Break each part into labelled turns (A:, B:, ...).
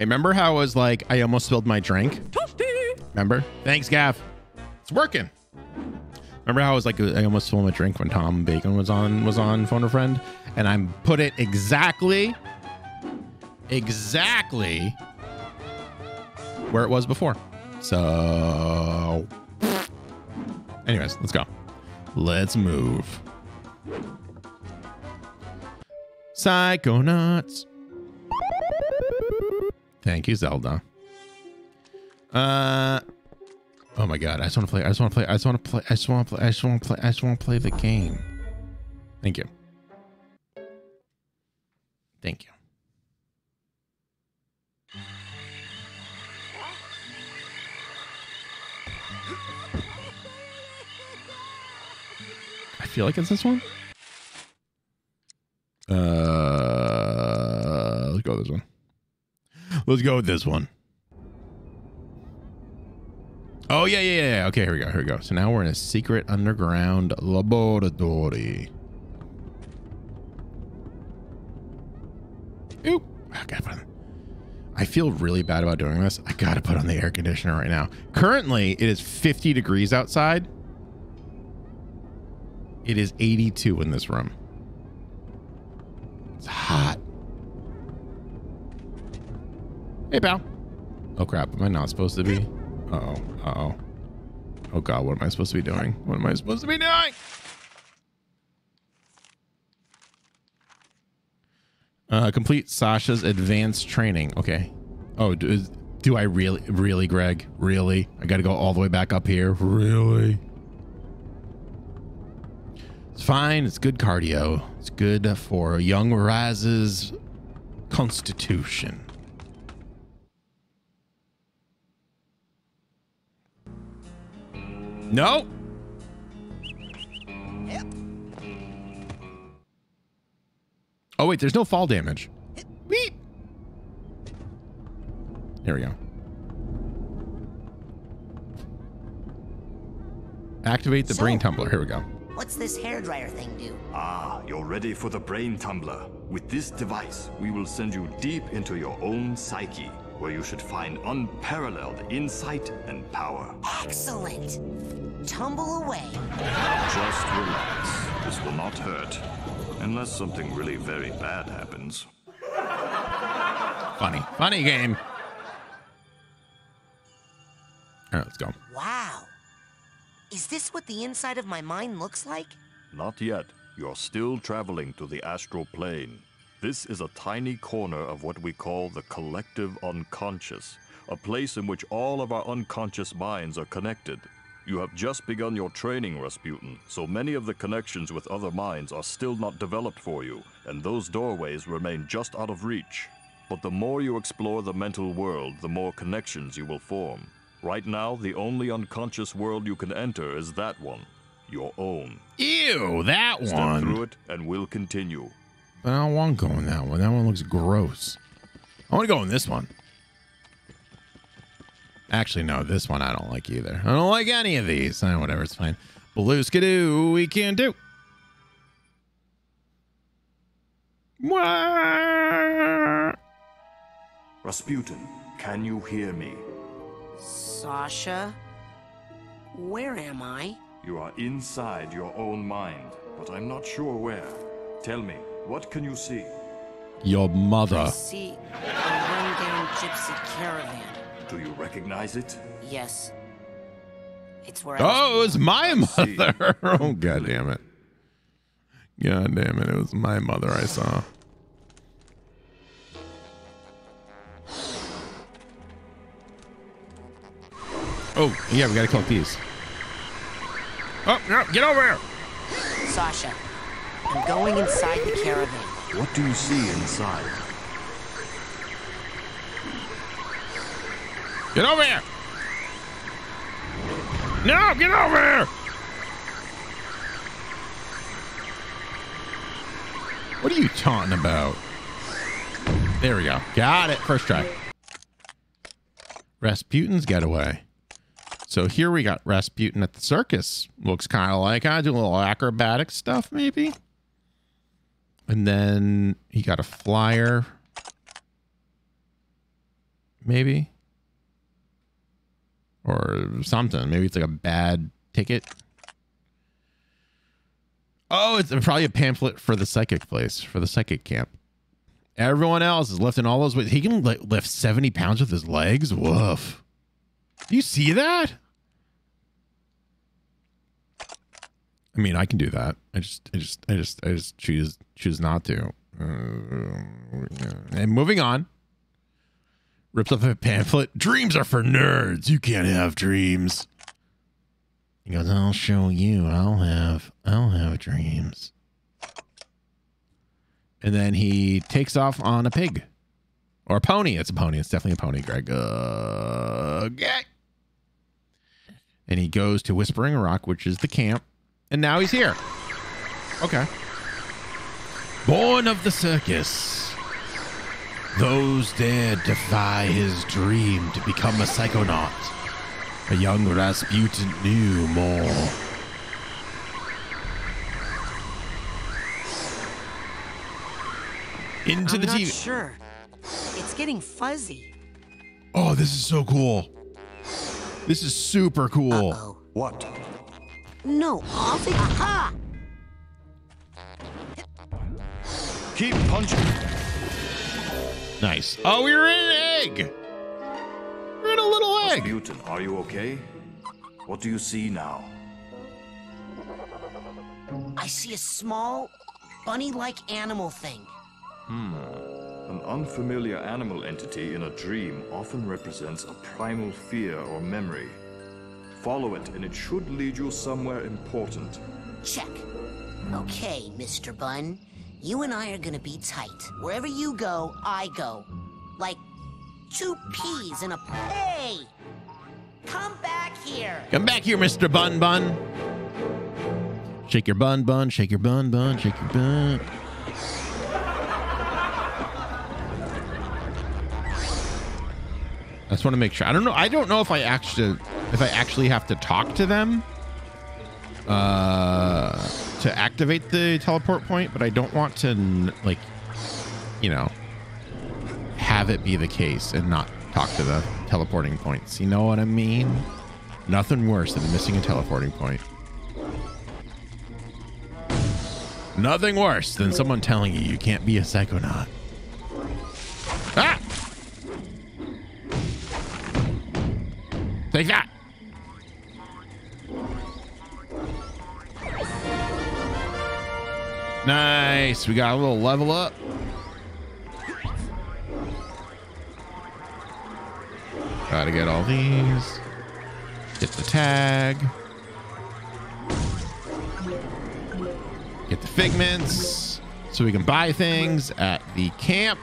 A: remember how I was like, I almost spilled my drink? Remember? Thanks, Gav. It's working. Remember how I was like, I almost spilled my drink when Tom Bacon was on Phone a Friend? And I put it exactly where it was before. So anyways, let's go. Let's move. Psychonauts. Thank you, Zelda. Oh my god, I just want to play the game. Thank you. Thank you. I feel like it's this one. Let's go with this one. Let's go with this one. Oh, yeah. Okay, here we go. So now we're in a secret underground laboratory. Oop. I feel really bad about doing this. I gotta put on the air conditioner right now. Currently, it is 50 degrees outside. It is 82 in this room. It's hot. Hey, pal. Oh, crap. Am I not supposed to be? Uh-oh. Oh, God. What am I supposed to be doing? What am I supposed to be doing? Complete Sasha's advanced training. Okay. Oh, do I really, Greg? Really? I got to go all the way back up here? Really? It's fine. It's good cardio. It's good for young Raz's constitution. No. Yep. Oh, wait, there's no fall damage. Beep. Here we go. Activate the brain tumbler. Here we go.
B: What's this hairdryer thing do?
C: Ah, you're ready for the brain tumbler. With this device, we will send you deep into your own psyche, where you should find unparalleled insight and power.
B: Excellent. Tumble away.
C: Just relax. This will not hurt. Unless something really very bad happens.
A: Funny game. All right, let's go.
B: Wow. Is this what the inside of my mind looks like?
C: Not yet. You're still traveling to the astral plane. This is a tiny corner of what we call the collective unconscious, a place in which all of our unconscious minds are connected. You have just begun your training, Rasputin, so many of the connections with other minds are still not developed for you, and those doorways remain just out of reach. But the more you explore the mental world, the more connections you will form. Right now, the only unconscious world you can enter is that one, your own.
A: Ew, that one.
C: Step through it, and we'll continue.
A: But I don't want to go in that one. That one looks gross. I want to go in this one. Actually, no, this one I don't like either. I don't like any of these. Whatever, it's fine. Blue-skidoo, we can do.
C: Rasputin, can you hear me?
B: Sasha? Where am I?
C: You are inside your own mind, but I'm not sure where. Tell me, what can you see?
A: Your mother.
B: I see a run-down gypsy caravan.
C: Do you recognize it?
B: Yes. It's where
A: Oh, it was my mother. Oh, God damn it. God damn it. It was my mother I saw. Oh, yeah, we got to collect these. Oh, no, get over here.
B: Sasha, I'm going inside the caravan.
C: What do you see inside?
A: Get over here. No, get over here. What are you talking about? There we go. Got it. First try. Rasputin's getaway. So here we got Rasputin at the circus. Looks kind of like I do a little acrobatic stuff, maybe. And then he got a flyer. maybe. Or something. Maybe it's like a bad ticket. Oh, it's probably a pamphlet for the psychic place, for the psychic camp. Everyone else is lifting all those weights. He can lift 70 pounds with his legs. Woof. Do you see that? I mean, I can do that. I just choose not to. And moving on. Rips up a pamphlet. Dreams are for nerds. You can't have dreams. He goes, I'll show you. I'll have dreams. And then he takes off on a pig. Or a pony. It's a pony. It's definitely a pony, Greg. Okay. And he goes to Whispering Rock, which is the camp. And now he's here. Okay. Born of the circus. Those dared defy his dream to become a psychonaut. A young Rasputin knew more. Into the TV.
B: I'm not sure. It's getting fuzzy.
A: Oh, this is so cool. This is super cool.
B: Uh-oh.
C: What?
B: No, I'll think. Aha!
C: Keep punching.
A: Nice. Oh, we're in an egg. We're in a little egg.
C: Rasputin, are you okay? What do you see now?
B: I see a small, bunny-like animal thing.
C: An unfamiliar animal entity in a dream often represents a primal fear or memory. Follow it, and it should lead you somewhere important.
B: Check. Okay, Mr. Bun. You and I are gonna be tight. Wherever you go, I go. Like two peas in a... Hey! Come back here!
A: Come back here, Mr. Bun Bun. Shake your bun bun, shake your bun bun, shake your bun. I just want to make sure. I don't know if I actually have to talk to them to activate the teleport point, but I don't want to, like, you know, have it be the case and not talk to the teleporting points. You know what I mean? Nothing worse than missing a teleporting point. Nothing worse than someone telling you can't be a psychonaut. Ah! Take that! Nice. We got a little level up. Gotta get all these. Get the tag. Get the figments so we can buy things at the camp.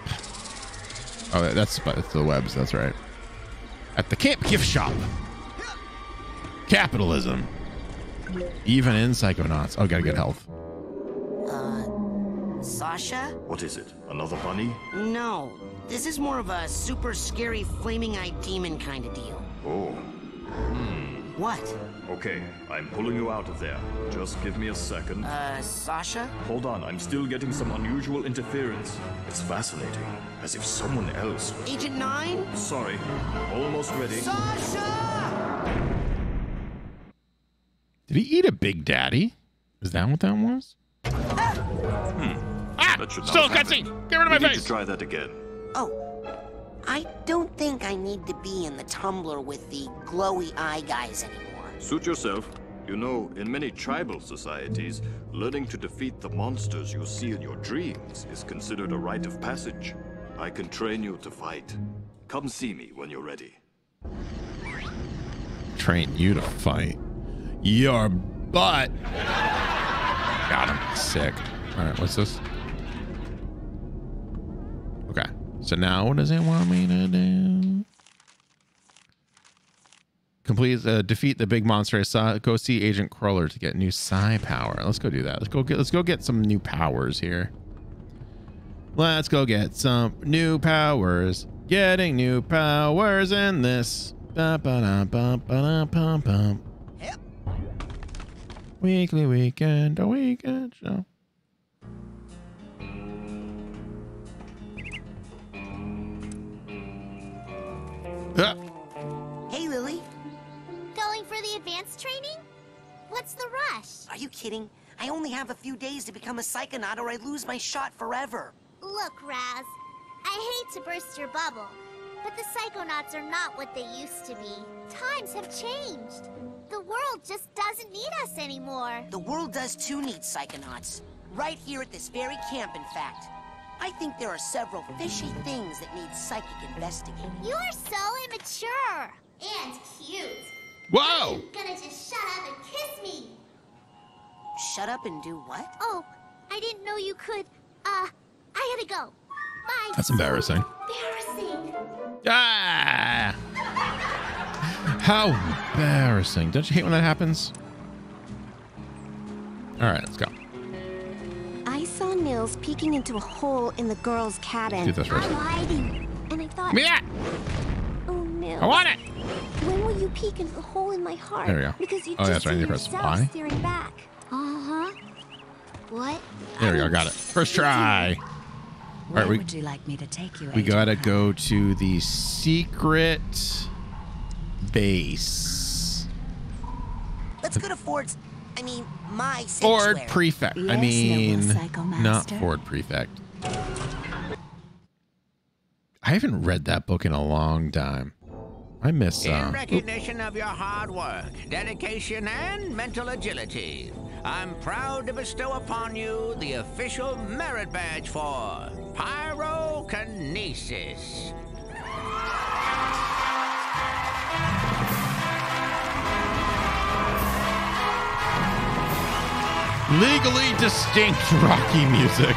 A: Oh, that's the webs. That's right. At the camp gift shop. Capitalism. Even in Psychonauts. Oh, gotta get health.
B: Sasha?
C: What is it? Another bunny?
B: No. This is more of a super scary flaming-eyed demon kind of deal.
C: Oh.
B: What?
C: Okay, I'm pulling you out of there. Just give me a second.
B: Sasha?
C: Hold on, I'm still getting some unusual interference. It's fascinating, as if someone else...
B: Agent 9?
C: Sorry, almost ready.
B: Sasha!
A: Did he eat a Big Daddy? Is that what that was?
C: That should not
A: Still a
C: happen.
A: cutscene! Get rid of my
C: We need
A: face!
C: to try that again.
B: Oh, I don't think I need to be in the Tumbler with the glowy eye guys anymore.
C: Suit yourself. You know, in many tribal societies, learning to defeat the monsters you see in your dreams is considered a rite of passage. I can train you to fight. Come see me when you're ready.
A: Train you to fight. Your butt. Got him. Sick. All right, what's this? Okay. So now what does it want me to do? Complete, defeat the big monster. Go see Agent Cruller to get new psi power. Let's go do that. Let's go get some new powers here. Let's go get some new powers. Getting new powers in this. Ba-ba-da-ba-ba-da-pum-pum.
B: Yep.
A: Weekly weekend, a weekend show.
B: Hey, Lily.
D: Going for the advanced training? What's the rush?
B: Are you kidding? I only have a few days to become a Psychonaut or I lose my shot forever.
D: Look, Raz, I hate to burst your bubble, but the Psychonauts are not what they used to be. Times have changed. The world just doesn't need us anymore.
B: The world does too need Psychonauts. Right here at this very camp, in fact. I think there are several fishy things that need psychic investigating.
D: You are so immature. And cute.
A: Whoa!
D: You're gonna just shut up and kiss me.
B: Shut up and do what?
D: Oh, I didn't know you could. I gotta go. Bye.
A: That's embarrassing.
D: Embarrassing.
A: Ah! How embarrassing. Don't you hate when that happens? All right, let's go.
E: I saw Nils peeking into a hole in the girls' cabin.
A: Do this first.
E: I'm hiding, and I thought,
A: Yeah!
E: oh, Nils.
A: I want it!
E: When will you peek into the hole in my heart?
A: There we go.
E: Because you
A: Oh,
E: just
A: that's right.
E: see
A: You press
E: yourself
A: Y.
E: staring back.
D: Uh-huh. What?
A: There we go. Got it. First try. All right,
F: Where would you like me to take you?
A: we
F: Agent
A: gotta
F: Craig?
A: go to the secret base.
B: Let's go to my
A: Ford
B: sanctuary.
A: Prefect. I
F: Yes,
A: mean,
F: noble Psycho
A: not
F: Master.
A: Ford Prefect. I haven't read that book in a long time. I miss
G: In recognition of your hard work, dedication, and mental agility, I'm proud to bestow upon you the official merit badge for pyrokinesis.
A: legally distinct Rocky music.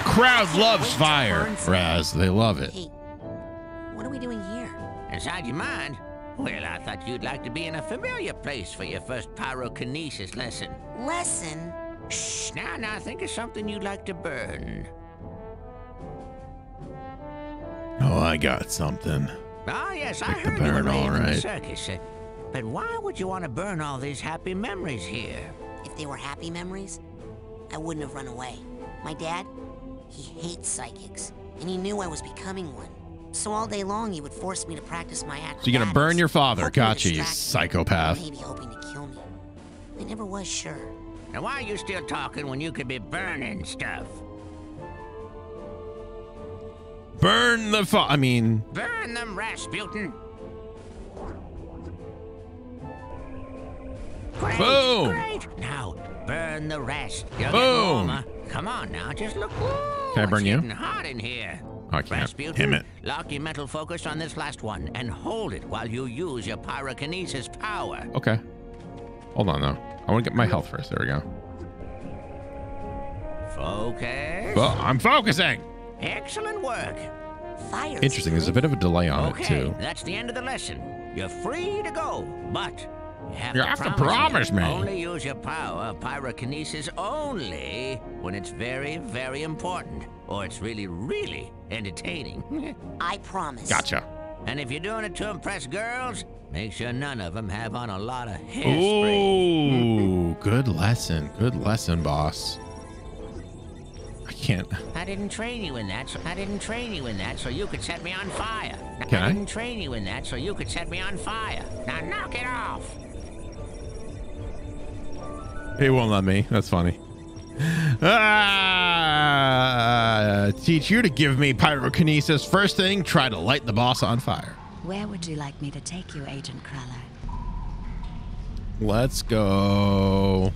A: Crowd loves fire, Raz. They love it.
B: Hey, what are we doing here?
G: Inside your mind? Well, I thought you'd like to be in a familiar place for your first pyrokinesis lesson.
B: Lesson?
G: Shh, now think of something you'd like to burn.
A: Oh, I got something.
G: Ah, yes, I
A: Like the
G: heard you were
A: burn, all
G: raised in the
A: right.
G: circus. But why would you want to burn all these happy memories here?
B: If they were happy memories, I wouldn't have run away. My dad, he hates psychics, and he knew I was becoming one. So all day long, he would force me to practice my acrobatics.
A: So you're gonna burn your father.
B: hoping to
A: Gotcha, you
B: distract me,
A: psychopath.
B: Maybe hoping to kill me. I never was sure.
G: Now, why are you still talking when you could be burning stuff?
A: Burn the I mean,
G: Burn them, Rasputin! Great,
A: Boom.
G: great! Now, burn the rest. You'll get
A: Boom.
G: warmer. Come on now, just look. Ooh,
A: Can I burn
G: it's
A: you?
G: getting hot in here.
A: Oh, I can't.
G: Rasputin,
A: Damn it.
G: lock your mental focus on this last one and hold it while you use your pyrokinesis power.
A: Okay. Hold on, though. I want to get my health first. There we go.
G: Focus.
A: Well, I'm focusing.
G: Excellent work.
B: Fire.
A: Interesting. There's a bit of a delay on it,
G: Okay,
A: too.
G: that's the end of the lesson. You're free to go, but you have
A: You
G: to
A: have to
G: promise
A: promise me.
G: Only use your power, pyrokinesis, only when it's very, very important, or it's really, really entertaining.
B: I promise.
A: Gotcha.
G: And if you're doing it to impress girls, make sure none of them have on a lot of hairspray.
A: Ooh, good lesson. Good lesson, boss. I can't.
G: I didn't train you in that, so you could set me on fire.
A: Can I?
G: didn't train you in that, so you could set me on fire. Now knock it off.
A: He won't let me. That's funny. Teach you to give me pyrokinesis. First thing, try to light the boss on fire.
F: Where would you like me to take you, Agent Cruller?
A: Let's go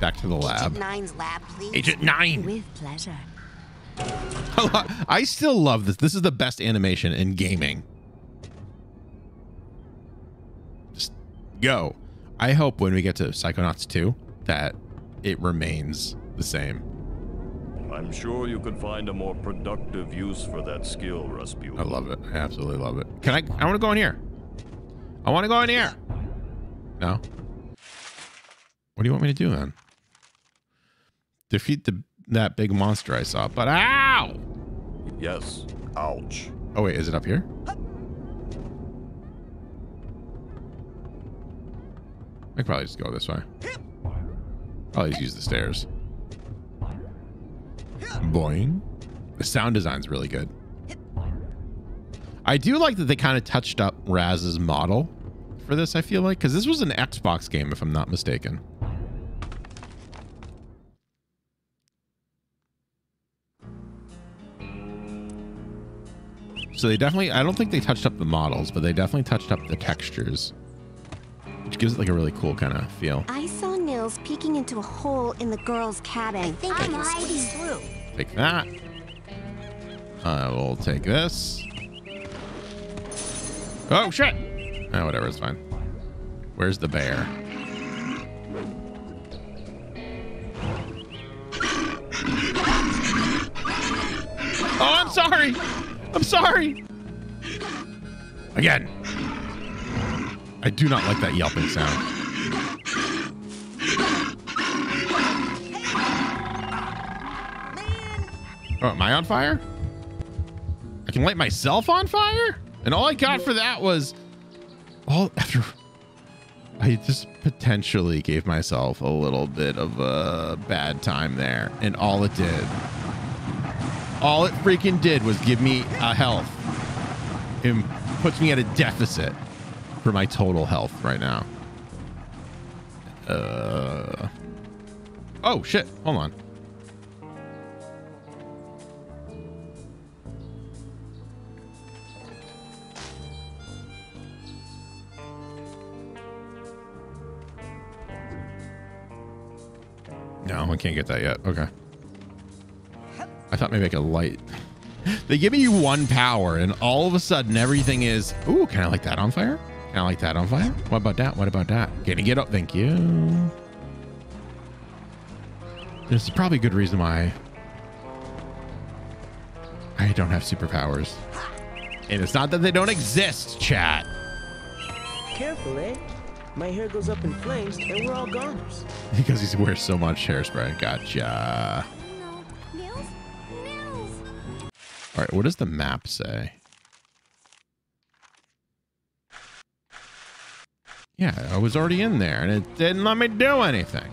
A: back to the lab.
B: Agent 9's lab, please.
A: Agent 9.
F: With pleasure.
A: I still love this. This is the best animation in gaming. Just go. I hope when we get to Psychonauts 2 that it remains the same.
C: I'm sure you could find a more productive use for that skill, Rasputin.
A: I love it. I absolutely love it. Can I want to go in here. I want to go in here. No. What do you want me to do then? Defeat that big monster I saw. But ow!
C: Yes. Ouch.
A: Oh wait, is it up here? I could probably just go this way. Probably just use the stairs. Boing. The sound design's really good. I do like that they kind of touched up Raz's model for this, I feel like, because this was an Xbox game, if I'm not mistaken. So they definitely, I don't think they touched up the models, but they definitely touched up the textures, which gives it like a really cool kind of feel.
E: I saw Nils peeking into a hole in the girls' cabin.
B: I think I can squeeze through.
A: Take that. I will take this. Oh, shit. Oh, whatever, it's fine. Where's the bear? Oh, I'm sorry. I'm sorry. Again. I do not like that yelping sound. Oh, am I on fire? I can light myself on fire? And all I got for that was I just potentially gave myself a little bit of a bad time there. And all it freaking did was give me a health. It puts me at a deficit for my total health right now. Oh shit, hold on. No, I can't get that yet. Okay. I thought maybe I could light. They give you one power and all of a sudden everything is, ooh, can I light that on fire? Can I light that on fire? What about that? What about that? Can you get up? Thank you. There's probably a good reason why I don't have superpowers. And it's not that they don't exist, chat.
H: Careful, eh? My hair goes up in flames and we're all goners.
A: Because he wears so much hairspray. Gotcha.
D: No. Nils? Nils!
A: All right, what does the map say? Yeah, I was already in there and it didn't let me do anything.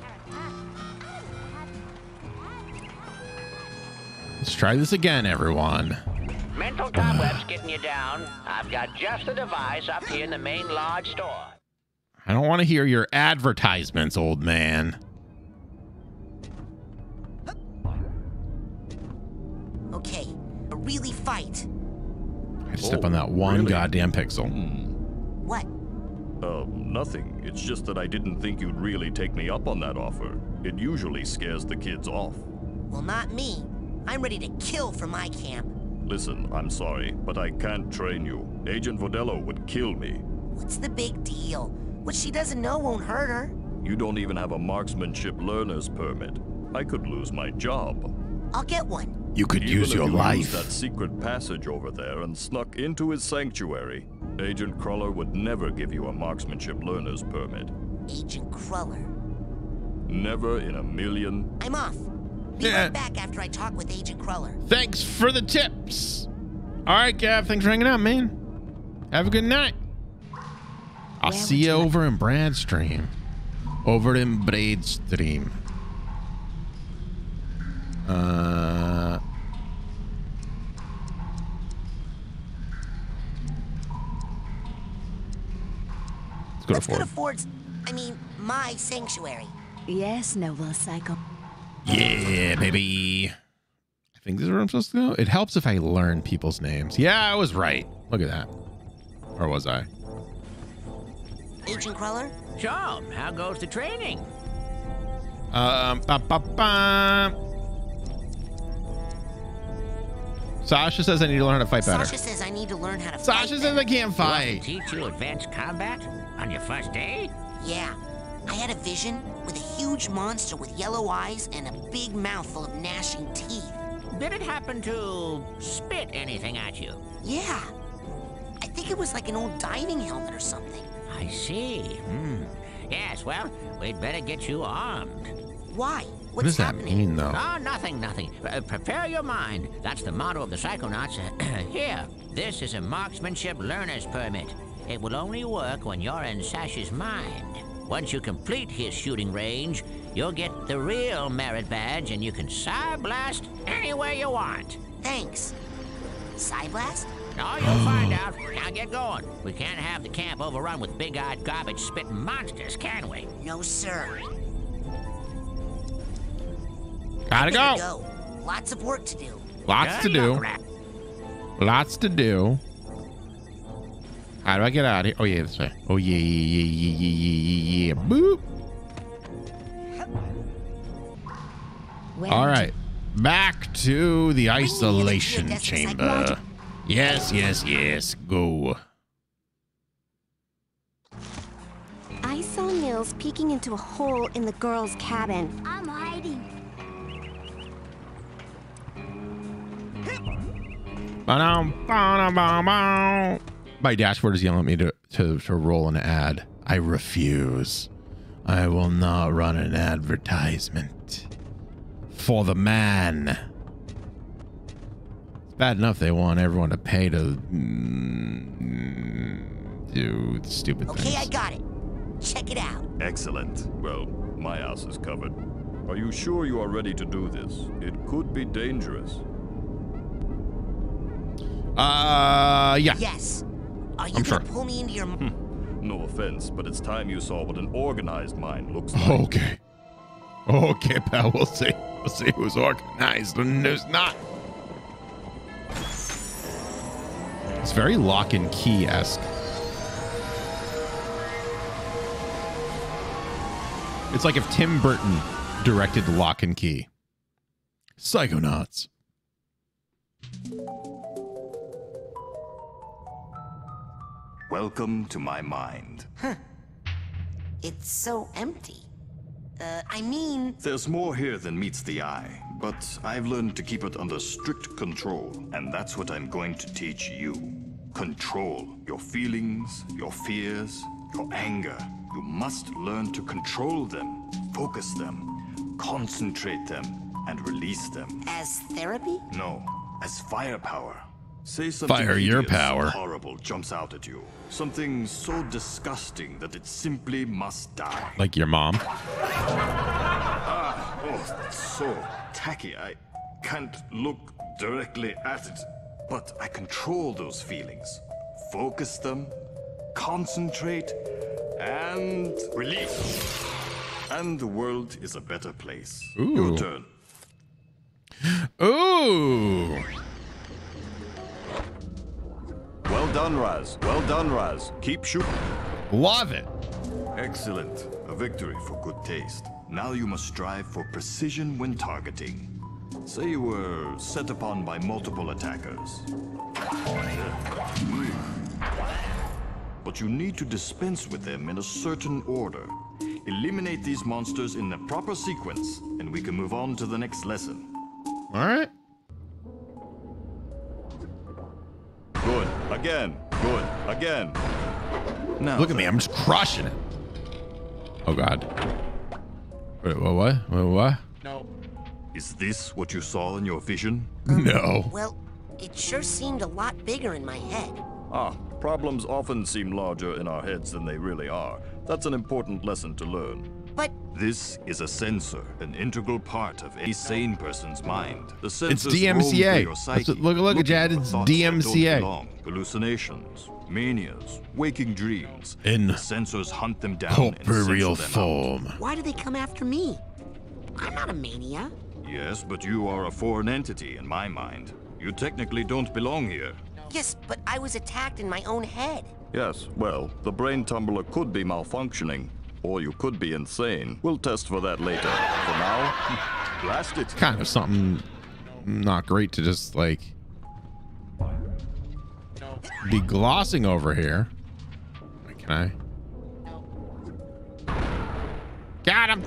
A: Let's try this again, everyone.
I: Mental cobwebs getting you down. I've got just the device up here in the main lodge store.
A: I don't want to hear your advertisements, old man.
B: Okay, but really fight.
A: I just step on that one
C: really?
A: goddamn pixel.
B: What?
C: Nothing. It's just that I didn't think you'd really take me up on that offer. It usually scares the kids off.
B: Well, not me. I'm ready to kill for my camp.
C: Listen, I'm sorry, but I can't train you. Agent Vodello would kill me.
B: What's the big deal? What she doesn't know won't hurt her.
C: You don't even have a marksmanship learner's permit. I could lose my job.
B: I'll get one.
A: You could
C: Even
A: use
C: if
A: your
C: you
A: life.
C: used that secret passage over there and snuck into his sanctuary, Agent Cruller would never give you a marksmanship learner's permit.
B: Agent Cruller.
C: Never in a million.
B: I'm off. Be
A: Yeah.
B: right back after I talk with Agent Cruller.
A: Thanks for the tips. All right, Gav. Thanks for hanging out, man. Have a good night. I'll see you over in Bradstream. Over in Bradstream. Let's go to Ford.
B: My sanctuary.
F: Yes, noble psycho.
A: Yeah, baby. I think this is where I'm supposed to go. It helps if I learn people's names. Yeah, I was right. Look at that. Or was I?
B: Agent Cruller?
G: So, how goes the training?
A: Sasha says I need to learn how to fight better.
B: Sasha says I need to learn how to fight.
A: Sasha says I can't
G: Want to
A: fight.
G: teach you advanced combat on your first day?
B: Yeah. I had a vision with a huge monster with yellow eyes and a big mouth full of gnashing teeth.
G: Did it happen to spit anything at you?
B: Yeah. I think it was like an old diving helmet or something.
G: I see. Yes, well, we'd better get you armed.
B: Why?
A: What does that mean, though?
G: Oh, nothing. Prepare your mind. That's the motto of the Psychonauts. Here, this is a marksmanship learner's permit. It will only work when you're in Sasha's mind.
I: Once you complete his shooting range, you'll get the real merit badge and you can Psyblast anywhere you want.
B: Thanks. Psyblast?
I: Oh, you'll find out. Now get going. We can't have the camp overrun with big-eyed garbage-spitting monsters, can we?
B: No, sir.
A: Gotta go.
B: Lots of work to do.
A: Lots to do. Lots to do. How do I get out of here? Oh, yeah, this way. Oh, yeah. Boop. All right. Back to the isolation chamber. Yes. Go.
E: I saw Nils peeking into a hole in the girls' cabin.
D: I'm hiding.
A: My dashboard is yelling at me to roll an ad. I refuse. I will not run an advertisement for the man. It's bad enough they want everyone to pay to do stupid things.
B: Okay, I got it. Check it out.
C: Excellent. Well, my ass is covered. Are you sure you are ready to do this? It could be dangerous.
A: Yeah.
B: Yes. Are you gonna pull me into your...
C: No offense, but it's time you saw what an organized mind looks like.
A: Okay, pal. We'll see. We'll see who's organized and who's not. It's very Lock and Key-esque. It's like if Tim Burton directed Lock and Key. Psychonauts.
C: Welcome to my mind.
B: Huh. It's so empty. I mean...
C: There's more here than meets the eye, but I've learned to keep it under strict control, and that's what I'm going to teach you. Control your feelings, your fears, your anger. You must learn to control them, focus them, concentrate them, and release them.
B: As therapy?
C: No, as firepower. Say something
A: Fire your
C: hideous
A: power.
C: or horrible jumps out at you. Something so disgusting that it simply must die.
A: Like your mom.
C: Oh, it's so tacky. I can't look directly at it. But I control those feelings. Focus them, concentrate, and release. And the world is a better place.
A: Ooh.
C: Your turn.
A: Ooh.
C: Well done, Raz. Well done, Raz. Keep shooting.
A: Love it.
C: Excellent. A victory for good taste. Now you must strive for precision when targeting. Say you were set upon by multiple attackers. But you need to dispense with them in a certain order. Eliminate these monsters in the proper sequence, and we can move on to the next lesson.
A: All right.
C: Good. Again. Good. Again. Now
A: Look at me. I'm just crushing it. Oh, God. Wait, what?
C: No. Is this what you saw in your vision?
A: No.
B: Well, it sure seemed a lot bigger in my head.
C: Problems often seem larger in our heads than they really are. That's an important lesson to learn.
B: But
C: this is a sensor, an integral part of any sane person's mind. The sensors
A: It's DMCA.
C: roam through your psyche,
A: Look at Jad. It's
C: thoughts that don't
A: DMCA.
C: belong. Hallucinations, manias, waking dreams.
A: In
C: the sensors hunt them down and
A: corporeal
C: censor them
A: form.
B: why do they come after me? I'm not a mania.
C: out. Yes, but you are a foreign entity in my mind. You technically don't belong here.
B: Yes, but I was attacked in my own head.
C: Yes, well, the brain tumbler could be malfunctioning, or you could be insane. We'll test for that later. For now, blast it.
A: Kind of something not great to just like be glossing over here. Can I? Got him.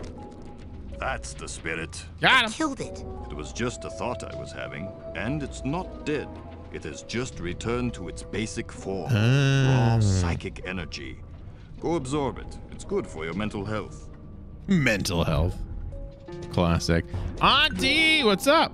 C: That's the spirit.
A: Got him.
B: Killed it.
C: It was just a thought I was having, and it's not dead. It has just returned to its basic form, raw psychic energy. Go absorb it. It's good for your mental health.
A: Mental health. Classic. Auntie, what's up?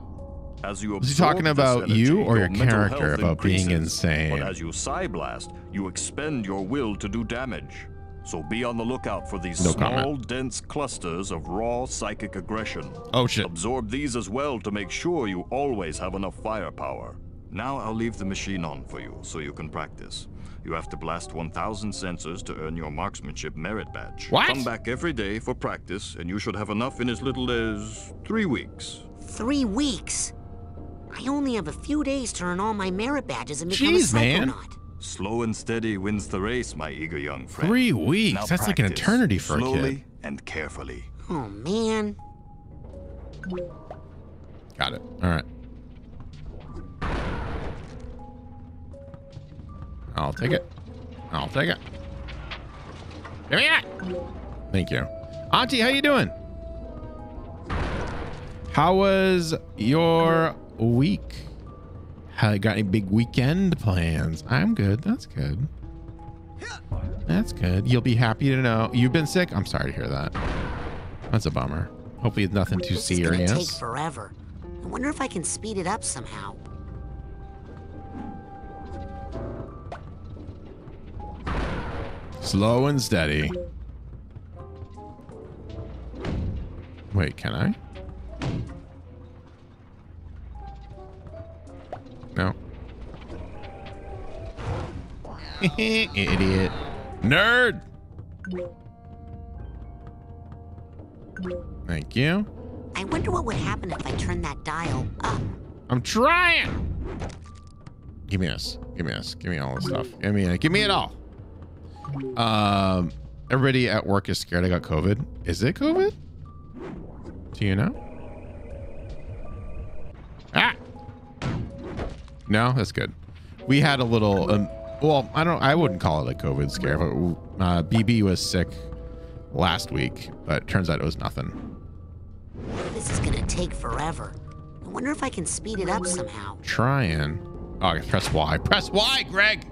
C: As you
A: Was he
C: absorb
A: talking
C: this
A: about
C: energy,
A: you or your
C: mental
A: character
C: health
A: about being
C: increases.
A: insane?
C: But as you Psyblast, you expend your will to do damage. So be on the lookout for these
A: No
C: small,
A: comment.
C: dense clusters of raw psychic aggression.
A: Oh, shit.
C: Absorb these as well to make sure you always have enough firepower. Now I'll leave the machine on for you so you can practice. You have to blast 1,000 sensors to earn your marksmanship merit badge.
A: What?
C: Come back every day for practice, and you should have enough in as little as 3 weeks.
B: 3 weeks? I only have a few days to earn all my merit badges and become
A: Jeez,
B: a
A: man.
B: Psychonaut.
C: Slow and steady wins the race, my eager young friend.
A: 3 weeks.
C: Now
A: That's like an
C: practice,
A: eternity for a
C: slowly
A: kid.
C: and carefully.
B: Oh, man.
A: Got it. All right. I'll take it. I'll take it. Give me that. Thank you. Auntie, how you doing? How was your week? How, got any big weekend plans? I'm good. That's good. That's good. You'll be happy to know. You've been sick? I'm sorry to hear that. That's a bummer. Hopefully it's nothing too
B: This is gonna take
A: serious.
B: forever. I wonder if I can speed it up somehow.
A: Slow and steady. Wait, can I? No. Idiot. Nerd. Thank you.
B: I wonder what would happen if I turned that dial up.
A: I'm trying. Give me this. Give me this. Give me all this stuff. Give me it all. Everybody at work is scared I got COVID. Is it COVID? Do you know? Ah. No, that's good. We had a little. Well, I wouldn't call it a COVID scare, but BB was sick last week, but it turns out it was nothing.
B: This is gonna take forever. I wonder if I can speed it up somehow.
A: Trying. Oh, I press Y. Press Y, Greg.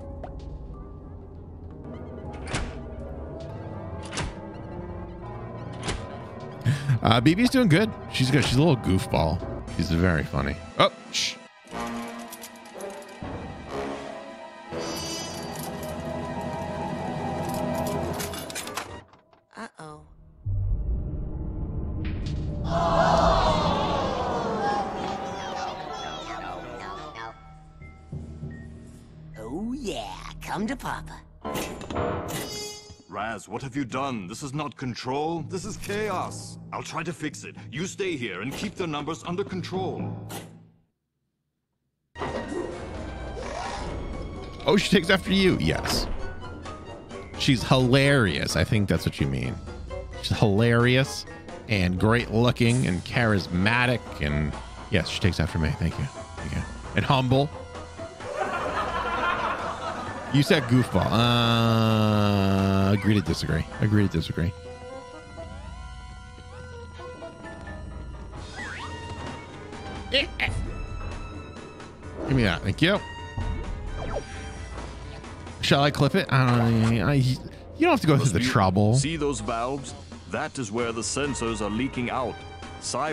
A: BB's doing good. She's good. She's a little goofball. She's very funny. Oh, shh.
B: Uh-oh. Oh, yeah. Come to Papa.
C: Raz, what have you done? This is not control. This is chaos. I'll try to fix it. You stay here and keep the numbers under control.
A: Oh, she takes after you. Yes. She's hilarious. I think that's what you mean. She's hilarious and great looking and charismatic. And yes, she takes after me. Thank you. Thank you. And humble. You said goofball. Agree to disagree. Agree to disagree. Give me that. Thank you. Shall I clip it? You don't have to go through the trouble.
C: See those valves? That is where the sensors are leaking out.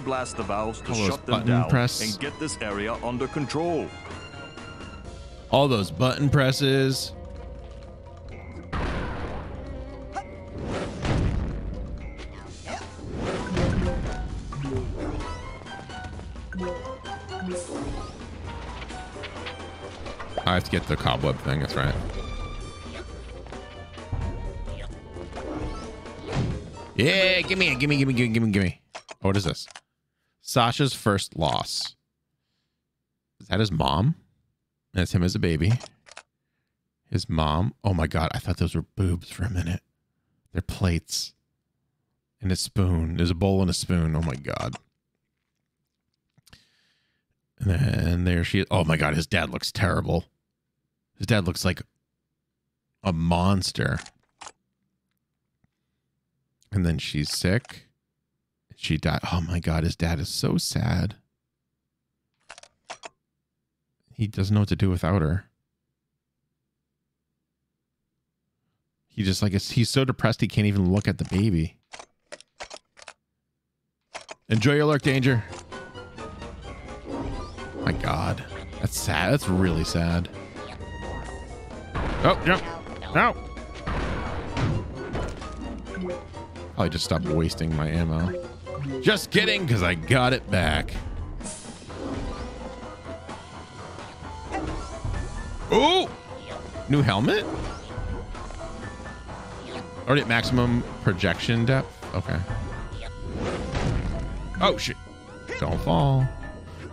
C: Blast the valves to shut them down and get this area under control.
A: All those button presses. I have to get the cobweb thing. That's right. Yeah, give me. Oh, what is this? Sasha's first loss. Is that his mom? That's him as a baby. His mom. Oh my God. I thought those were boobs for a minute. They're plates. And a spoon. There's a bowl and a spoon. Oh my God. And then there she is. Oh my God. His dad looks terrible. His dad looks like a monster. And then she's sick. She died. Oh my God. His dad is so sad. He doesn't know what to do without her. He just like, he's so depressed he can't even look at the baby. Enjoy your lurk, Danger. My God. That's sad. That's really sad. Oh, no. No. Probably just stop wasting my ammo. Just kidding, because I got it back. Ooh! New helmet? Already at maximum projection depth? Okay. Oh, shit. Don't fall.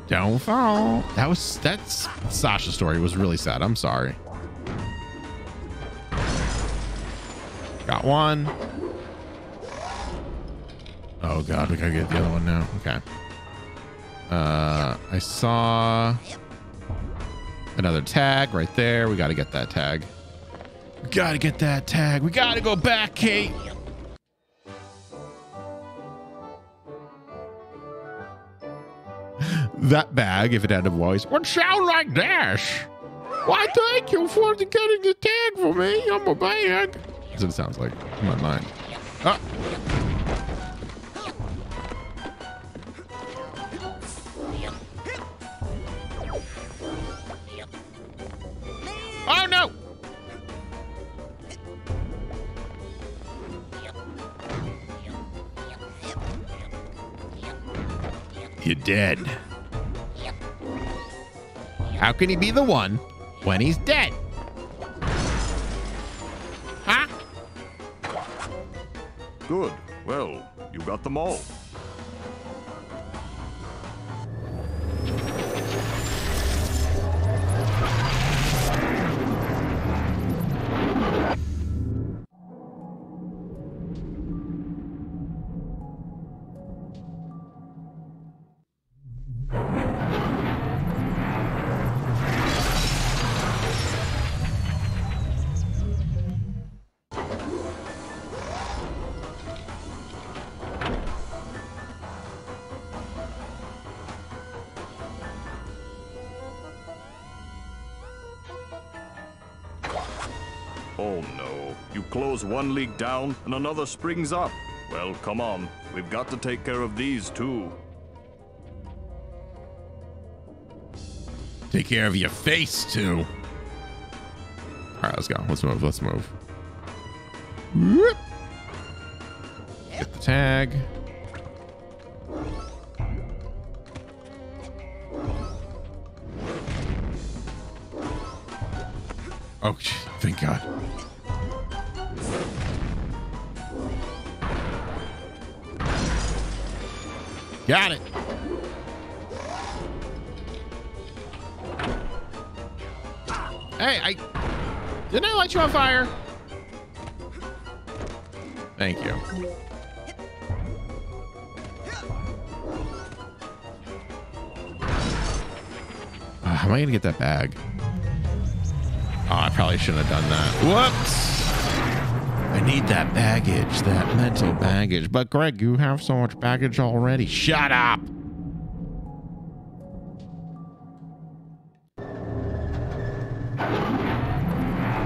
A: Don't fall. That's Sasha's story was really sad. I'm sorry. Got one. Oh god, we gotta get the other one now. Okay. I saw another tag right there. We gotta get that tag. Gotta get that tag. We gotta go back, Kate. That bag, if it had a voice, would sound like this. Why, thank you for getting the tag for me. I'm a bag. That's what it sounds like in my mind. Oh. Oh no! You're dead. How can he be the one when he's dead? Huh?
C: Good. Well, you got them all. Oh no, you close one leak down and another springs up. Well, come on, we've got to take care of these too.
A: Take care of your face too. All right, let's go. Let's move. Let's move. Whoop. Get the tag. Oh, thank God. Got it. Hey, didn't I light you on fire? Thank you. How am I gonna get that bag? Oh, I probably shouldn't have done that. Whoops! I need that baggage, that mental baggage. But Greg, you have so much baggage already. Shut up!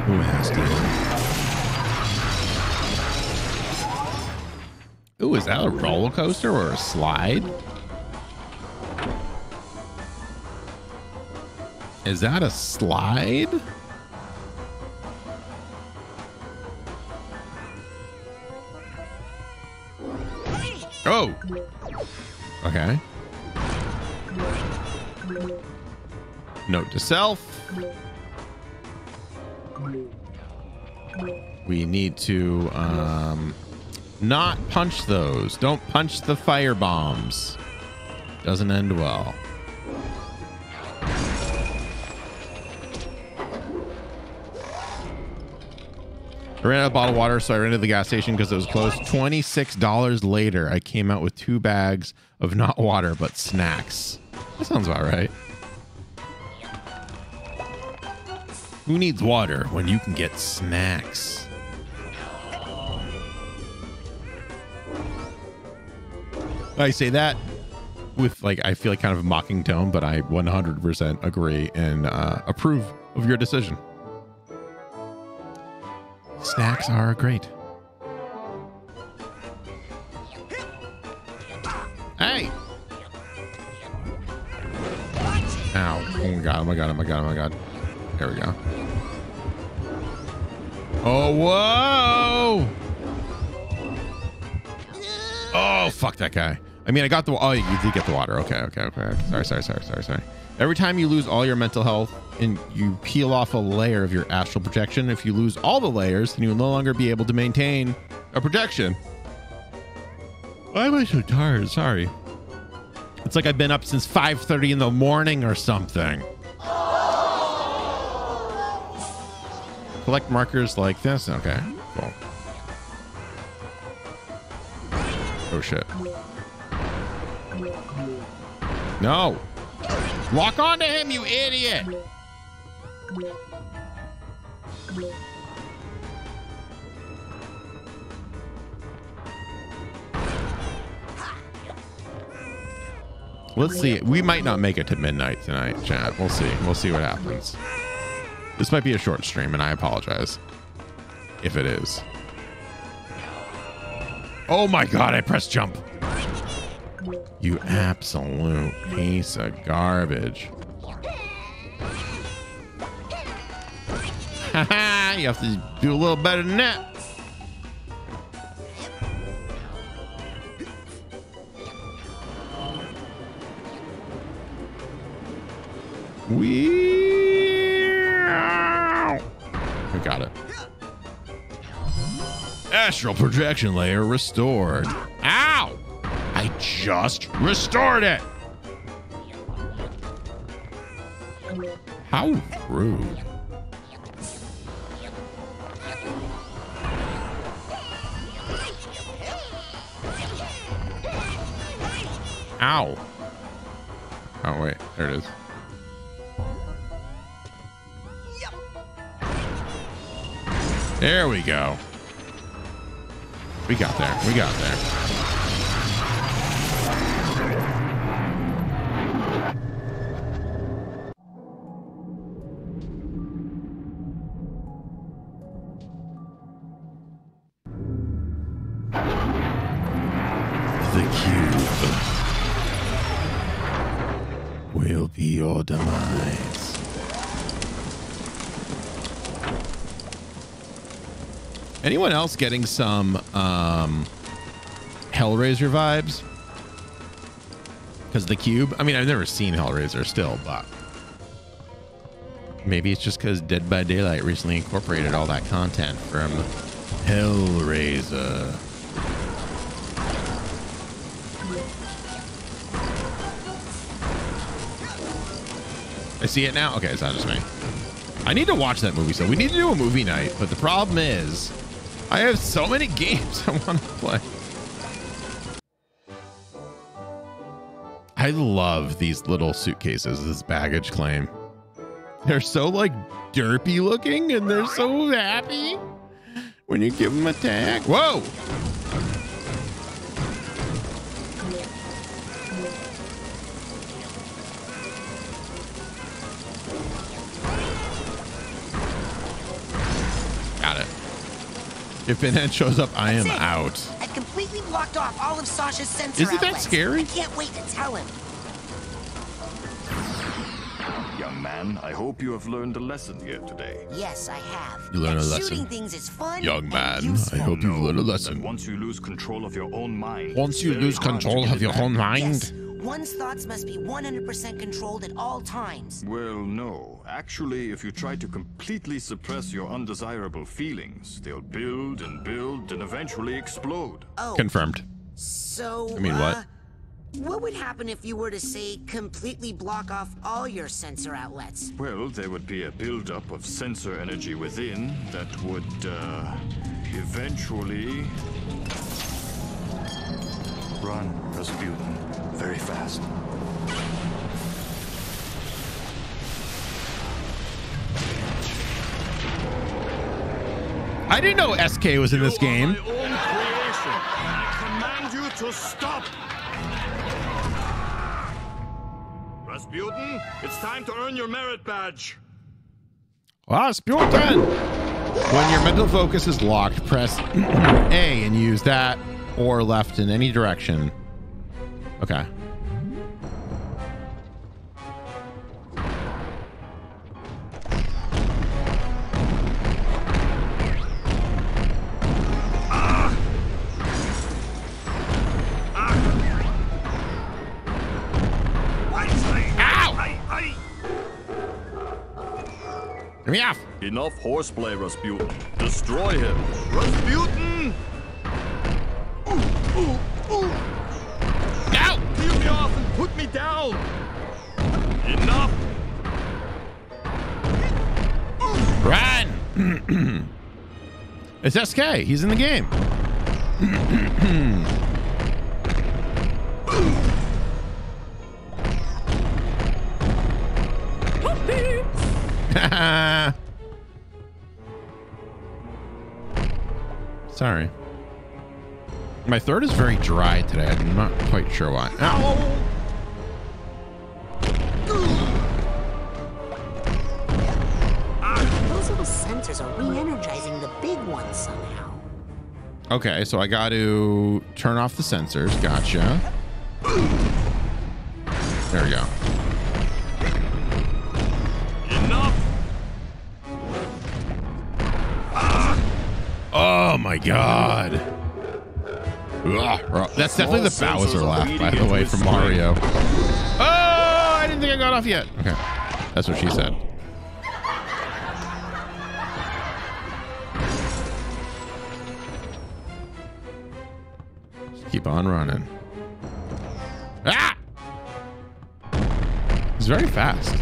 A: Who has to? Ooh, is that a roller coaster or a slide? Is that a slide? Oh. Okay. Note to self. We need to not punch those. Don't punch the fire bombs. Doesn't end well. I ran out of bottled water, so I ran to the gas station because it was closed. $26 later, I came out with 2 bags of not water, but snacks. That sounds about right. Who needs water when you can get snacks? I say that with, like, I feel like kind of a mocking tone, but I 100% agree and approve of your decision. Snacks are great. Hey! Ow. Oh my god, oh my god, oh my god, oh my god. There we go. Oh, whoa! Oh, fuck that guy. I mean, I got the... Oh, you did get the water. Okay. Sorry. Every time you lose all your mental health and you peel off a layer of your astral projection, if you lose all the layers, then you will no longer be able to maintain a projection. Why am I so tired? Sorry. It's like I've been up since 5:30 in the morning or something. Collect markers like this. Okay, cool. Oh, shit. No. Lock onto him, you idiot. Let's see. We might not make it to midnight tonight, chat. We'll see. We'll see what happens. This might be a short stream, and I apologize if it is. Oh my god, I pressed jump. You absolute piece of garbage. Haha, you have to do a little better than that. We got it. Astral projection layer restored. Ow! I just restored it. How rude. Ow. Oh, wait. There it is. There we go. We got there. We got there. The cube will be your demise. Anyone else getting some Hellraiser vibes? Because the cube, I mean, I've never seen Hellraiser still, but maybe it's just because Dead by Daylight recently incorporated all that content from Hellraiser. I see it now. Okay, it's not just me. I need to watch that movie, so we need to do a movie night, but the problem is I have so many games I want to play. I love these little suitcases, this baggage claim. They're so like derpy looking and they're so happy when you give them a tag. Whoa! Got it. If Pinhead shows up, I am out.
B: I've completely blocked off all of Sasha's sensor
A: Isn't that
B: outlets.
A: scary?
B: I can't wait to tell him.
C: Young man, I hope you have learned a lesson here today.
B: Yes, I have.
A: You learned a
B: Shooting
A: lesson.
B: things is fun.
A: Young man,
B: and
A: I hope you've learned a lesson.
C: Once you lose control of your own mind.
A: Once you lose control of your own mind.
B: Yes, one's thoughts must be 100% controlled at all times.
C: Well, no. Actually, if you try to completely suppress your undesirable feelings, they'll build and eventually explode.
B: Oh.
A: Confirmed.
B: So,
A: I mean, what?
B: What would happen if you were to, say, completely block off all your sensor outlets?
C: Well, there would be a buildup of sensor energy within that would, eventually... Run, Rasputin. Very fast.
A: I didn't know SK was in this game.
C: My own creation. I command you to stop. Rasputin, it's time to earn your merit badge.
A: Rasputin! When your mental focus is locked, press A and use that or left in any direction. Okay. Get me off.
C: Enough horseplay, Rasputin. Destroy him. Rasputin!
A: No!
C: Peel me off and put me down! Enough!
A: Run! It's SK. He's in the game. Sorry. My throat is very dry today. I'm not quite sure why. Ow.
B: Those little sensors are re-energizing the big one somehow.
A: Okay, so I got to turn off the sensors. Gotcha. There we go.
C: Enough!
A: Oh my god. Ugh. That's definitely the Bowser laugh, by the way, from Mario. Oh, I didn't think I got off yet. Okay, that's what she said. Just keep on running. Ah! He's very fast.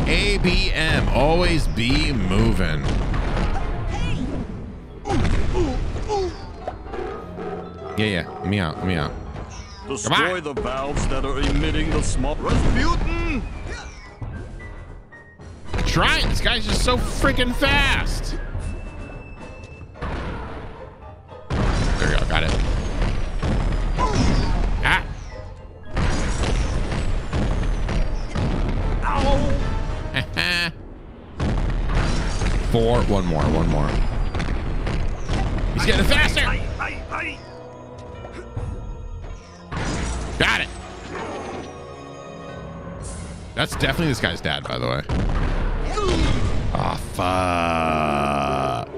A: ABM, always be moving. Yeah, let me out, let me out.
C: Destroy the valves that are emitting the smoke. Rasputin!
A: Trying, this guy's just so freaking fast. There we go, got it. Ah. Ow. 4, one more. He's getting faster. Got it. That's definitely this guy's dad, by the way. Oh, fuck.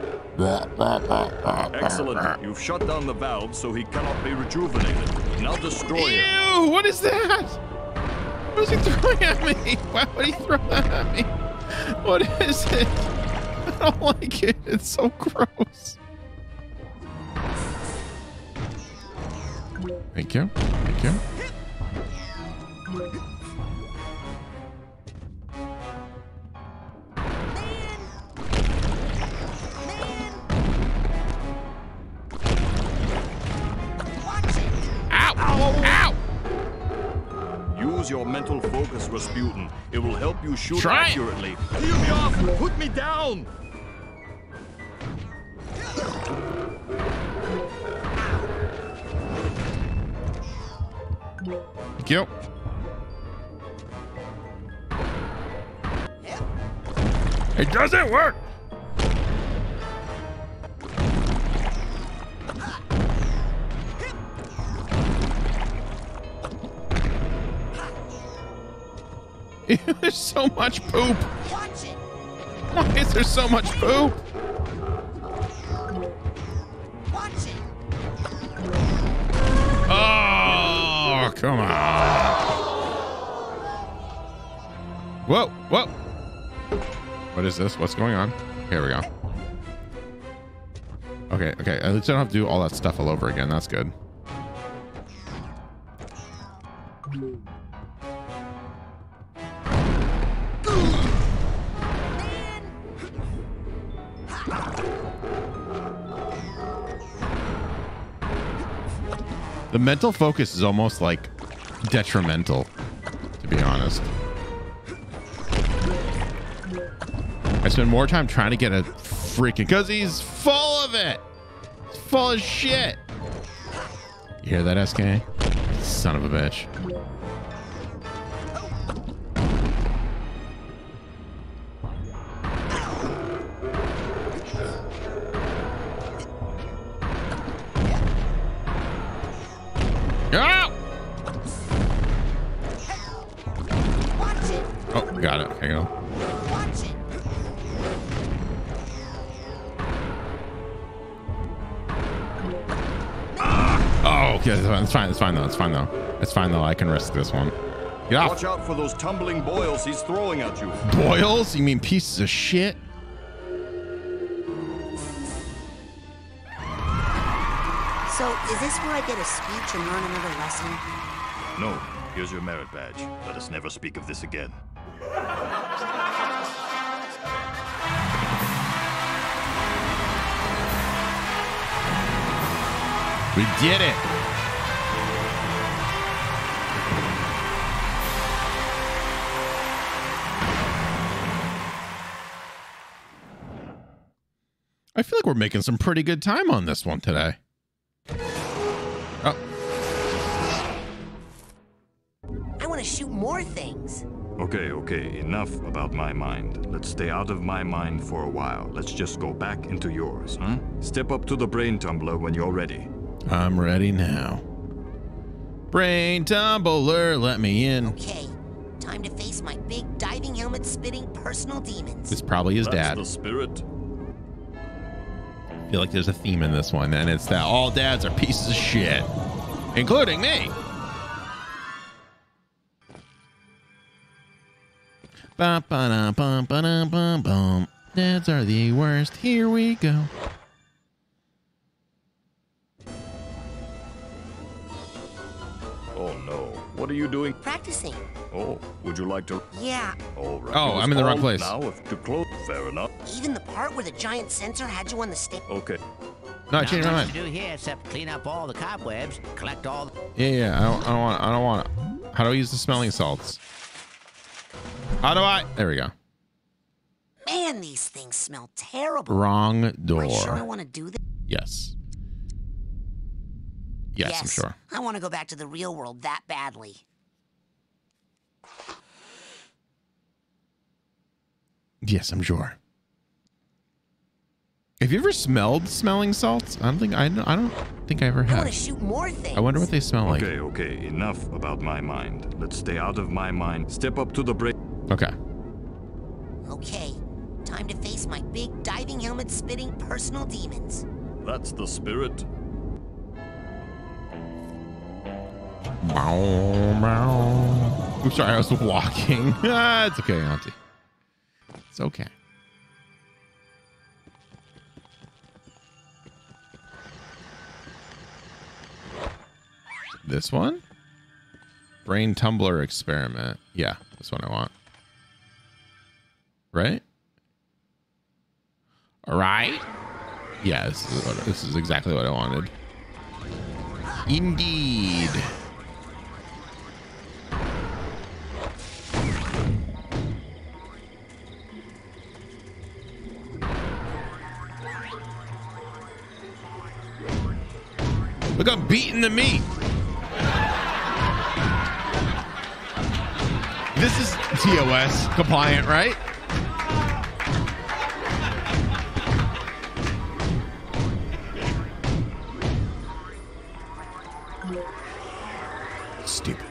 C: Excellent. You've shut down the valve so he cannot be rejuvenated. Now destroy him.
A: Ew, what is that? What is he throwing at me? Why would he throw that at me? What is it? I don't like it. It's so gross. Thank you. Thank you. Ow! Ow!
C: Use your mental focus, Rasputin. It will help you shoot
A: Try it.
C: accurately. Peel me off and put me down!
A: Thank you. It doesn't work. There's so much poop. Why is there so much poop? Oh, come on. Whoa, whoa. What is this? What's going on? Here we go. Okay, okay. At least I don't have to do all that stuff all over again. That's good. The mental focus is almost like detrimental, to be honest. I spend more time trying to get a freaking, because he's full of it. He's full of shit. You hear that, SK? Son of a bitch. Oh, got it. Okay, go. Oh, okay. It's fine. It's fine though. It's fine though. It's fine though. I can risk this one. Get off.
C: Watch out for those tumbling boils he's throwing at you.
A: Boils? You mean pieces of shit?
B: So, is this where I get a speech and learn another lesson?
C: No, here's your merit badge. Let us never speak of this again.
A: We did it. I feel like we're making some pretty good time on this one today. Oh.
B: I want to shoot more things.
C: Okay, enough about my mind. Let's stay out of my mind for a while. Let's just go back into yours, huh? Step up to the brain tumbler when you're ready.
A: I'm ready now. Brain tumbler, let me in.
B: Okay, time to face my big diving helmet spitting personal demons.
A: It's probably his dad.
C: That's the spirit.
A: I feel like there's a theme in this one, and it's that all dads are pieces of shit, including me. Ba-ba-da-bum-ba-da-bum-bum. Dads are the worst. Here we go.
C: Oh no, what are you doing?
B: Practicing.
C: Oh, would you like to?
B: Yeah.
C: All right.
A: Oh, I'm in the wrong place.
C: Now, if to close, fair enough.
B: Even the part where the giant sensor had you on the stage.
C: Okay.
A: No, I changed my
I: Not
A: mind.
I: much to do here except clean up all the cobwebs, collect all the...
A: Yeah. I don't want it. How do I use the smelling salts? How do I? There we go.
B: Man, these things smell terrible.
A: Wrong door.
B: Are you sure I want to do this?
A: Yes. Yes, I'm sure.
B: I want to go back to the real world that badly.
A: Yes, I'm sure. Have you ever smelled smelling salts? I don't think I ever
B: I want
A: have.
B: to shoot more things.
A: I wonder what they smell like.
C: Okay, enough about my mind. Let's stay out of my mind. Step up to the brain.
A: Okay.
B: Okay, time to face my big diving helmet spitting personal demons.
C: That's the spirit.
A: I'm sorry, I was walking. It's okay, Auntie. It's okay. This one? Brain tumbler experiment. Yeah, this one I want. Right? All right. Yeah, this is exactly what I wanted. Indeed. Look, I'm beating the meat. This is TOS compliant, right? Stupid.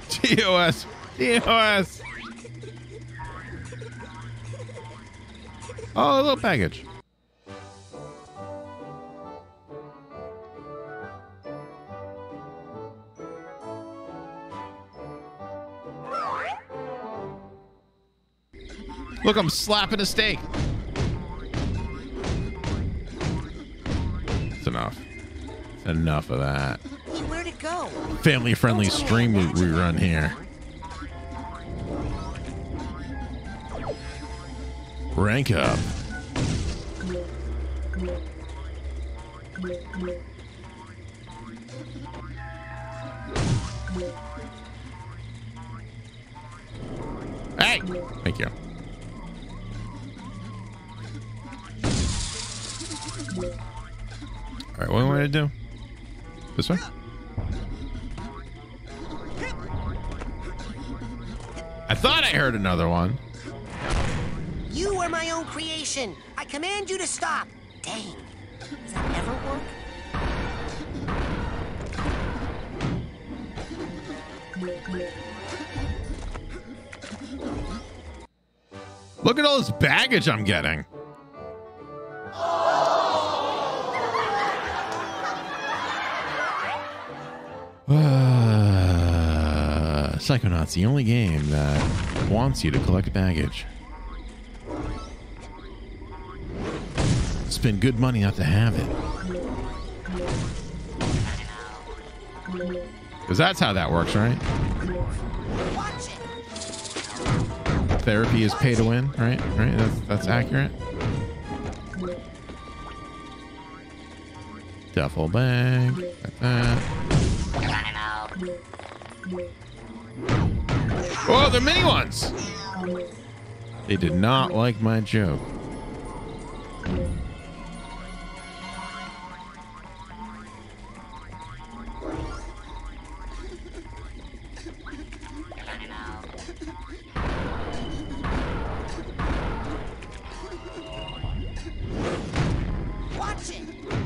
A: TOS. TOS. Oh, a little package. Look, I'm slapping a steak. It's enough. Enough of that.
B: Hey, where'd it go?
A: Family-friendly stream we run here. Rank up. Hey! Thank you. All right, what am I gonna do? This way? I thought I heard another one.
B: You are my own creation. I command you to stop. Dang. Does that ever work?
A: Look at all this baggage I'm getting. Psychonauts, the only game that wants you to collect baggage. Spend good money not to have it. Because that's how that works, right? Therapy is pay to win, right? Right? That's accurate. Duffel bag. Like that. Oh, the mini ones! They did not like my joke.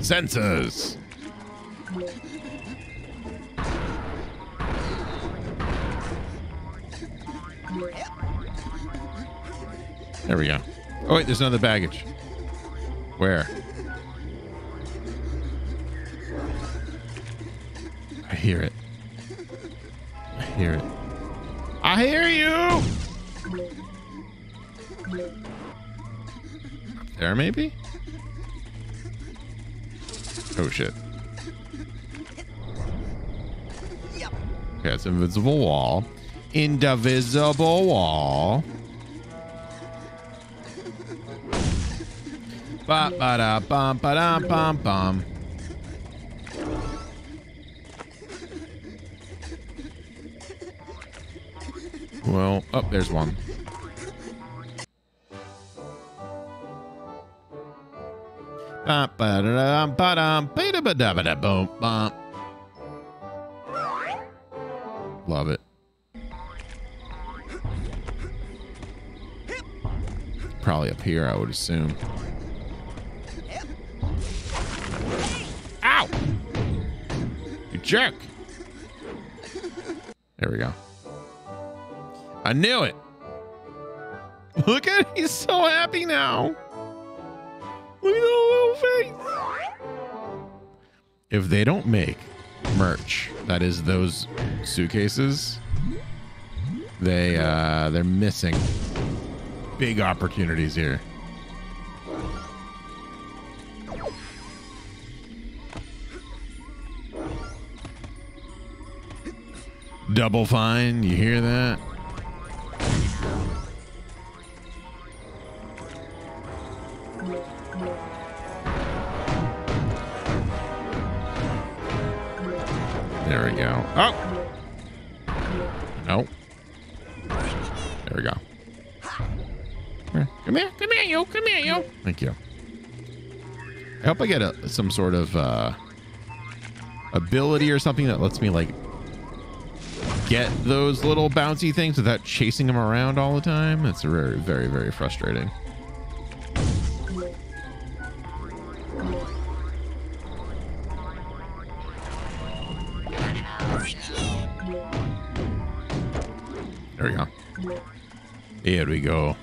A: Sensors. There we go. Oh wait, there's another baggage. Where? I hear it. I hear it. I hear you! There maybe? Oh shit. Okay, it's invisible wall. Indivisible wall. Ba ba da bum ba da bum bum. Well, oh, there's one. Ba ba da ba da ba da ba da ba da boom bum. Love it. Probably up here, I would assume. Ow! You jerk! There we go. I knew it. Look at it. He's so happy now. Look at the little face. If they don't make merch that is those suitcases, they're missing big opportunities here. Double Fine, you hear that? There we go. Oh! No. There we go. Come here, you. Come here, you. Thank you. I hope I get some sort of ability or something that lets me, like, get those little bouncy things without chasing them around all the time. It's very, very, very frustrating. There we go. Here we go.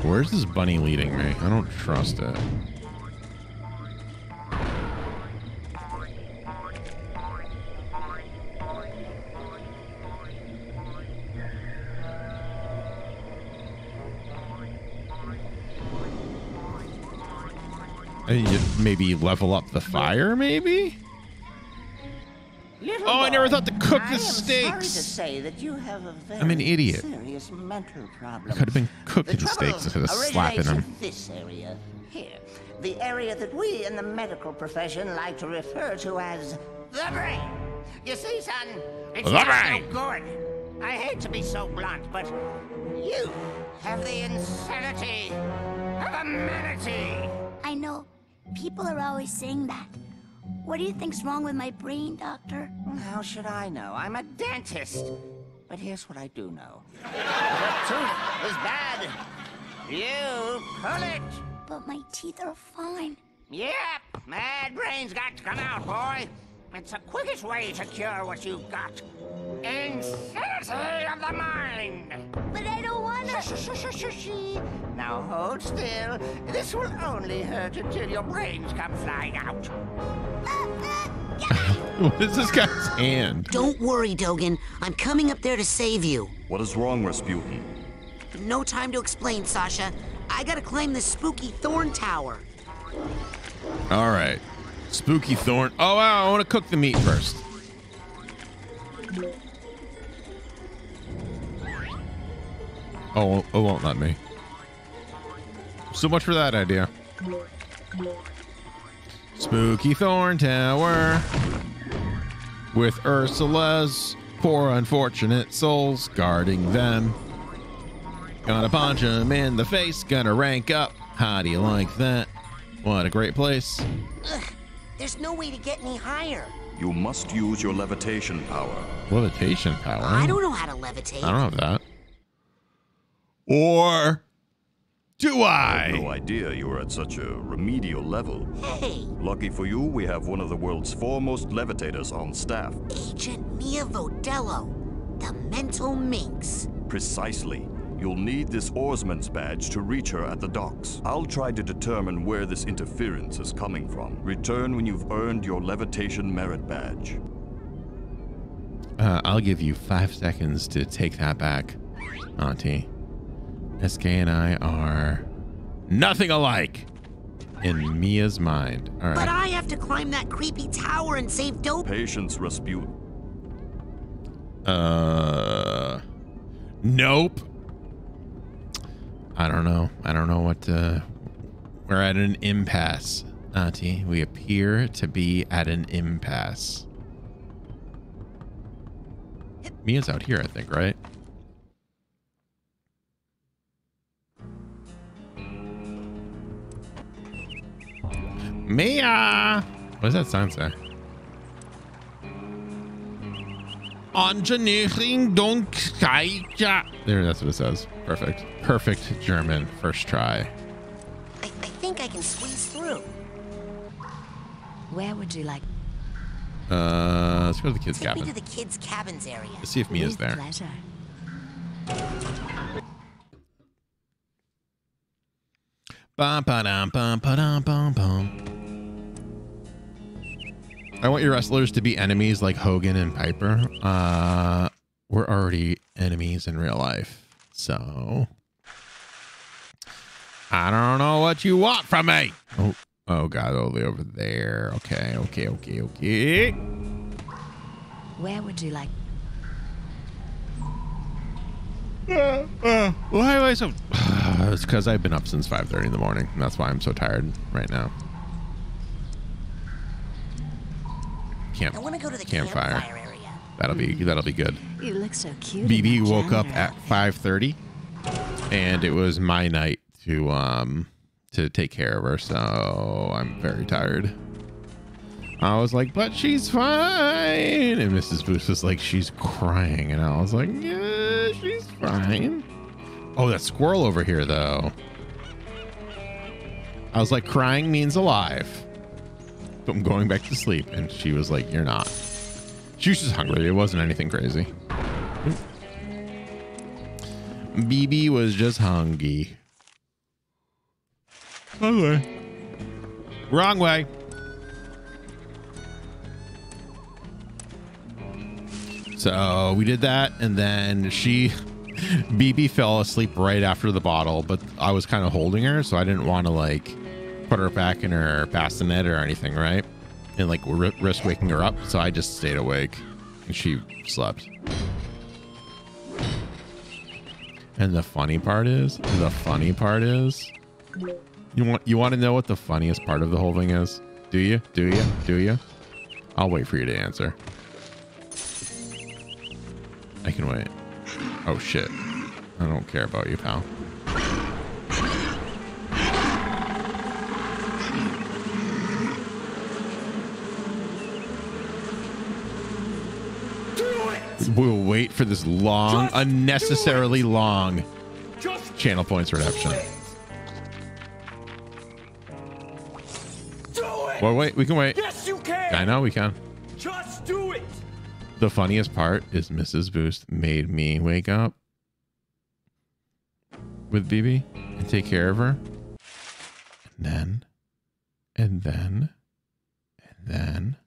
A: Where's this bunny leading me? I don't trust it. Maybe level up the fire, maybe?
J: Little
A: I never thought to cook the
J: I am
A: steaks.
J: sorry to say that you have a very
A: I'm an idiot.
J: serious mental problem.
A: I could have been cooking
J: The
A: steaks instead of
J: trouble
A: slapping
J: originates
A: them.
J: in this area here, the area that we in the medical profession like to refer to as the brain. You see, son, it's
A: The
J: not
A: brain.
J: so good. I hate to be so blunt, but you have the insanity of a manatee.
D: I know. People are always saying that. What do you think's wrong with my brain, Doctor?
J: How should I know? I'm a dentist. But here's what I do know. The tooth is bad. You pull it.
D: But my teeth are fine.
J: Yep, mad brain's got to come out, boy. It's the quickest way to cure what you've got. Insanity of the mind!
D: But I don't wanna...
J: Shh. Now hold still. This will only hurt until your brains come flying out.
A: What is this guy's hand?
B: Don't worry, Dogen. I'm coming up there to save you.
C: What is wrong, Rasputin?
B: No time to explain, Sasha. I gotta climb the spooky thorn tower.
A: All right. Spooky thorn. Oh, wow. I want to cook the meat first. Oh, it won't let me. So much for that idea. Spooky thorn tower. With Ursula's poor unfortunate souls guarding them. Gonna punch him in the face. Gonna rank up. How do you like that? What a great place.
B: Ugh, there's no way to get any higher.
C: You must use your levitation power.
A: Levitation power?
B: I don't know how to levitate.
A: I don't have that. Or do I?
C: I had no idea you were at such a remedial level.
B: Hey.
C: Lucky for you, we have one of the world's foremost levitators on staff.
B: Agent Mia Vodello, the mental minx.
C: Precisely. You'll need this oarsman's badge to reach her at the docks. I'll try to determine where this interference is coming from. Return when you've earned your levitation merit badge.
A: I'll give you 5 seconds to take that back, Auntie. SK and I are nothing alike in Mia's mind. All right.
B: But I have to climb that creepy tower and save Dope.
C: Patience, Rasputin.
A: Nope. I don't know. I don't know what to... We're at an impasse, Auntie. We appear to be at an impasse. Mia's out here, I think, right? Mia! What does that sign say? Engineering don't there, that's what it says. Perfect. Perfect German. First try.
B: I think I can squeeze through.
F: Where would you like?
A: Let's go to the kids'
B: Take me
A: cabin.
B: to the kids' cabins area.
A: Let's see if Mia's there.
F: Pleasure.
A: Bum, ba-dum, bum, ba-dum, bum, bum. I want your wrestlers to be enemies like Hogan and Piper. We're already enemies in real life, so I don't know what you want from me. Oh God, over there. Okay.
F: Where would you like?
A: Why am I so? It's because I've been up since 5:30 in the morning. And that's why I'm so tired right now.
B: I want to go to the
A: campfire
B: area.
A: That'll be good.
F: You look so cute.
A: BB woke up at 5:30, and it was my night to take care of her. So I'm very tired. I was like, but she's fine. And Mrs. Booth was like, she's crying. And I was like, yeah, she's fine. Oh, that squirrel over here, though. I was like, crying means alive. So I'm going back to sleep. And she was like, you're not. She was just hungry. It wasn't anything crazy. BB was just hungry. Okay. Wrong way. So we did that, and then BB fell asleep right after the bottle, but I was kind of holding her, so I didn't want to like put her back in her bassinet or anything, right? And like risk waking her up, so I just stayed awake, and she slept. And the funny part is, you want to know what the funniest part of the whole thing is? Do you? I'll wait for you to answer. I can wait. Oh shit. I don't care about you, pal. We'll wait for this long, unnecessarily long channel points redemption. Well, wait, we can wait.
K: Yes, you can.
A: I know we can. The funniest part is Mrs. Boost made me wake up with BB and take care of her. And then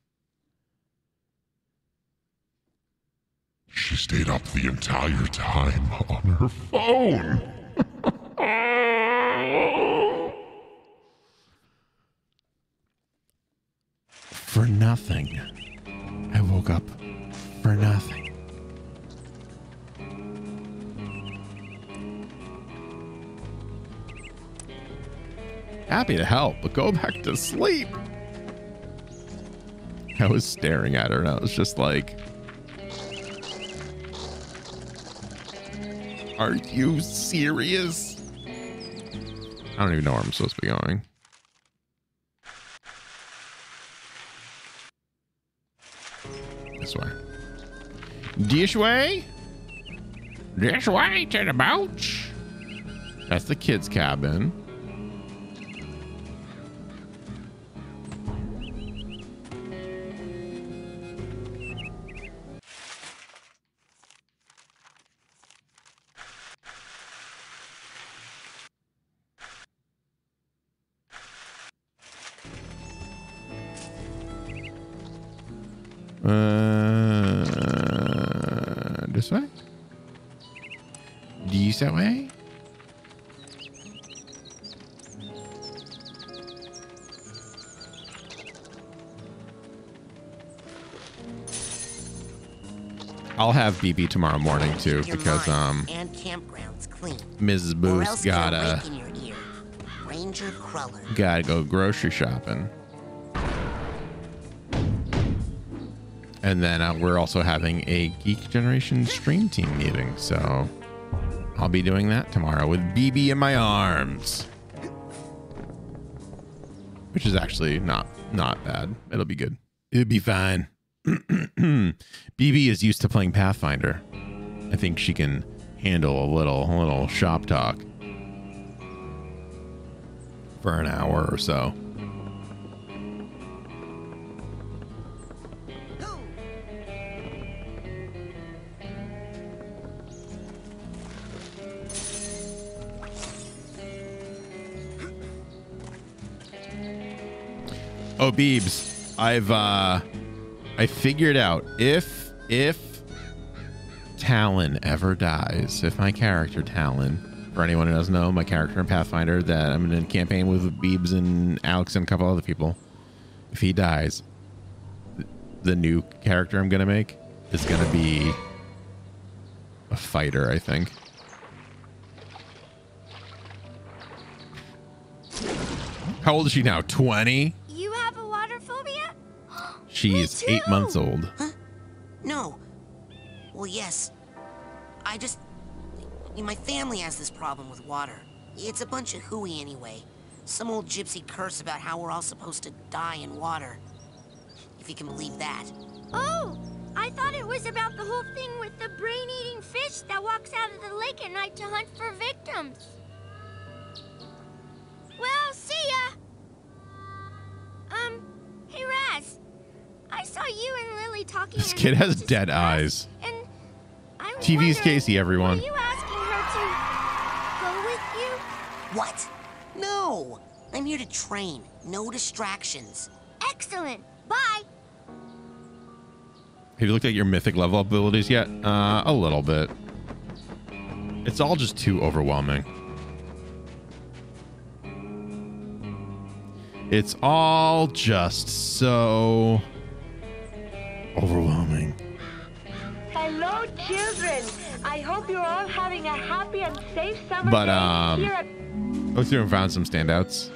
K: she stayed up the entire time on her phone.
A: For nothing. I woke up for nothing. Happy to help, but go back to sleep. I was staring at her and I was just like, are you serious? I don't even know where I'm supposed to be going. This way. This way? This way to the boat. That's the kids' cabin. This way? This way? I'll have BB tomorrow morning too, because
B: and campgrounds clean.
A: Mrs. Boost gotta go grocery shopping. And then we're also having a Geek Generation stream team meeting, so I'll be doing that tomorrow with BB in my arms, which is actually not bad. It'll be good. It'll be fine. BB is used to playing Pathfinder. I think she can handle a little shop talk for an hour or so. Oh, Beebs, I figured out if Talon ever dies, if my character Talon, for anyone who doesn't know, my character in Pathfinder that I'm in a campaign with Beebs and Alex and a couple other people, if he dies, the new character I'm gonna make is gonna be a fighter, I think. How old is she now? 20? She's 8 months old.
B: Huh? No. Well, yes. My family has this problem with water. It's a bunch of hooey anyway. Some old gypsy curse about how we're all supposed to die in water. If you can believe that.
D: Oh, I thought it was about the whole thing with the brain-eating fish that walks out of the lake at night to hunt for victims. Well, see ya. Hey, Raz. I saw you and Lily talking.
A: This kid has dead eyes.
D: And I
A: TV's Casey, everyone.
D: Were you asking her to go with you?
B: What? No. I'm here to train. No distractions.
D: Excellent. Bye.
A: Have you looked at your mythic level abilities yet? A little bit. It's all just too overwhelming. It's all just so overwhelming.
L: Hello, children. I hope you're all having a happy and safe summer.
A: But
L: day here at...
A: go through and found some standouts.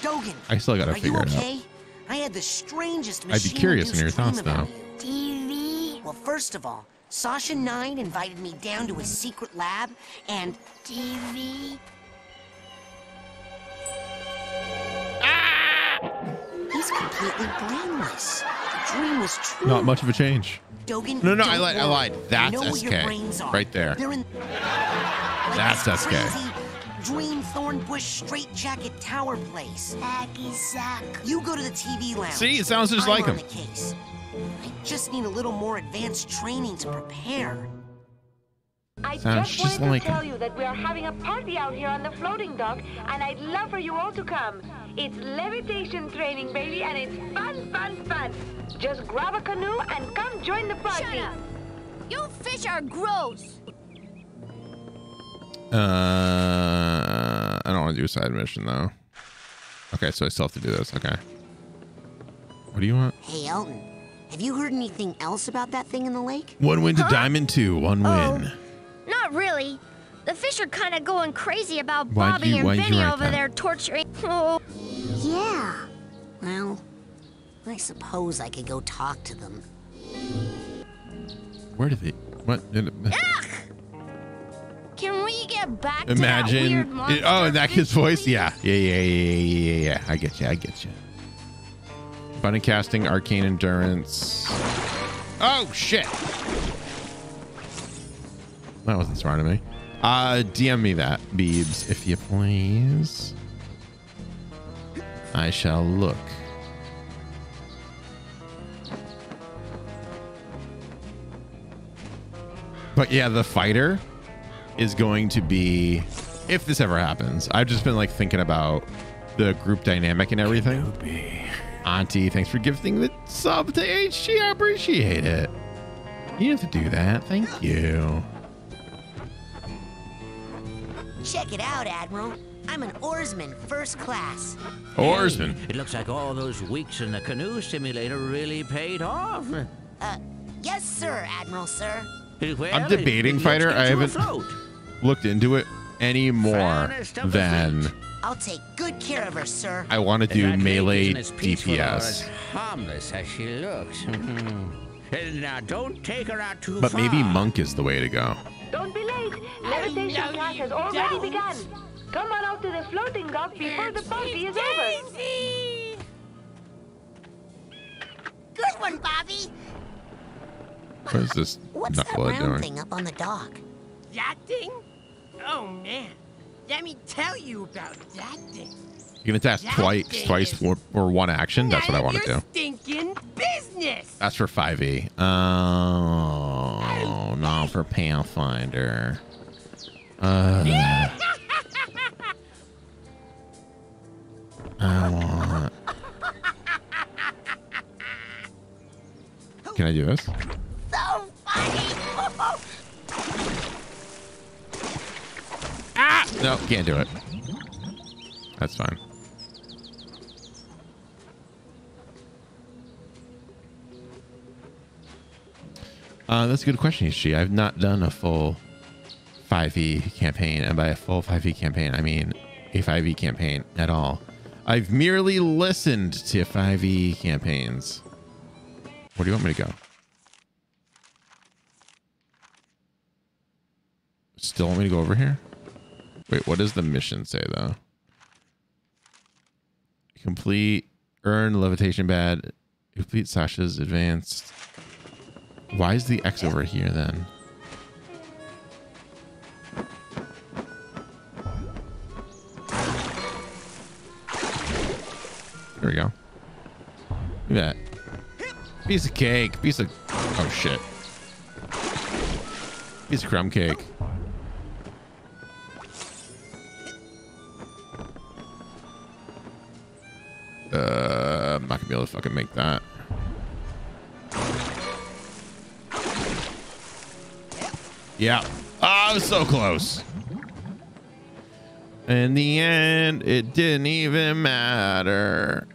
B: Dogen,
A: I still gotta figure it out.
B: I had the strangest
A: I'd be curious in your thoughts though.
B: TV. Well, first of all, Sasha 9 invited me down to his secret lab, and TV. He's completely brainless. The dream was true.
A: Not much of a change.
B: Dogen,
A: no, I lied. That's SK. Right there.
B: Like
A: That's SK.
B: Dream Thornbush Straitjacket Tower place.
D: Aggie Zack.
B: You go to the TV lounge.
A: See, it sounds just
B: I'm
A: like
B: on
A: him.
B: the case. I just need a little more advanced training to prepare.
L: I
A: Sounds
L: just
A: just
L: wanted
A: like
L: to tell
A: him.
L: you that we are having a party out here on the floating dock, and I'd love for you all to come. It's levitation training, baby, and it's fun, fun, fun. Just grab a canoe and come join the party.
D: Shut up. You fish are gross.
A: I don't want to do a side mission though. Okay, so I still have to do this. Okay. What do you want?
B: Hey, Elton, have you heard anything else about that thing in the lake?
A: One win to Diamond 2. One win.
D: Not really. The fish are kind of going crazy about
A: Why'd
D: Bobby
A: you
D: and Benny
A: write
D: over
A: that?
D: there torturing. Oh.
B: Yeah. Well, I suppose I could go talk to them.
A: Where did they? What?
D: Can we get back to that
A: Imagine.
D: weird monster
A: Oh, in that kid's
D: fish,
A: voice?
D: please?
A: Yeah. I get you. Fun and casting, arcane endurance. Oh, shit. That wasn't smart of me. DM me that, Beebs, if you please. I shall look. But yeah, the fighter is going to be, if this ever happens, I've just been like thinking about the group dynamic and everything. Auntie, thanks for gifting the sub to HG. I appreciate it. You have to do that. Thank you.
B: Check it out, Admiral. I'm an oarsman, first class.
A: Oarsman.
I: It looks like all those weeks in the canoe simulator really paid off.
B: Yes, sir, Admiral, sir.
I: Well,
A: I'm debating fighter. I haven't looked into it any more than
B: I'll take good care of her, sir.
A: I want to do
I: That
A: melee
I: lady isn't as peaceful or as
A: DPS.
I: harmless as she looks. Now, don't take her out too
A: But
I: far.
A: maybe monk is the way to go.
L: Don't be late. Levitation class has already begun. Come on out to the floating dock before the party is over.
B: Good one, Bobby.
A: What is this
B: What's that
A: knucklehead
B: round
A: doing?
B: thing up on the dock?
M: That thing? Oh, man. Let me tell you about that thing.
A: You can attack twice or one action. That's what I want to do.
M: Stinking business.
A: That's for 5e. Oh, not for Pathfinder. I want. Can I do this?
B: So funny.
A: Ah! No, can't do it. That's fine. That's a good question, Ishi. I've not done a full 5e campaign, and by a full 5e campaign, I mean a 5e campaign at all. I've merely listened to 5e campaigns. Where do you want me to go? Still want me to go over here? Wait, what does the mission say, though? Complete, earn levitation bad, complete Sasha's advanced. Why is the X over here, then? There we go. Look at that. Piece of cake. Piece of... Oh, shit. Piece of crumb cake. I'm not gonna be able to fucking make that. Yeah. Oh, I was so close. In the end, it didn't even matter.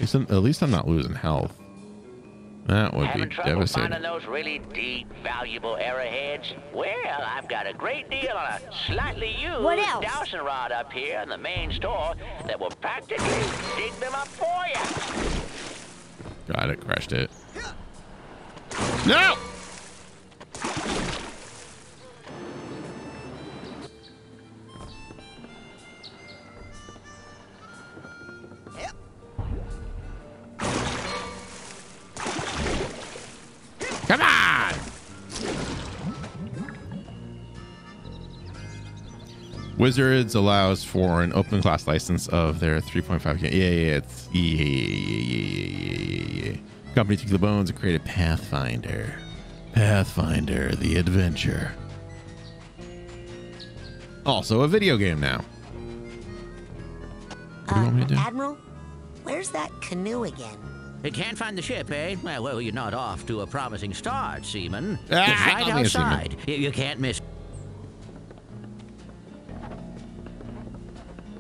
A: At least I'm not losing health. That would be
I: Having trouble
A: devastating.
I: finding those really deep, valuable arrowheads? Well, I've got a great deal on a slightly used
D: What else?
I: dowsing rod up here in the main store that will practically dig them up for you.
A: Got it. Crashed it. No! Come on! Wizards allows for an open class license of their 3.5. Yeah. Company took the bones and created Pathfinder. Pathfinder, the adventure. Also a video game now. What do you want me to do?
B: Admiral, where's that canoe again?
I: You can't find the ship, eh? Well, you're not off to a promising start, Seaman. It's
A: I
I: right
A: don't think it's
I: outside. You can't miss.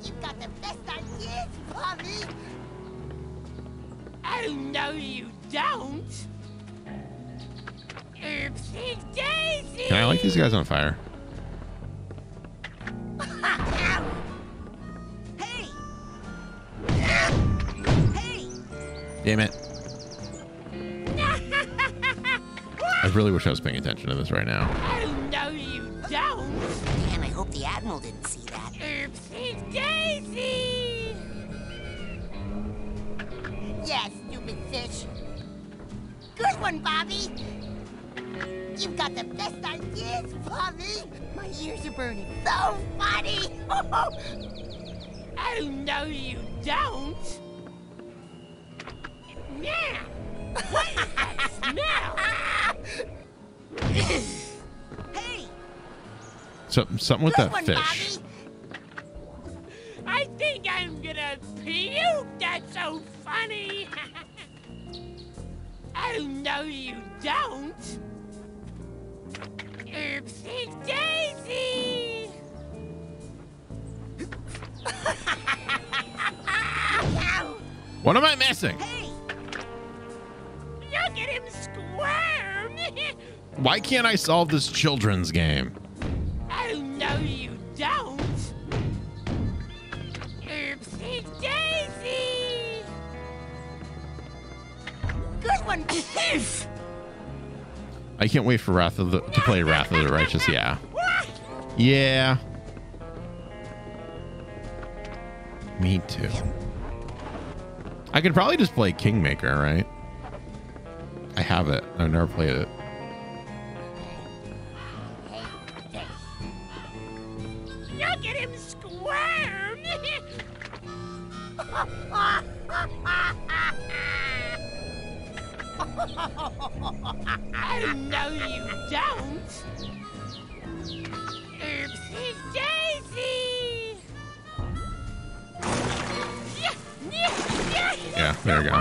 D: You've got the best ideas, Bobby!
M: Oh, no, you don't. Oopsie daisy!
A: Can I light these guys on fire?
D: Hey!
A: Damn it. I really wish I was paying attention to this right now.
M: Oh, no, you don't.
B: Man, I hope the Admiral didn't see that.
M: Oopsie daisy!
D: Yeah, stupid fish. Good one, Bobby! You've got the best ideas, Bobby! My ears are burning. So funny!
M: Oh, no, you don't. Yeah! What is that smell?
D: Hey!
A: Something with
D: Good
A: that
D: one,
A: fish.
D: Bobby!
M: I think I'm gonna puke. That's so funny. Oh, no, you don't. Oopsie daisy!
A: What am I missing?
D: Hey!
M: Look at him squirm!
A: Why can't I solve this children's game?
M: Oh, no, you don't. Oopsie daisy!
D: Good one!
A: I can't wait for to play Wrath of the Righteous. Yeah. Yeah. Me too. I could probably just play Kingmaker, right? I have it. I've never played it.
M: Look at him squirm! Oh, no, you don't. Oopsie daisy!
A: Yeah, there we go.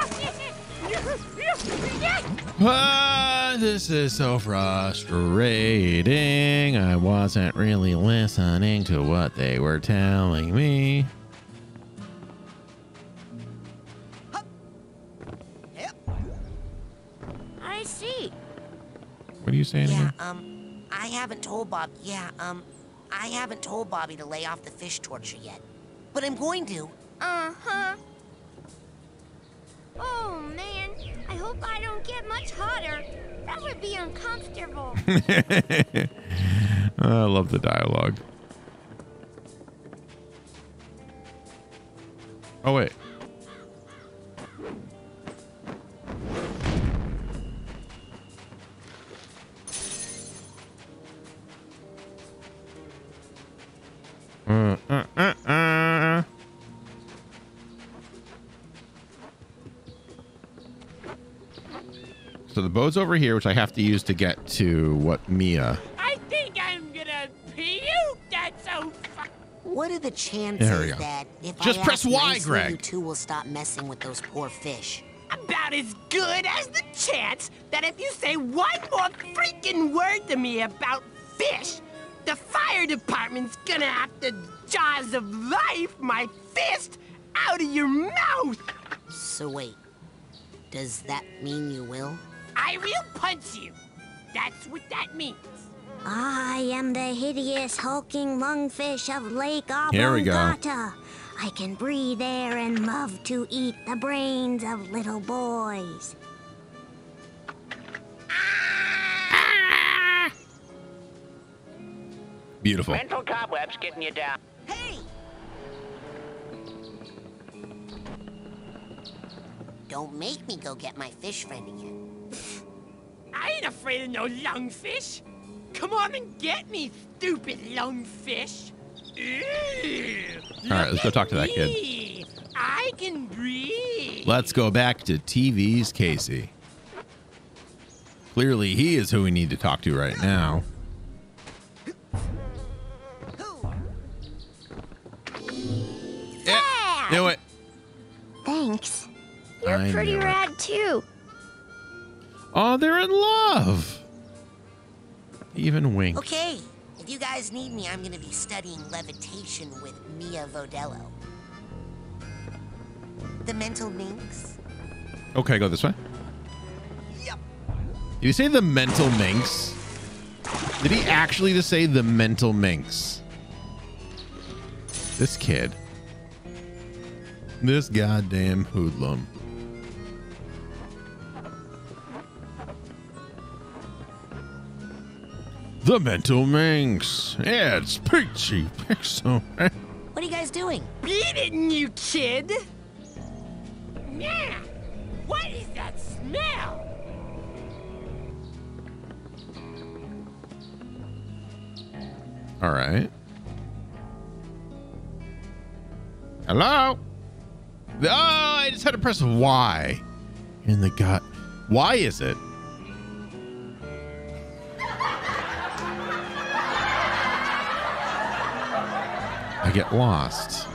A: This is so frustrating. I wasn't really listening to what they were telling me.
D: I see.
A: What are you saying
B: Yeah,
A: again?
B: I haven't told Bob. Yeah, I haven't told Bobby to lay off the fish torture yet. But I'm going to.
D: Uh-huh. Oh, man. I hope I don't get much hotter. That would be uncomfortable.
A: I love the dialogue. Oh, wait. So the boat's over here, which I have to use to get to what Mia.
M: I think I'm gonna puke. That's so fun.
B: What are the chances
A: There we go.
B: that if
A: Just
B: I
A: press
B: act
A: Y,
B: nicely,
A: Greg.
B: you two will stop messing with those poor fish?
M: About as good as the chance that if you say one more freaking word to me about fish, the fire department's gonna have to jaws of life my fist out of your mouth.
B: So wait, does that mean you will?
M: I will punch you. That's what that means.
D: I am the hideous hulking lungfish of Lake
A: Here we go.
D: Oblongata. I can breathe air and love to eat the brains of little boys.
A: Beautiful.
I: Mental cobwebs getting you down.
D: Hey!
B: Don't make me go get my fish friend again.
M: I ain't afraid of no lungfish. Come on and get me, stupid lungfish.
A: All right, let's go talk to that kid.
M: I can breathe.
A: Let's go back to TV's Casey. Clearly, he is who we need to talk to right now. Yeah, do it.
E: Thanks.
D: You're
A: I
D: pretty
A: knew it.
D: rad, too.
A: Oh, they're in love. Even wink.
B: Okay, if you guys need me, I'm gonna be studying levitation with Mia Vodello. The mental minx.
A: Okay, go this way. Did he say the mental minx? Did he actually just say the mental minx? This kid. This goddamn hoodlum. The mental minx. Yeah, it's Peachy Pixel.
B: What are you guys doing?
M: Beat it, you kid. Yeah. What is that smell?
A: All right. Hello? Oh, I just had to press Y in the gut. Why is it? I get lost.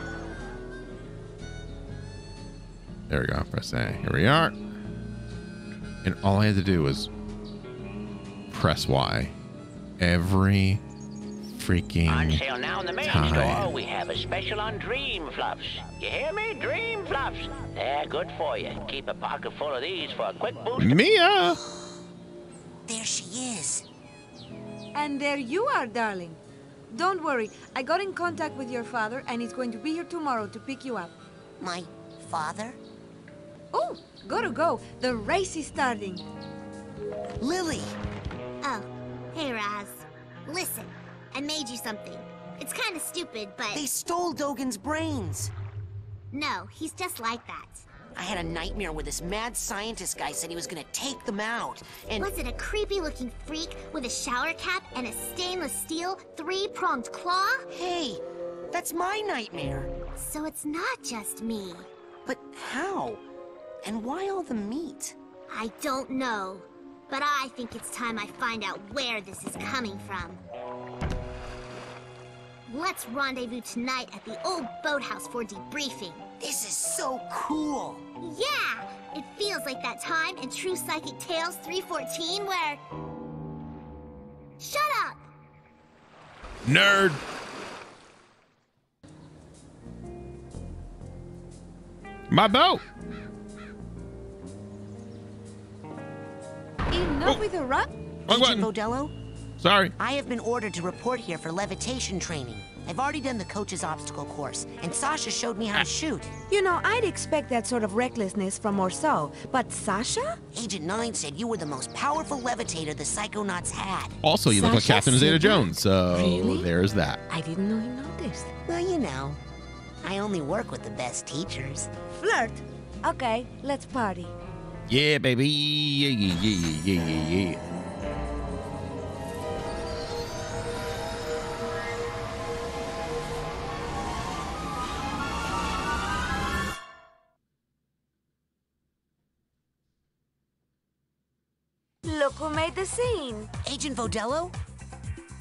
A: There we go. Press A. Here we are. And all I had to do was press Y every freaking
I: Until now in the main
A: time.
I: store, we have a special on Dream Fluffs. You hear me? Dream Fluffs. They're good for you. Keep a pocket full of these for a quick boost.
A: Mia!
B: There she is.
N: And there you are, darling. Don't worry. I got in contact with your father, and he's going to be here tomorrow to pick you up.
B: My father?
N: Oh, gotta go. The race is starting.
B: Lily!
D: Oh, hey, Raz. Listen, I made you something. It's kind of stupid, but...
B: They stole Dogen's brains.
D: No, he's just like that.
B: I had a nightmare where this mad scientist guy said he was gonna take them out, and...
D: Was it a creepy-looking freak with a shower cap and a stainless steel three-pronged claw?
B: Hey, that's my nightmare.
D: So it's not just me.
B: But how? And why all the meat?
D: I don't know, but I think it's time I find out where this is coming from. Let's rendezvous tonight at the old boathouse for debriefing.
B: This is so cool.
D: Yeah! It feels like that time in True Psychic Tales 314 where... Shut up!
A: Nerd! My boat!
N: Enough with the rap?
B: Agent Vodello?
A: Sorry.
B: I have been ordered to report here for levitation training. I've already done the coach's obstacle course, and Sasha showed me how to shoot.
F: You know, I'd expect that sort of recklessness from Orso, but Sasha?
B: Agent 9 said you were the most powerful levitator the Psychonauts had.
A: Also, you look like
F: Sasha
A: Captain
F: said
A: Zeta-Jones, so
F: Really?
A: there's that.
F: I didn't know he noticed.
B: Well, you know, I only work with the best teachers.
F: Flirt? Okay, let's party.
A: Yeah, baby. Yeah, yeah, yeah, yeah, yeah, yeah.
N: Look who made the scene.
B: Agent Vodello?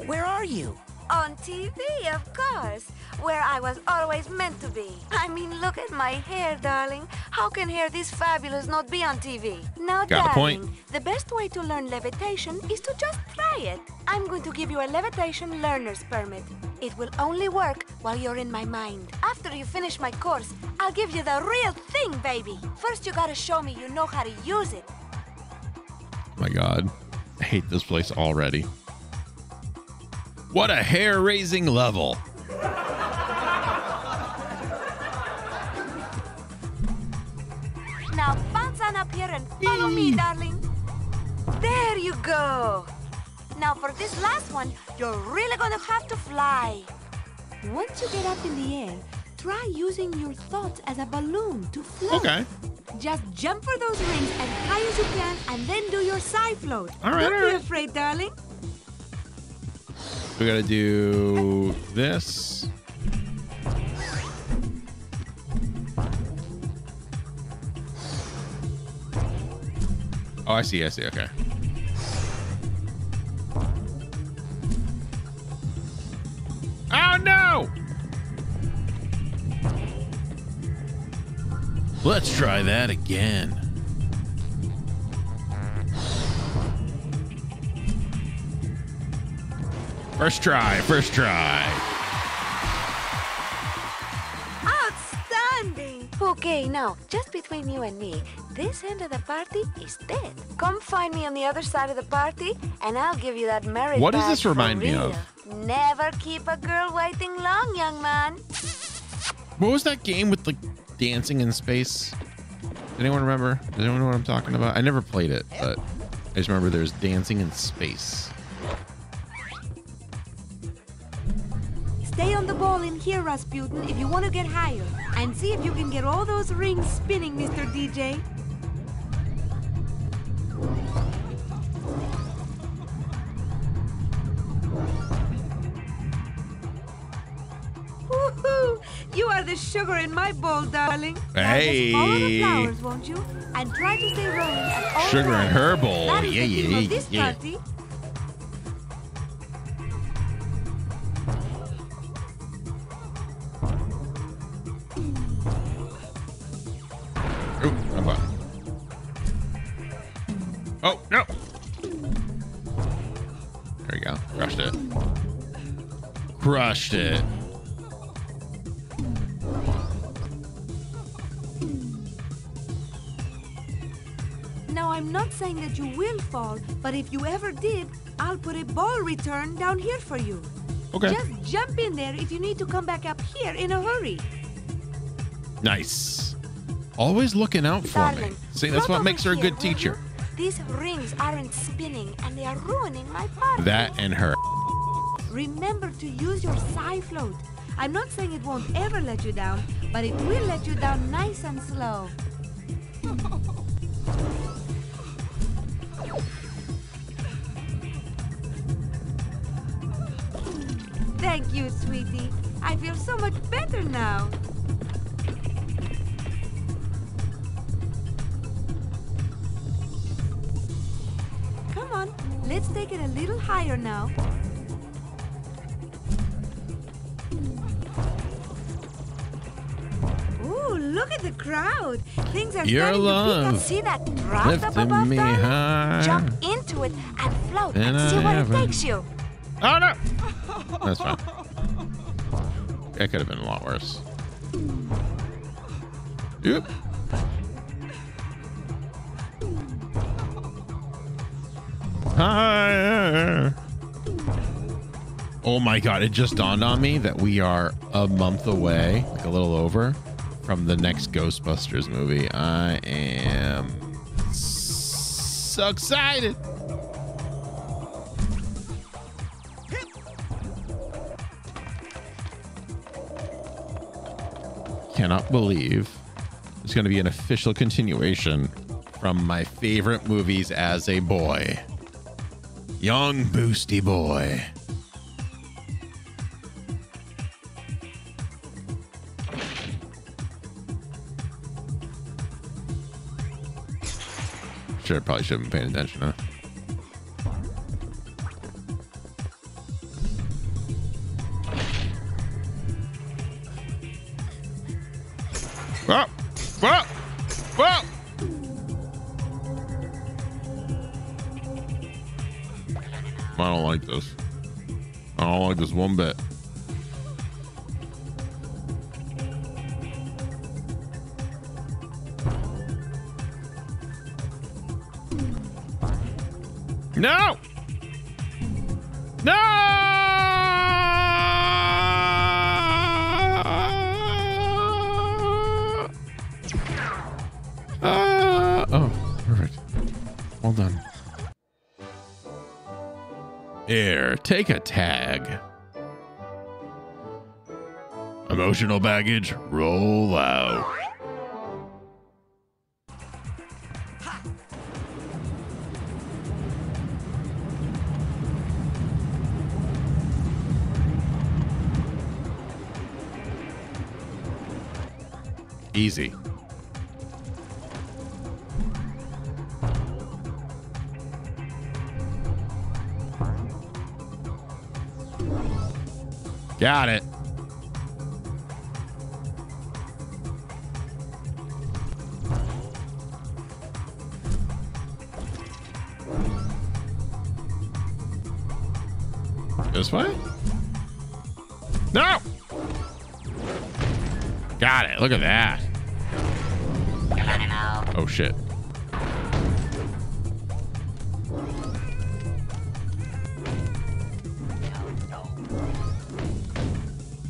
B: Where are you?
N: On TV, of course. Where I was always meant to be. I mean, look at my hair, darling. How can hair this fabulous not be on TV? Now,
A: Got a
N: darling,
A: point.
N: the best way to learn levitation is to just try it. I'm going to give you a levitation learner's permit. It will only work while you're in my mind. After you finish my course, I'll give you the real thing, baby. First, you gotta show me you know how to use it.
A: My God. I hate this place already. What a hair-raising level.
N: Now bounce on up here and follow me, darling. There you go. Now for this last one, you're really gonna have to fly. Once you get up in the air, try using your thoughts as a balloon to float.
A: Okay.
N: Just jump for those rings as high as you can and then do your side float.
A: All right,
N: Don't
A: all
N: be
A: right.
N: afraid, darling.
A: We gotta do this. Oh, I see. Okay. Oh, no! Let's try that again. First try.
N: Outstanding! Okay, now, just between you and me, this end of the party is dead. Come find me on the other side of the party, and I'll give you that merit
A: What does
N: badge
A: this remind
N: for
A: me
N: real.
A: of?
N: Never keep a girl waiting long, young man.
A: What was that game with like dancing in space? Does anyone remember? Does anyone know what I'm talking about? I never played it, but I just remember there's dancing in space.
F: Stay on the ball in here, Rasputin, if you want to get higher. And see if you can get all those rings spinning, Mr. DJ. Woohoo! You are the sugar in my bowl, darling.
A: Hey.
F: Now just follow the flowers, won't you? And try to stay rolling at all
A: Sugar in
F: times.
A: her bowl.
F: That is the theme of this
A: Yeah.
F: party.
A: Oh, I'm on. Oh, no. There we go. Crushed it.
F: Now, I'm not saying that you will fall, but if you ever did, I'll put a ball return down here for you.
A: Okay.
F: Just jump in there if you need to come back up here in a hurry.
A: Nice. Always looking out for me. See, that's what makes her a good teacher.
N: These rings aren't spinning, and they are ruining my party.
A: That and her.
F: Remember to use your psi float. I'm not saying it won't ever let you down, but it will let you down nice and slow. Thank you, sweetie. I feel so much better now. Come on, let's take it a little higher now. Ooh, look at the crowd. Things are
A: Your
F: starting to pick up.
A: love
N: See that draft up above,
A: lifting me
N: darling?
A: high.
N: Jump into it and float
A: And
N: and see
A: I
N: where it
A: haven't.
N: takes you.
A: Oh, no. That's fine. That could have been a lot worse. Yep. Higher. Oh my God, it just dawned on me that we are a month away, like a little over, from the next Ghostbusters movie. I am so excited. Cannot believe it's going to be an official continuation from my favorite movies as a boy. Young Boosty Boy. Sure, probably should have been paying attention, huh? Whoa! Whoa! Whoa! I don't like this. I don't like this one bit. No! No! Oh, perfect. Well done. Here, take a tag. Emotional baggage, roll out. Easy. Got it. This way? No! Got it. Look at that. Oh, shit.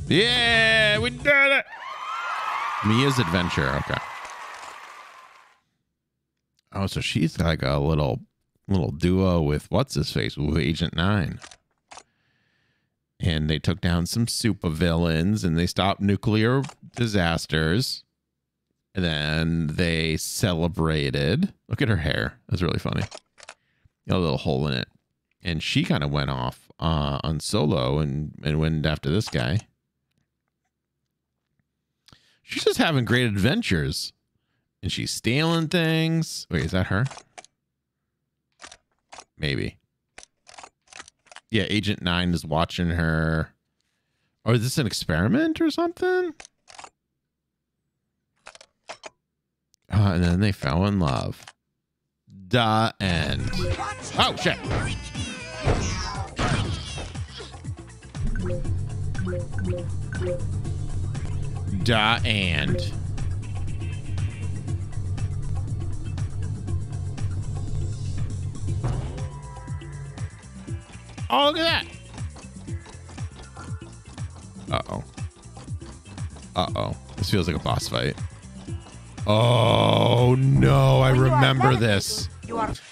A: Yeah, we did it. Mia's adventure. Okay. Oh, so she's like a little duo with what's his face with Agent 9. And they took down some super villains and they stopped nuclear disasters. And then they celebrated. Look at her hair. That's really funny. Got a little hole in it. And she kind of went off on solo and went after this guy. She's just having great adventures. And she's stealing things. Wait, is that her? Maybe. Yeah, Agent 9 is watching her. Or is this an experiment or something? And then they fell in love. The end. Oh, shit. The end. Oh, look at that. Uh-oh. Uh-oh. This feels like a boss fight. Oh, no. I remember this.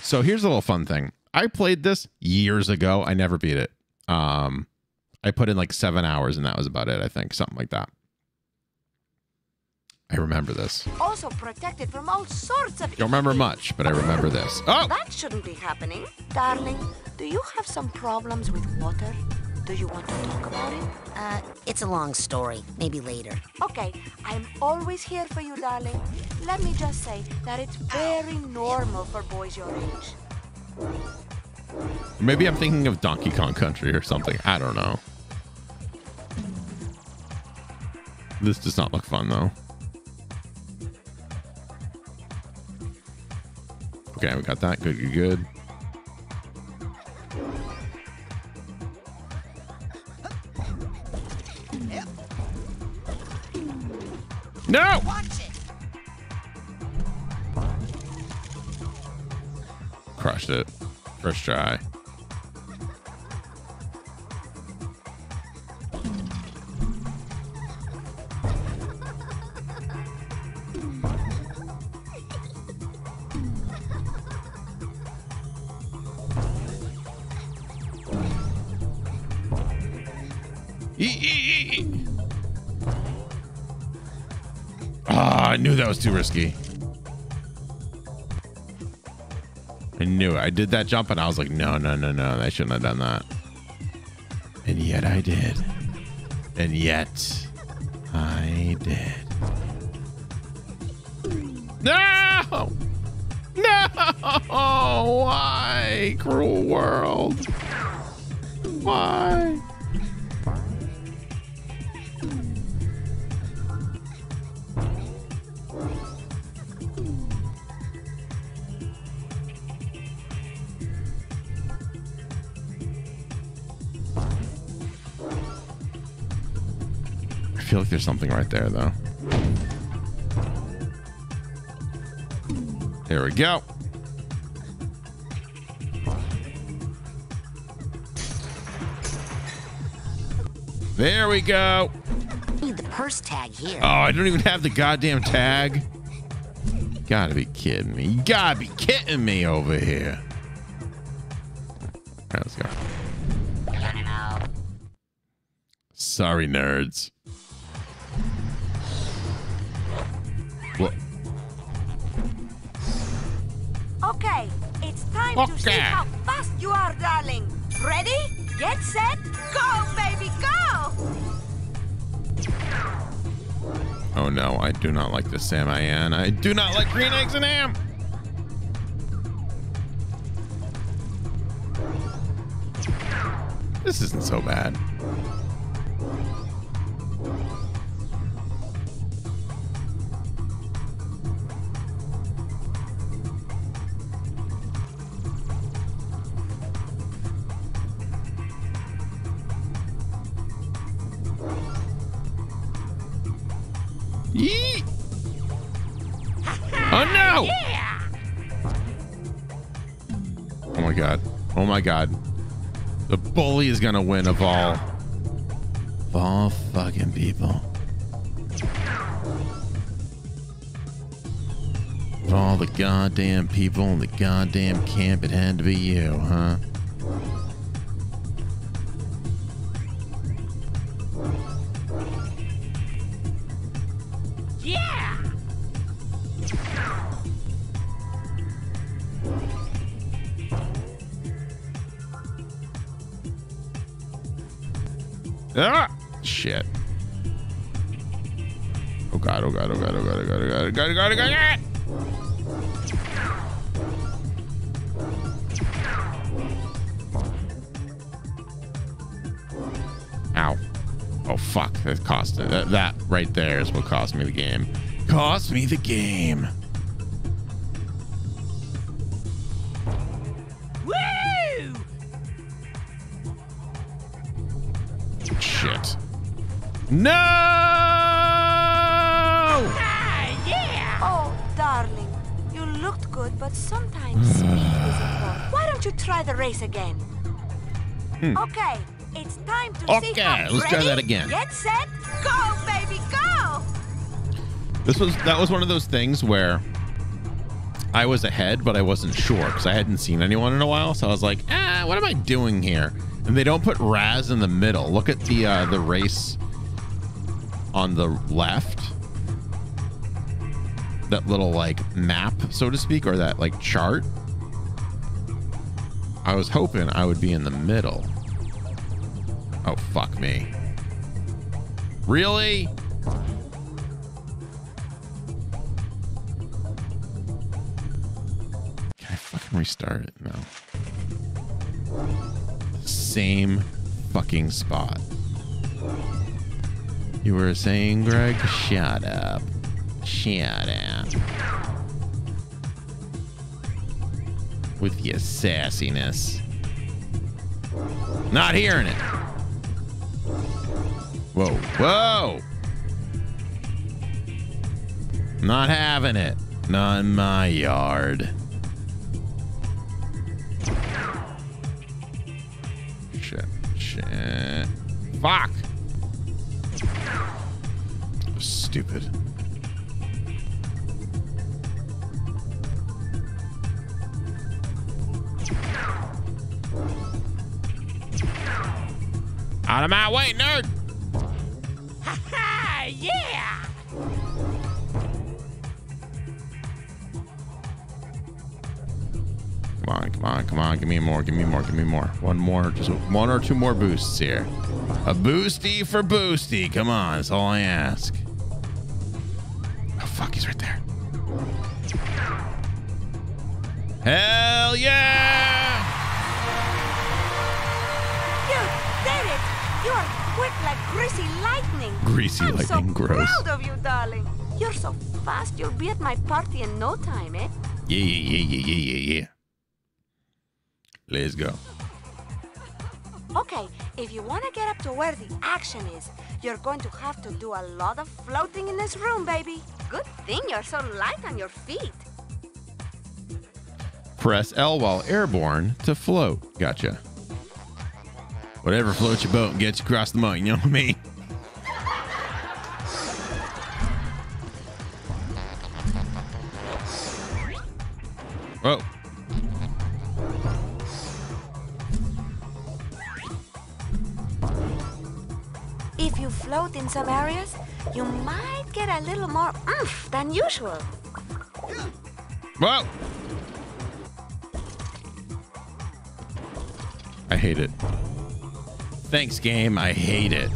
A: So here's a little fun thing. I played this years ago. I never beat it. I put in like 7 hours and that was about it, I think. Something like that. I remember this.
N: Also protected from all sorts of...
A: Don't remember much, but I remember this. Oh!
N: That shouldn't be happening. Darling, do you have some problems with water? Do you want to talk about it?
B: It's a long story. Maybe later.
N: Okay, I'm always here for you, darling. Let me just say that it's very normal for boys your age.
A: Maybe I'm thinking of Donkey Kong Country or something. I don't know. This does not look fun, though. Okay, we got that. Good, good, good. No! Crushed it. First try. I knew that was too risky. I knew it. I did that jump and I was like, no, no, no, no. I shouldn't have done that. And yet I did. And yet I did. No! No! Why? Cruel world. Why? I feel like there's something right there, though. There we go. There we go.
B: Need the purse tag here.
A: Oh, I don't even have the goddamn tag. You gotta be kidding me. You gotta be kidding me over here. All right, let's go. Sorry, nerds. What?
N: Okay, it's time to see how fast you are, darling. Ready? Get set, go, baby, go!
A: Oh no, I do not like this Sam I Ann. I do not like green eggs and ham. This isn't so bad. No!
M: Yeah!
A: Oh my god. Oh my god. The bully is gonna win of all fucking people. Of all the goddamn people in the goddamn camp, it had to be you, huh?
M: Yeah!
A: Ah! Shit. Oh god, oh god, oh god, oh god, oh god, oh god, oh god, oh god, oh god. Ow. Oh fuck, that cost it. That right there is what cost me the game. Cost me the game.
M: Woo!
A: Shit. No!
M: Yeah!
N: Oh, darling. You looked good, but sometimes speed is important. Why don't you try the race again? Okay, it's time to see how.
A: Let's try that again.
N: Get set, go, baby, go!
A: That was one of those things where I was ahead, but I wasn't sure because I hadn't seen anyone in a while. So I was like, what am I doing here? And they don't put Raz in the middle. Look at the race on the left. That little like map, so to speak, or that like chart. I was hoping I would be in the middle. Oh, fuck me. Really? Can I fucking restart it? No. Same fucking spot. You were saying, Greg? Shut up. Shut up. With your sassiness. Not hearing it. Whoa. Whoa. Not having it. Not in my yard. Shit. Fuck. Stupid. Out of my way, nerd.
M: Ha ha! Yeah!
A: Come on. Give me more. One more. Just one or two more boosts here. A boosty for boosty. Come on. That's all I ask. Oh, fuck. He's right there. Hell yeah!
N: You did it! You are quick like greasy lightning.
A: I'm
N: so
A: gross.
N: Proud of you, darling. You're so fast, you'll be at my party in no time, eh?
A: Yeah. Let's go.
N: Okay, if you want to get up to where the action is, you're going to have to do a lot of floating in this room, baby. Good thing you're so light on your feet.
A: Press L while airborne to float. Gotcha. Whatever floats your boat and gets you across the moat, you know what I mean? Whoa.
N: If you float in some areas, you might get a little more oomph than usual.
A: Whoa. I hate it. Thanks, game. I hate it.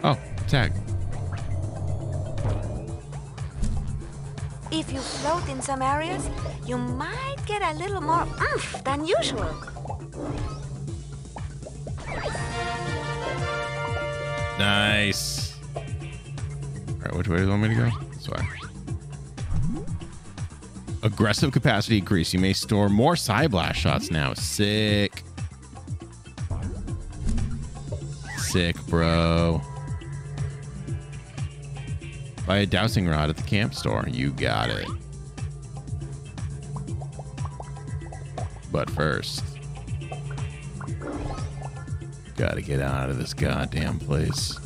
A: Oh, tag.
N: If you float in some areas, you might get a little more oomph than usual.
A: Nice. All right, which way do you want me to go? This way. Aggressive capacity increase. You may store more Psy Blast shots now. Sick. Sick, bro. Buy a dowsing rod at the camp store. You got it. But first, gotta get out of this goddamn place.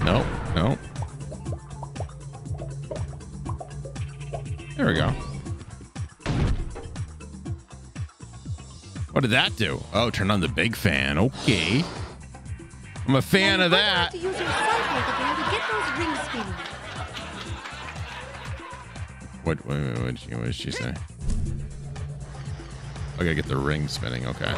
A: Nope, nope. There we go. What did that do? Oh, turn on the big fan. Okay. I'm a fan of that.
F: To use your cyclist again to get those rings spinning.
A: What did she say? I gotta get the ring spinning. Okay.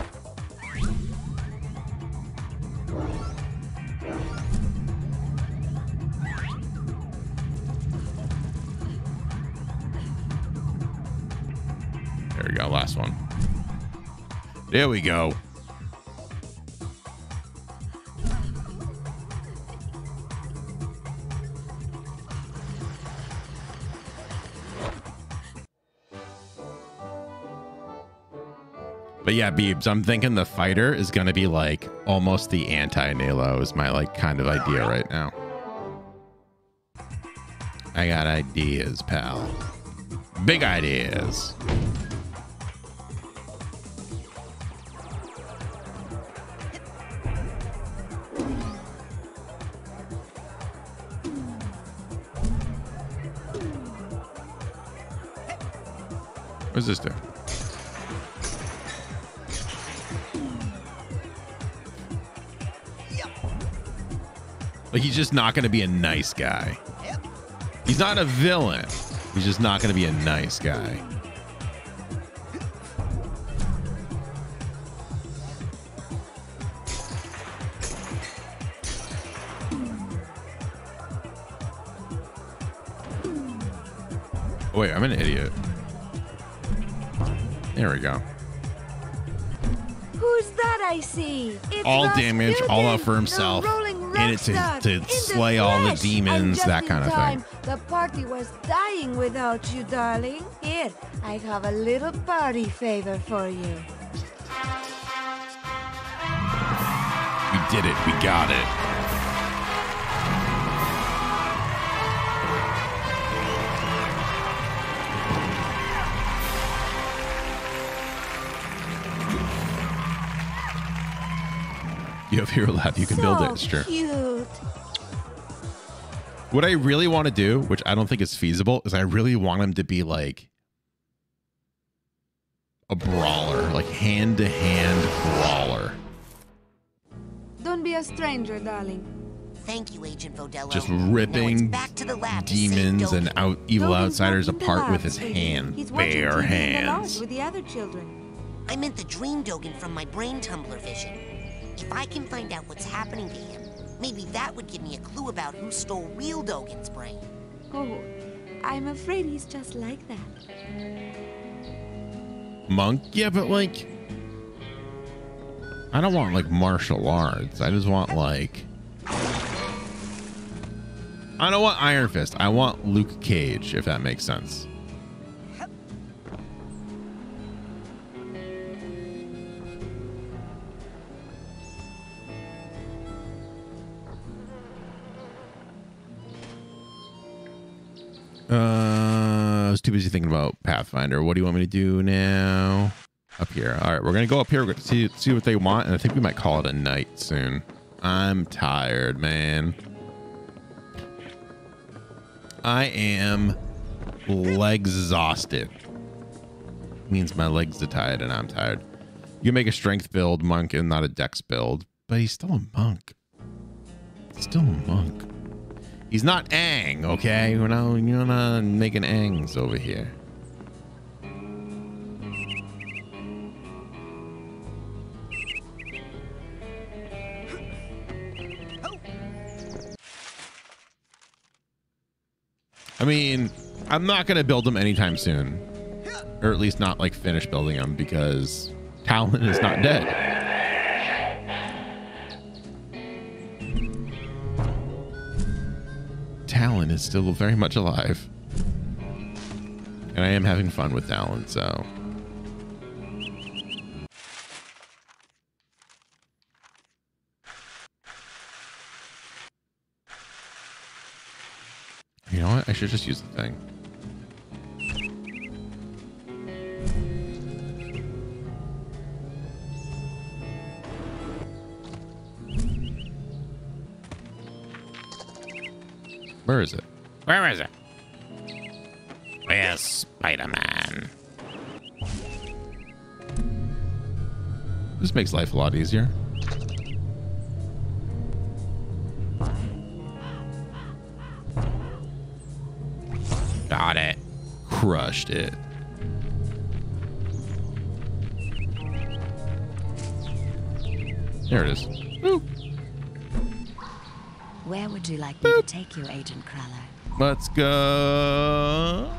A: There we go. Last one. There we go. But yeah, Beebs, I'm thinking the fighter is going to be like almost the anti-Nalo is my like kind of idea right now. I got ideas, pal. Big ideas. What does this do? Like, he's just not going to be a nice guy. He's not a villain. He's just not going to be a nice guy. Oh, wait, I'm an idiot. There we go.
F: Who's that I see? It's
A: All
F: Rasputin,
A: damage, all out for himself, in it to slay all the demons, that kind of thing.
F: The party was dying without you, darling. Here, I have a little party favor for you.
A: We did it. We got it. You have Hero Lab. You can build it. Sure.
F: Cute.
A: What I really want to do, which I don't think is feasible, is I really want him to be like a brawler, like hand-to-hand brawler.
F: Don't be a stranger, darling.
B: Thank you, Agent Vodello.
A: Just ripping demons and evil outsiders apart with his bare hands.
F: With the other children.
B: I meant the dream Dogen from my brain tumbler vision. If I can find out what's happening to him, maybe that would give me a clue about who stole real Dogen's brain.
F: Oh, I'm afraid he's just like that.
A: Monk? Yeah, but like, I don't want like martial arts. I just want like, I don't want Iron Fist. I want Luke Cage, if that makes sense. I was too busy thinking about Pathfinder. What do you want me to do now? Up here. All right, we're gonna go up here. We're gonna see what they want, and I think we might call it a night soon. I'm tired, man. I am exhausted. Means my legs are tired and I'm tired. You can make a strength build, monk, and not a dex build, but he's still a monk. Still a monk. He's not Aang, okay? You're not making Aangs over here. I mean, I'm not going to build him anytime soon. Or at least not, like, finish building him because Talon is not dead. Talon is still very much alive. And I am having fun with Talon, so. You know what? I should just use the thing. Where is it? Where is it? Where's Spider-Man? This makes life a lot easier. Got it. Crushed it. There it is. Woo.
O: Where would you like me to take you, Agent Cruller?
A: Let's go.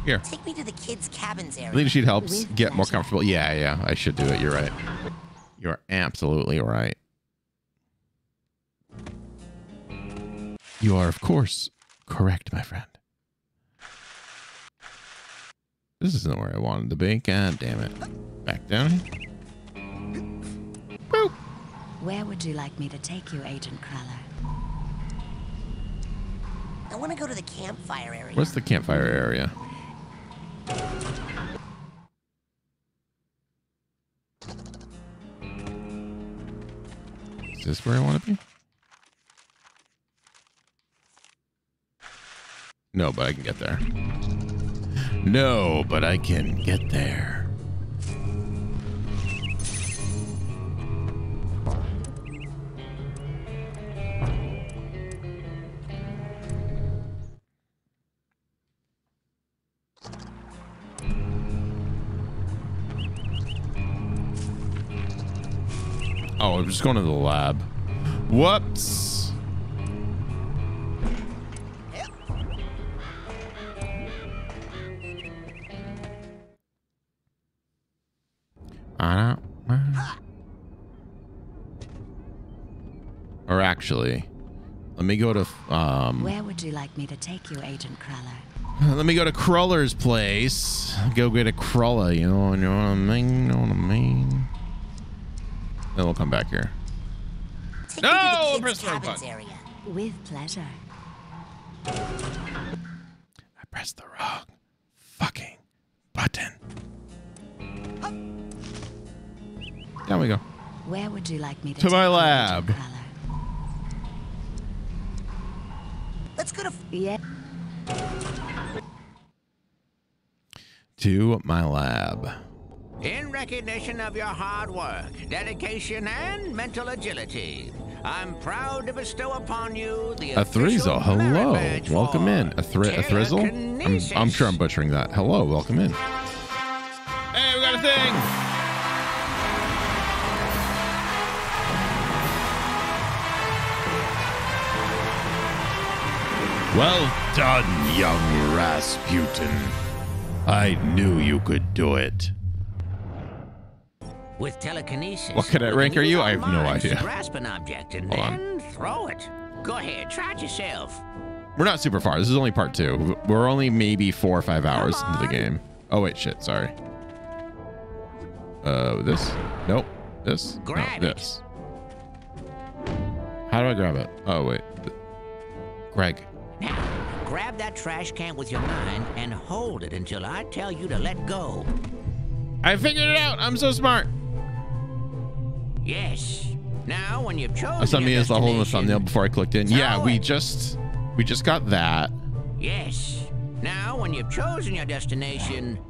A: Here.
B: Take me to the kids' cabins area.
A: Lean sheet helps get more comfortable. Yeah, I should do it. You're right. You're absolutely right. You are, of course, correct, my friend. This isn't where I wanted to be. God damn it. Back down. Boop.
O: Where would you like me to take you, Agent Cruller?
B: I want to go to the campfire area.
A: What's the campfire area? Is this where I want to be? No, but I can get there. No, but I can get there. Oh, I'm just going to the lab. Whoops. Or actually, let me go to
O: where would you like me to take you, Agent Cruller?
A: Let me go to Cruller's place. Go get a Cruller, you know what I mean? You know what I mean? Then we'll come back here.
B: Take me to the kids' cabins area.
O: With pleasure.
A: I pressed the wrong fucking button. Down we go.
O: Where would you like me to
A: my
O: take
A: lab.
O: You, Agent Cruller?
B: Let's go to...
O: Yeah.
A: To my lab.
G: In recognition of your hard work, dedication, and mental agility, I'm proud to bestow upon you the
A: A thrizzle. Hello. Welcome in. A thrizzle? I'm sure I'm butchering that. Hello. Welcome in. Hey, we got a thing. Well done, young Rasputin. I knew you could do it.
J: With telekinesis.
A: What cadet rank are you? I have no idea.
J: Grasp an object and then throw it. Go ahead, try it yourself.
A: We're not super far. This is only part 2. We're only maybe 4 or 5 hours into the game. Oh wait, shit. Sorry. This? Nope. This? No, this. How do I grab it? Oh wait. Greg.
J: Now, grab that trash can with your mind and hold it until I tell you to let go.
A: I figured it out. I'm so smart.
J: Yes. Now, when you've chosen
A: I saw me as the hole in the thumbnail before I clicked in. Yeah,
J: throw
A: we
J: it.
A: just got that.
J: Yes. Now, when you've chosen your destination...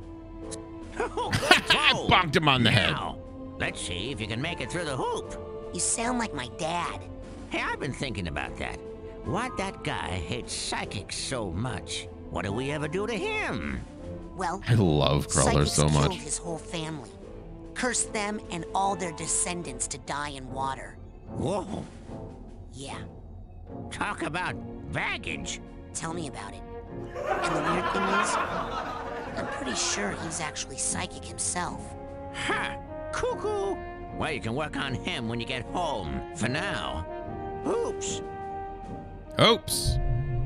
J: Oh,
A: I bonked him on the head.
J: Now, let's see if you can make it through the hoop.
B: You sound like my dad.
J: Hey, I've been thinking about that. Why'd that guy hate psychics so much? What do we ever do to him?
B: Well,
A: I love Cruller so
B: Psychics
A: much.
B: killed his whole family. Cursed them and all their descendants to die in water.
J: Whoa.
B: Yeah.
J: Talk about baggage.
B: Tell me about it. And the weird thing is, I'm pretty sure he's actually psychic himself.
J: Ha! Cuckoo! Well, you can work on him when you get home. For now. Oops.
A: Oops.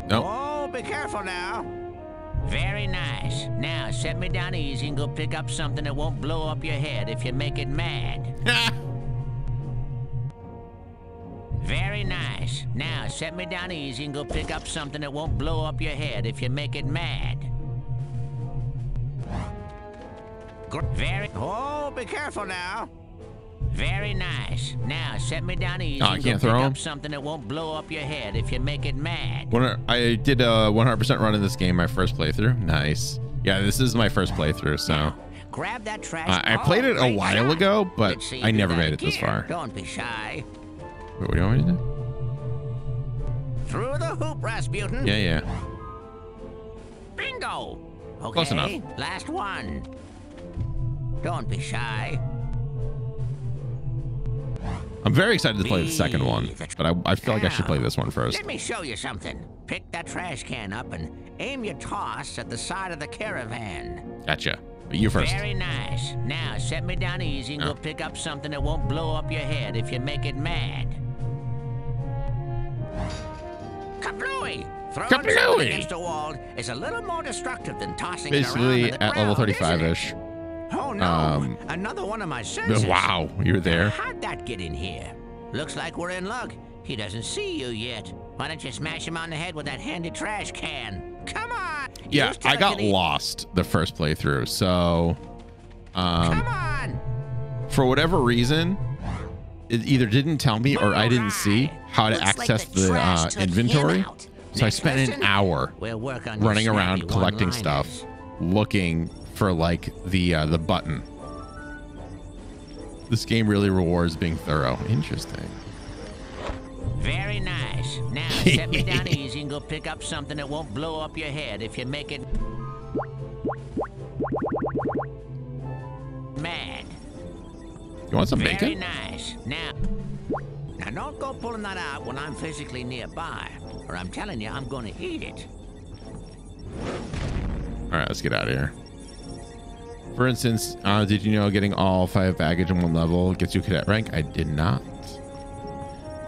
A: Nope.
J: Oh, be careful now.
I: Very nice. Now set me down easy and go pick up something that won't blow up your head if you make it mad. Very nice. Now set me down easy and go pick up something that won't blow up your head if you make it mad.
G: Oh, be careful now.
I: Very nice. Now set me down easy
A: I
I: and
A: can't
I: go
A: throw
I: pick
A: him?
I: up something that won't blow up your head if you make it mad.
A: I did a 100% run in this game my first playthrough. Nice. Yeah, this is my first playthrough, so.
I: Grab that trash.
A: I played it a while ago, but I never made it this far.
I: Don't be shy.
A: Wait, what do you want me to do?
G: Through the hoop, Rasputin.
A: Yeah.
G: Bingo.
I: Okay,
A: Close enough.
I: Last one. Don't be shy.
A: I'm very excited to play the second one, but I feel like I should play this one first.
I: Let me show you something. Pick that trash can up and aim your toss at the side of the caravan.
A: Gotcha. But you first.
I: Very nice. Now set me down easy and go pick up something that won't blow up your head if you make it mad. Kablooey! Throwing something against a wall is a little more destructive than tossing
A: Basically
I: it around on the
A: at level
I: ground,
A: 35-ish.
G: Oh no! Another one of my senses.
A: Wow, you're there.
I: How'd that get in here? Looks like we're in luck. He doesn't see you yet. Why don't you smash him on the head with that handy trash can? Come on!
A: Yeah, I got lost the first playthrough, so
I: Come on!
A: for whatever reason, it either didn't tell me or I didn't see how to access the inventory. So I spent an hour running around collecting stuff, looking for like the button. This game really rewards being thorough. Interesting.
I: Very nice. Now set me down easy and go pick up something that won't blow up your head if you make it mad.
A: You want some
I: Very
A: bacon?
I: nice. Now don't go pulling that out when I'm physically nearby, or I'm telling you, I'm going to eat it.
A: All right, let's get out of here. For instance, did you know getting all 5 baggage in one level gets you cadet rank? I did not.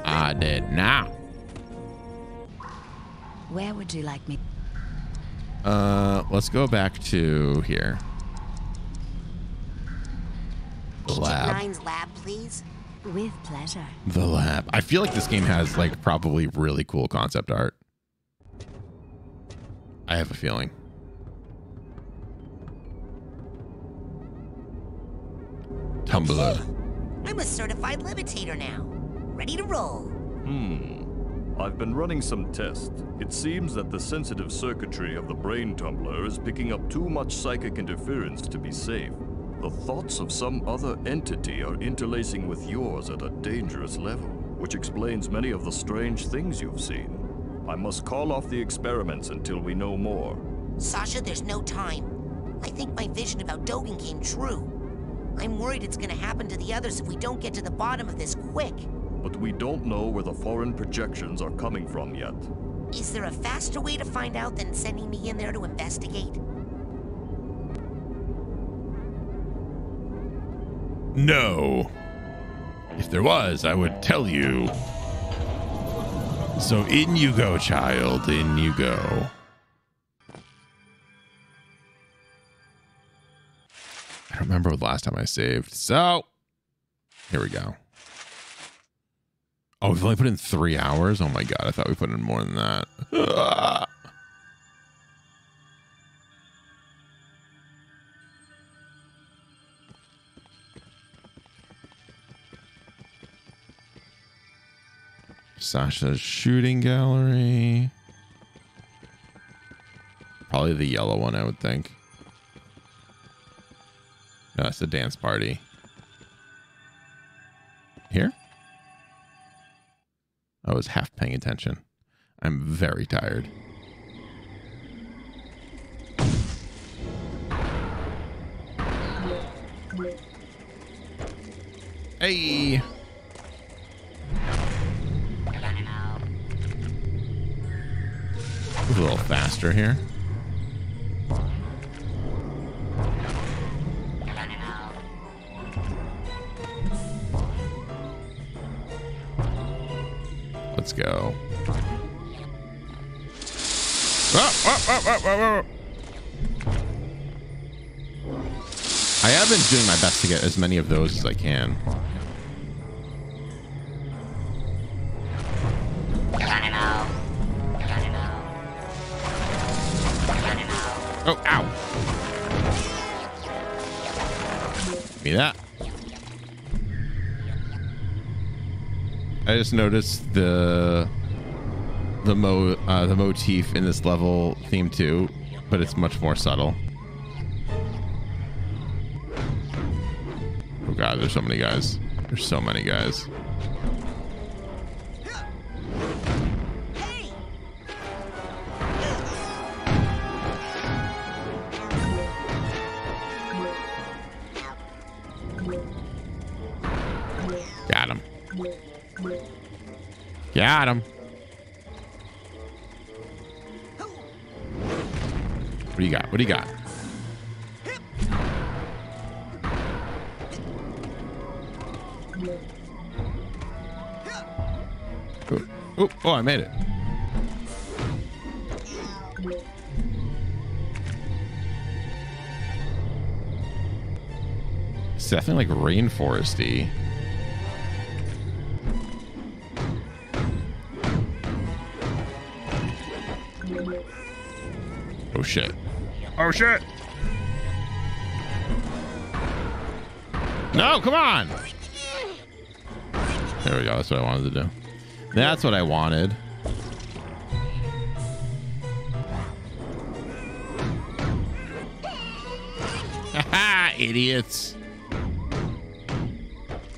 A: I did not.
O: Where would you like me?
A: Let's go back to here.
B: Agent
A: Lab.
B: 9's lab, please.
O: With pleasure.
A: The lab. I feel like this game has like probably really cool concept art. I have a feeling. Tumbler.
B: I'm a certified levitator now. Ready to roll.
C: I've been running some tests. It seems that the sensitive circuitry of the brain tumbler is picking up too much psychic interference to be safe. The thoughts of some other entity are interlacing with yours at a dangerous level, which explains many of the strange things you've seen. I must call off the experiments until we know more.
B: Sasha, there's no time. I think my vision about Dogen came true. I'm worried it's gonna happen to the others if we don't get to the bottom of this quick.
C: But we don't know where the foreign projections are coming from yet.
B: Is there a faster way to find out than sending me in there to investigate?
A: No. If there was, I would tell you. So in you go, child. In you go. I don't remember the last time I saved. So here we go. Oh, we've only put in 3 hours? Oh my god, I thought we put in more than that. Sasha's shooting gallery. Probably the yellow one, I would think. No, it's the dance party. Here? I was half paying attention. I'm very tired. Hey! A little faster here. Let's go. have been doing my best to get as many of those as I can. Oh, ow. Give me that. I just noticed the motif in this level theme too, but it's much more subtle. Oh god, there's so many guys. There's so many guys. Got him. Got him. What do you got? What do you got? Oh, I made it. It's definitely like rainforesty. Oh shit. Oh shit. No, come on. There we go. That's what I wanted to do. That's what I wanted. Haha, idiots.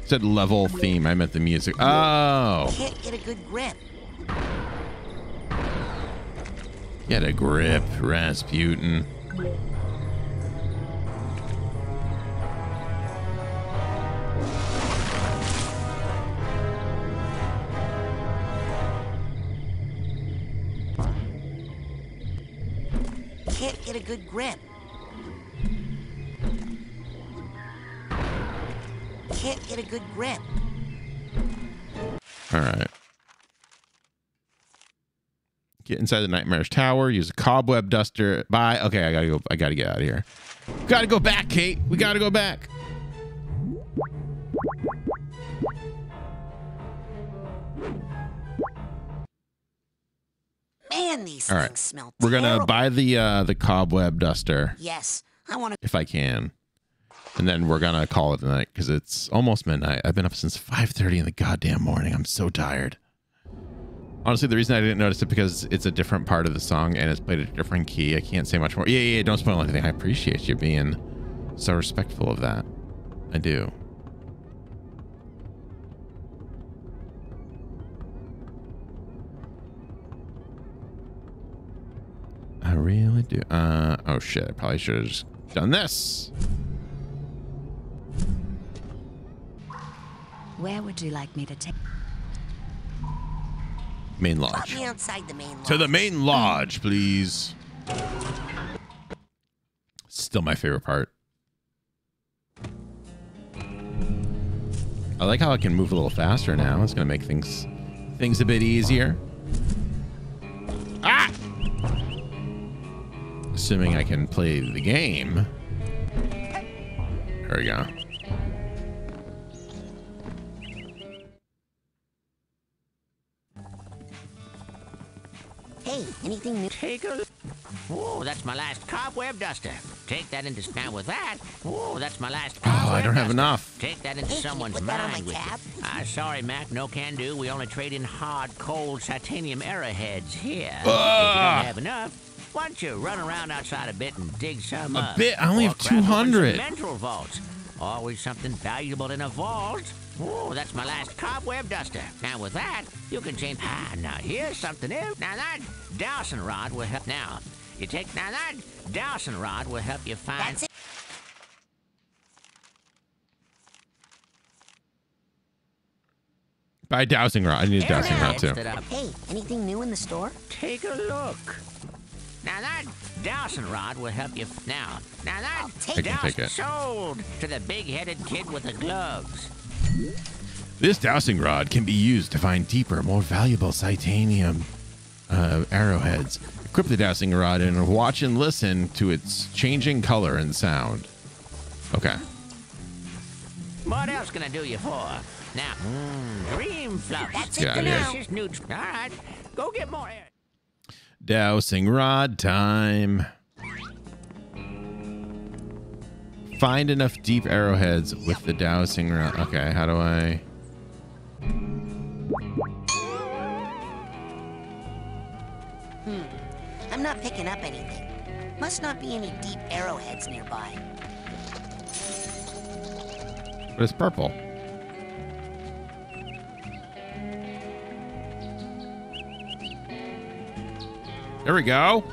A: Said level theme. I meant the music. Oh.
B: Can't get a good grip.
A: Get a grip, Rasputin.
B: Can't get a good grip. Can't get a good grip.
A: All right. Get inside the Nightmare's Tower. Use a cobweb duster. Bye. Okay, I gotta go. I gotta get out of here. Gotta go back, Kate. We gotta go back.
B: Man, these things smell
A: We're gonna
B: terrible.
A: buy the cobweb duster.
B: Yes, I want to.
A: If I can. And then we're gonna call it a night because it's almost midnight. I've been up since 5:30 in the goddamn morning. I'm so tired. Honestly, the reason I didn't notice it because it's a different part of the song and it's played at a different key. I can't say much more. Yeah, don't spoil anything. I appreciate you being so respectful of that. I do. I really do. Oh shit, I probably should have just done this.
O: Where would you like me to take?
A: Main
B: Drop
A: lodge.
B: me outside the main lodge.
A: To the main lodge, please. Still my favorite part. I like how I can move a little faster now. It's gonna make things a bit easier. Ah! Assuming I can play the game. There we go.
B: Hey, anything new?
I: Take a look. Oh, that's my last cobweb duster. Take that into now with that. Oh, that's my last cobweb
A: Oh, I don't have
I: duster.
A: enough.
I: Take that into someone's
B: put that on
I: mind
B: my
I: with
B: cab?
I: you. Sorry, Mac, no can do. We only trade in hard, cold titanium arrowheads here. If you don't have enough, why don't you run around outside a bit and dig some up?
A: A bit? I only have
I: Or grab open some
A: 200.
I: Mental vaults. Always something valuable in a vault. Oh, that's my last cobweb duster. Now with that, you can change. Now here's something else. Now that dowsing rod will help. Now you take. Now that dowsing rod will help you find.
B: That's it.
A: Buy dowsing rod. I need a dowsing rod too.
B: Hey, anything new in the store?
I: Take a look. Now that dowsing rod will help you. Now that
A: I can take it.
I: sold to the big-headed kid with the gloves.
A: This dowsing rod can be used to find deeper, more valuable titanium arrowheads. Equip the dowsing rod and watch and listen to its changing color and sound. Okay.
I: What else can I do you for? Now, dream fluff.
B: That's
A: it for now.
I: All right, go get more air.
A: Dowsing rod time. Find enough deep arrowheads with the dowsing rod. Okay, how do I...
B: I'm not picking up anything. Must not be any deep arrowheads nearby.
A: But it's purple. There we go.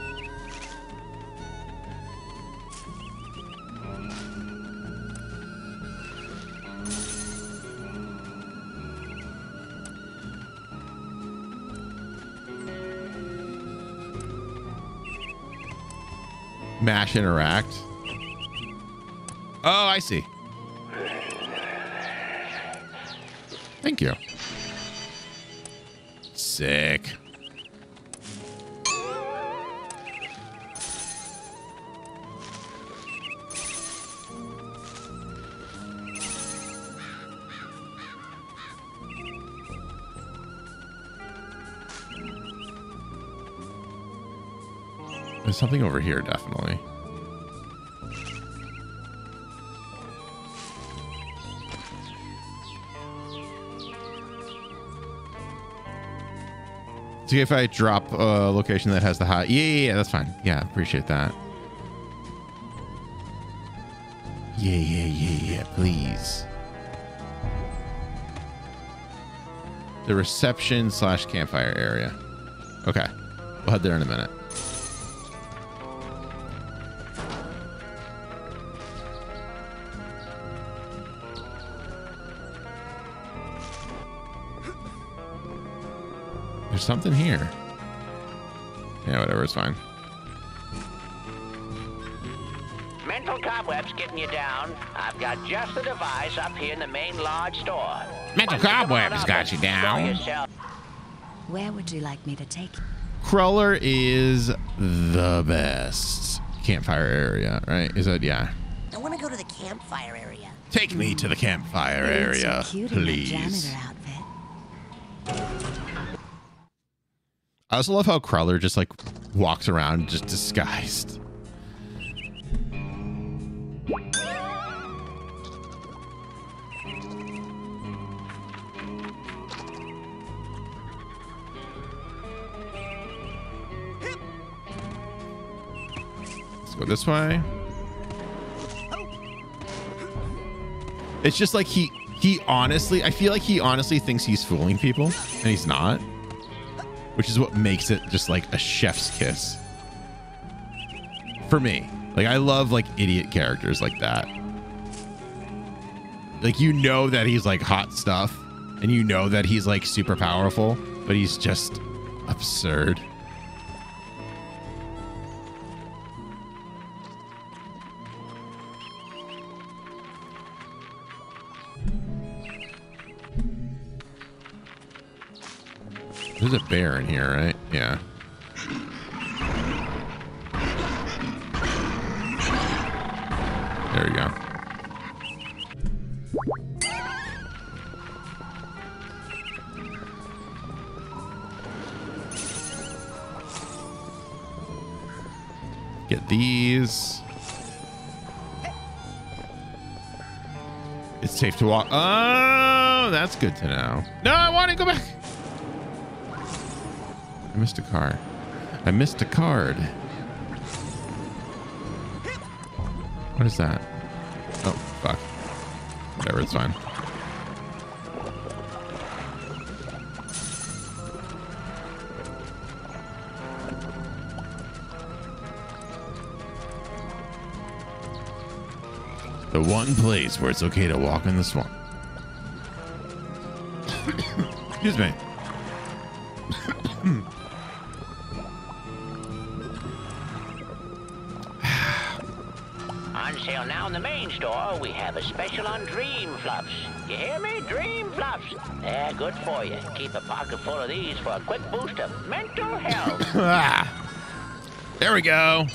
A: Mash interact. Oh, I see. Thank you. Sick. There's something over here, definitely. See if I drop a location that has the high. Yeah, that's fine. Yeah, appreciate that. Yeah, please. The reception / campfire area. Okay, we'll head there in a minute. There's something here. Yeah, whatever, it's fine.
I: Mental cobwebs getting you down. I've got just the device up here in the main large store.
A: Mental cobwebs got you down.
O: Where would you like me to take you?
A: Cruller is the best campfire area, right? Is it? Yeah.
B: I want to go to the campfire area.
A: Take me to the campfire area, please. I also love how Cruller just like walks around just disguised. Let's go this way. It's just like he honestly, I feel like he honestly thinks he's fooling people and he's not. Which is what makes it just like a chef's kiss for me. Like, I love like idiot characters like that. Like, you know that he's like hot stuff and you know that he's like super powerful, but he's just absurd. There's a bear in here, right? Yeah. There we go. Get these. It's safe to walk. Oh, that's good to know. No, I want to go back. I missed a card. I missed a card. What is that? Oh, fuck. Whatever, it's fine. The one place where it's okay to walk in the swamp. Excuse me.
I: On sale now in the main store, we have a special on Dream Fluffs. You hear me? Dream Fluffs. They're good for you. Keep a pocket full of these for a quick boost of mental health.
A: There we go.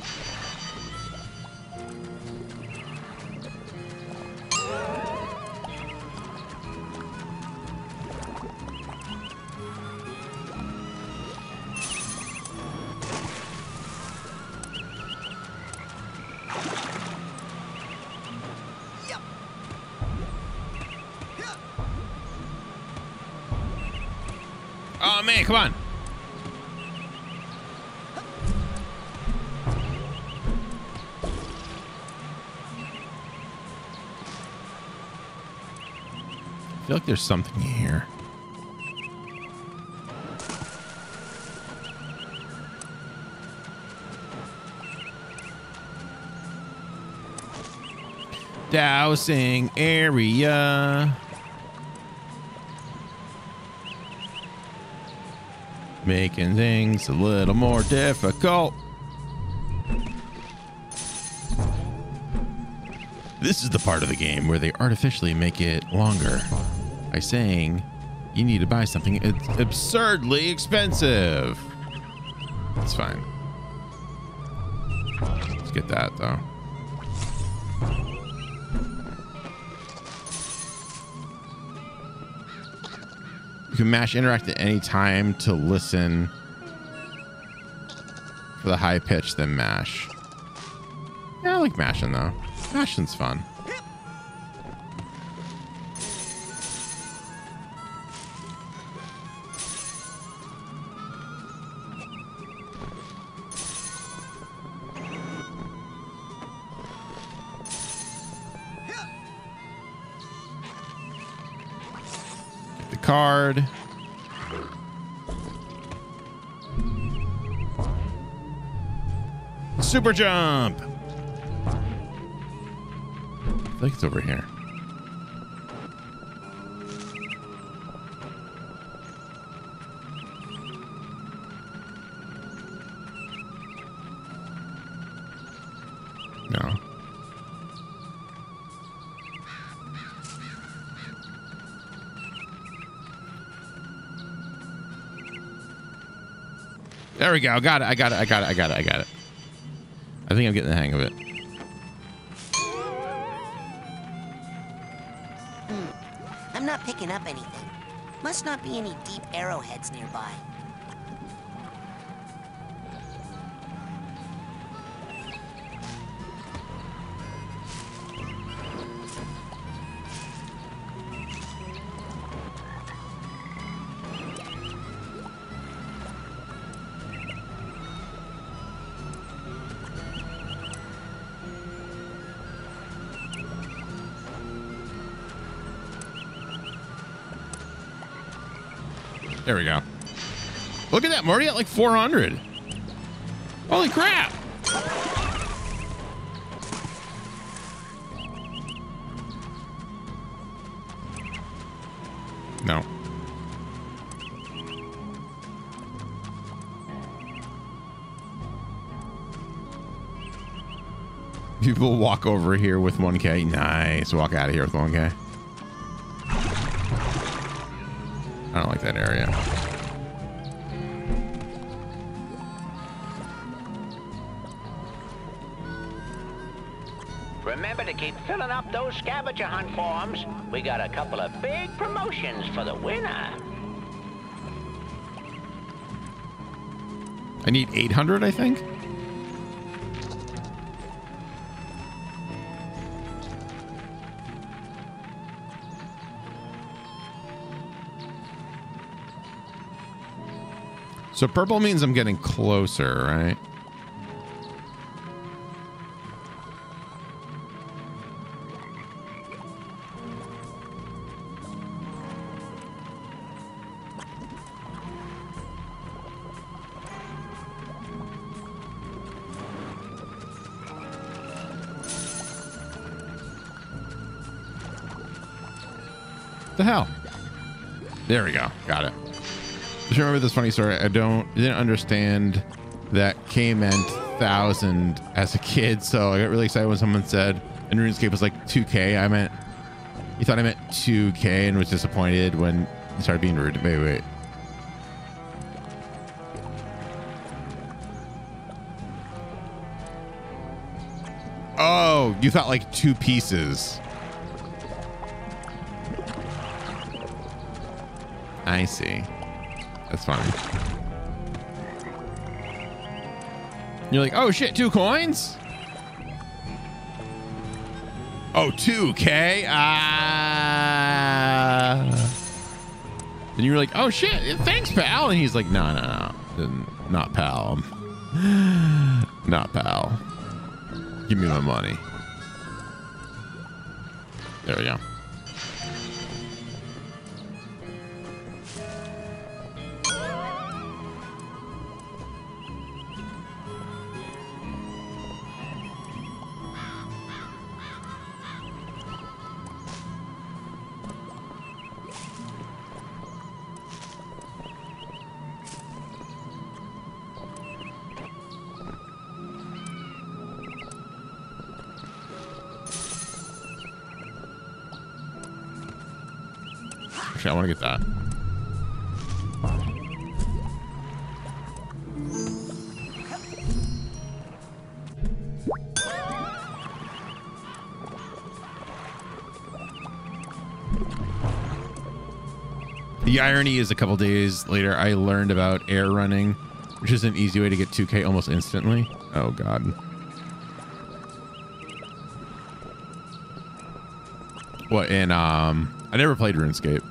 A: Oh man, come on. I feel like there's something here. Dowsing area. Making things a little more difficult. This is the part of the game where they artificially make it longer by saying you need to buy something it's absurdly expensive. It's fine. Let's get that though. You can mash interact at any time to listen for the high pitch, then mash. Yeah, I like mashing though. Mashing's fun. Card. Super jump. I think it's over here. No. There we go. Got it. I got it. I think I'm getting the hang of it.
B: I'm not picking up anything. Must not be any deep arrowheads nearby.
A: There we go. Look at that. I'm already at like 400. Holy crap. No. People walk over here with 1K. Nice. Walk out of here with 1K. I don't like that area.
I: Remember to keep filling up those scavenger hunt forms. We got a couple of big promotions for the winner.
A: I need 800, I think. So purple means I'm getting closer, right? What the hell? There we go. Got it. Just remember this funny story. I didn't understand that K meant 1,000 as a kid, so I got really excited when someone said and RuneScape was like 2K. He thought I meant 2K and was disappointed when he started being rude. Wait. Oh, you thought like 2 pieces. I see. That's funny. You're like, oh shit, 2 coins? Oh, 2K? And you were like, oh shit, thanks, pal. And he's like, no. Not pal. Not pal. Give me my money. There we go. I want to get that. The irony is a couple days later, I learned about air running, which is an easy way to get 2K almost instantly. Oh, God. What, in, I never played RuneScape.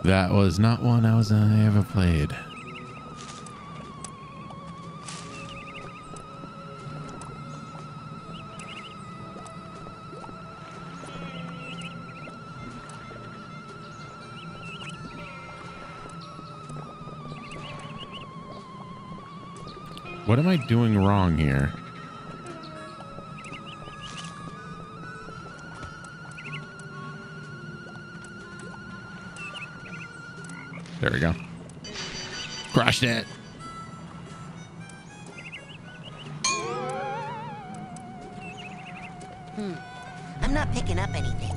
A: That was not one I ever played. What am I doing wrong here? There we go. Crushed it.
B: I'm not picking up anything.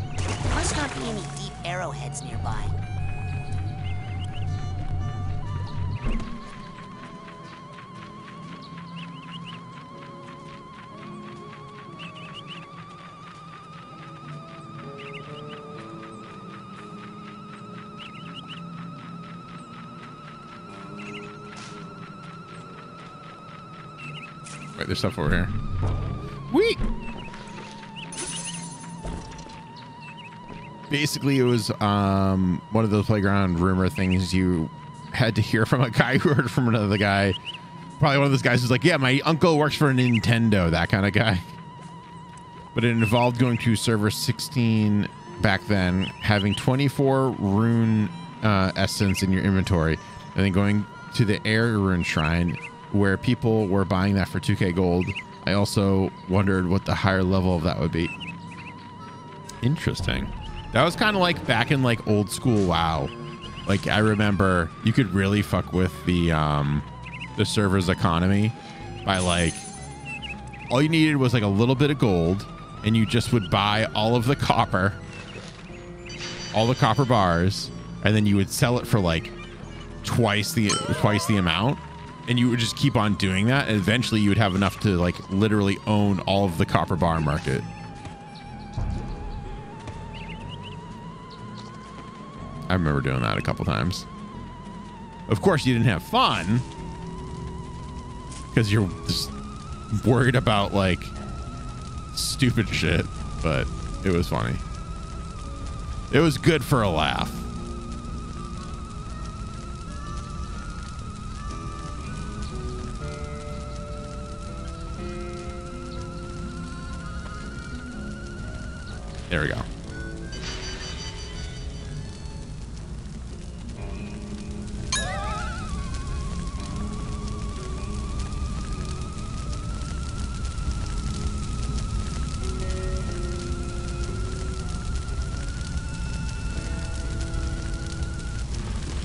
B: Must not be any deep arrowheads nearby.
A: Wait, there's stuff over here. Whee! Basically, it was one of those playground rumor things you had to hear from a guy who heard from another guy. Probably one of those guys who's like, yeah, my uncle works for Nintendo, that kind of guy. But it involved going to server 16 back then, having 24 rune essence in your inventory, and then going to the air rune shrine, where people were buying that for 2K gold. I also wondered what the higher level of that would be. Interesting. That was kind of like back in like old school WoW. Like I remember you could really fuck with the server's economy by like, all you needed was like a little bit of gold, and you just would buy all of the copper, all the copper bars, and then you would sell it for like twice the amount. And you would just keep on doing that, and eventually you would have enough to like literally own all of the copper bar market. I remember doing that a couple times. Of course, you didn't have fun because you're just worried about like stupid shit, but it was funny. It was good for a laugh. There we go.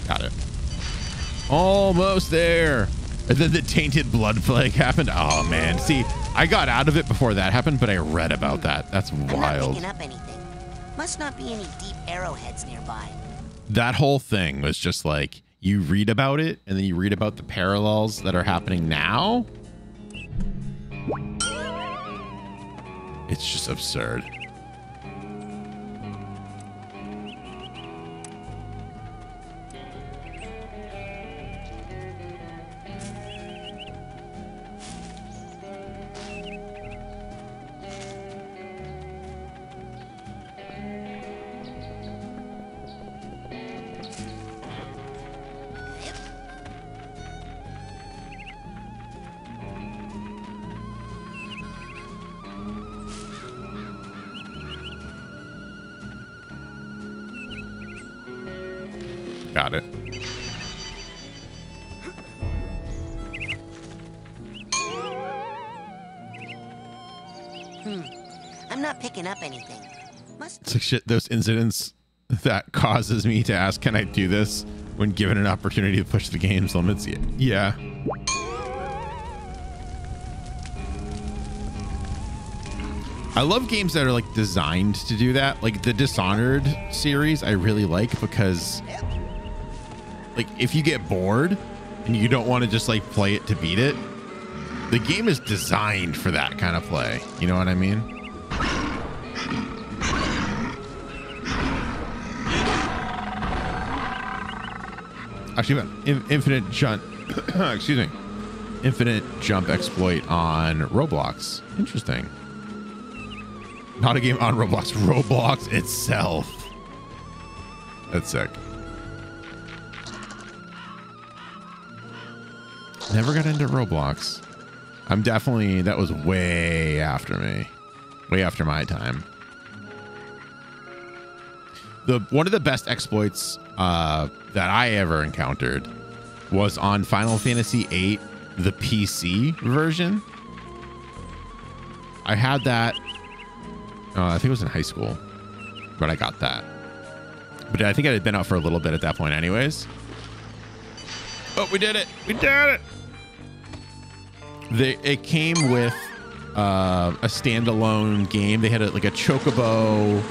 A: Got it. Almost there. And then the tainted blood plague happened. Oh man, see, I got out of it before that happened, but I read about that. That's wild.
B: I'm not picking up anything. Must not be any deep arrowheads nearby.
A: That whole thing was just like, you read about it, and then you read about the parallels that are happening now. It's just absurd. Got it.
B: I'm not picking up anything.
A: It's like shit, those incidents that causes me to ask, can I do this when given an opportunity to push the game's limits? Yeah. I love games that are like designed to do that. Like the Dishonored series I really like, because like if you get bored and you don't want to just like play it to beat it, the game is designed for that kind of play. You know what I mean? Actually, infinite jump. Excuse me. Infinite jump exploit on Roblox. Interesting. Not a game on Roblox. Roblox itself. That's sick. Never got into Roblox. I'm definitely, that was way after me. Way after my time. One of the best exploits that I ever encountered was on Final Fantasy VIII, the PC version. I had that, I think it was in high school, but I got that. But I think it had been out for a little bit at that point anyways. Oh, we did it. We did it. It came with a standalone game. They had like a Chocobo.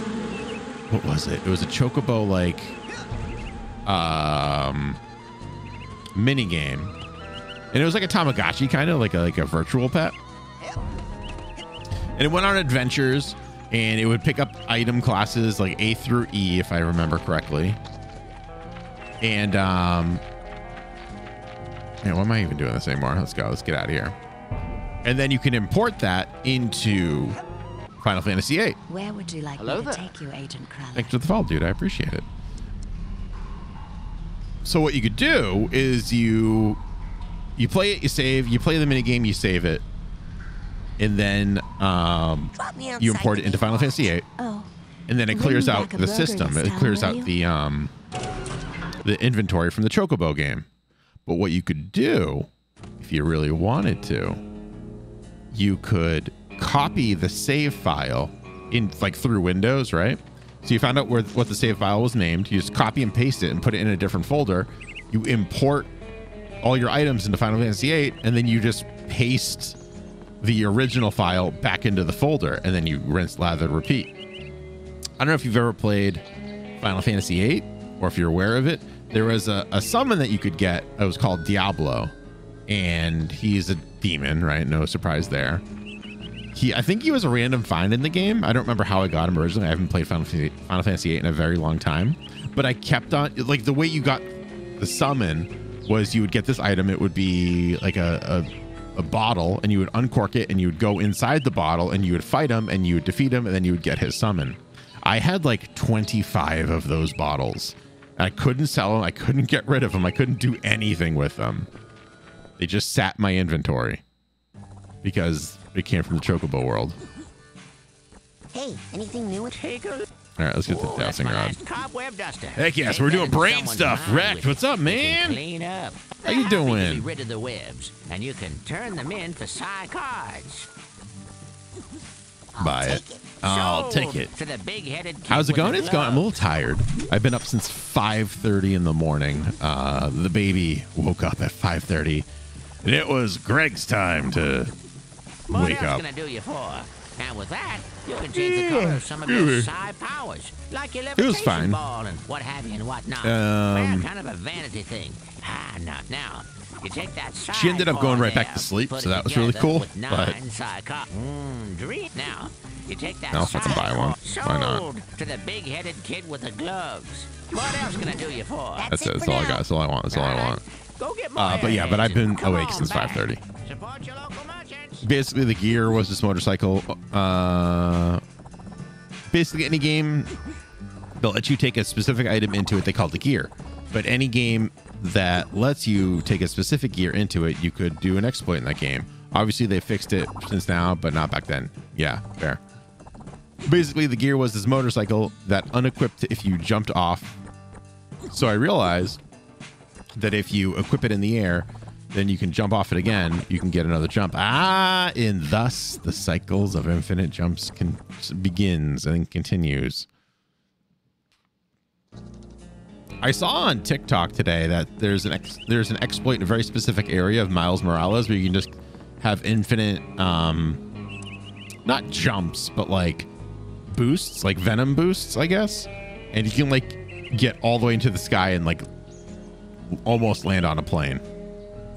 A: What was it? It was a Chocobo like mini game, and it was like a Tamagotchi, kind of like a virtual pet. And it went on adventures, and it would pick up item classes like A through E, if I remember correctly. And man, what am I even doing this anymore? Let's go. Let's get out of here. And then you can import that into Final Fantasy VIII.
O: Where would you like me to take you, Agent Crowley?
A: Thanks for the follow, dude. I appreciate it. So what you could do is you play it, you save, you play the minigame, you save it, and then you import it into Final Fantasy VIII.
E: Oh.
A: And then it clears out the system. It clears out the inventory from the Chocobo game. But what you could do, if you really wanted to, you could copy the save file in like through Windows, right? So you found out what the save file was named. You just copy and paste it and put it in a different folder. You import all your items into Final Fantasy VIII, and then you just paste the original file back into the folder, and then you rinse, lather, repeat. I don't know if you've ever played Final Fantasy VIII or if you're aware of it. There was a summon that you could get. It was called Diablo, and he's a demon, right? No surprise there. I think he was a random find in the game. I don't remember how I got him originally. I haven't played Final Fantasy VIII in a very long time, but I kept on, like, the way you got the summon was you would get this item. It would be like a bottle, and you would uncork it, and you would go inside the bottle, and you would fight him, and you would defeat him, and then you would get his summon. I had like 25 of those bottles. I couldn't sell them. I couldn't get rid of them. I couldn't do anything with them. They just sat in my inventory because it came from the Chocobo world.
B: Hey, anything new?
I: All
A: right, let's get the dowsing rod.
I: Cobweb duster.
A: Heck yes, we're doing brain stuff. Wrecked, what's up, man?
I: Clean up.
A: How you doing?
I: Get rid of the webs, and you can turn them in for Psy cards.
A: Buy it. I'll take it.
I: To the big-headed kid.
A: How's it going?
I: with
A: It's
I: the
A: going. I'm a little tired. I've been up since 5:30 in the morning. The baby woke up at 5:30, and it was Greg's time to wake up.
I: What else can I do you for? And with that, you can change the color of some of your Psy powers, like your
A: It was fine.
I: levitation ball and what have you and what not. Well, kind of a vanity thing. Now, you take that Psy
A: She ended up going right back
I: there,
A: to sleep,
I: put
A: so
I: it
A: that was really
I: together
A: cool.
I: with
A: But
I: 9 Psy now, you take that
A: I'll fucking buy one. Why not?
I: sold to the big-headed kid with the gloves. What else can I do you for?
A: That's it. That's all I got. That's all I want. That's all I want.
I: Go get more
A: But yeah, but I've been
I: Come
A: awake
I: on
A: since
I: back.
A: 5:30.
I: Support your local merchants.
A: Basically, the gear was this motorcycle. Basically, any game they'll let you take a specific item into it. They call it the gear. But any game that lets you take a specific gear into it, you could do an exploit in that game. Obviously, they fixed it since now, but not back then. Yeah, fair. Basically, the gear was this motorcycle that unequipped, if you jumped off So I realized that if you equip it in the air, then you can jump off it again. You can get another jump. And thus the cycles of infinite jumps begins and continues. I saw on TikTok today that there's an exploit in a very specific area of Miles Morales where you can just have infinite, not jumps, but like boosts, like venom boosts, I guess. And you can like get all the way into the sky and like almost land on a plane.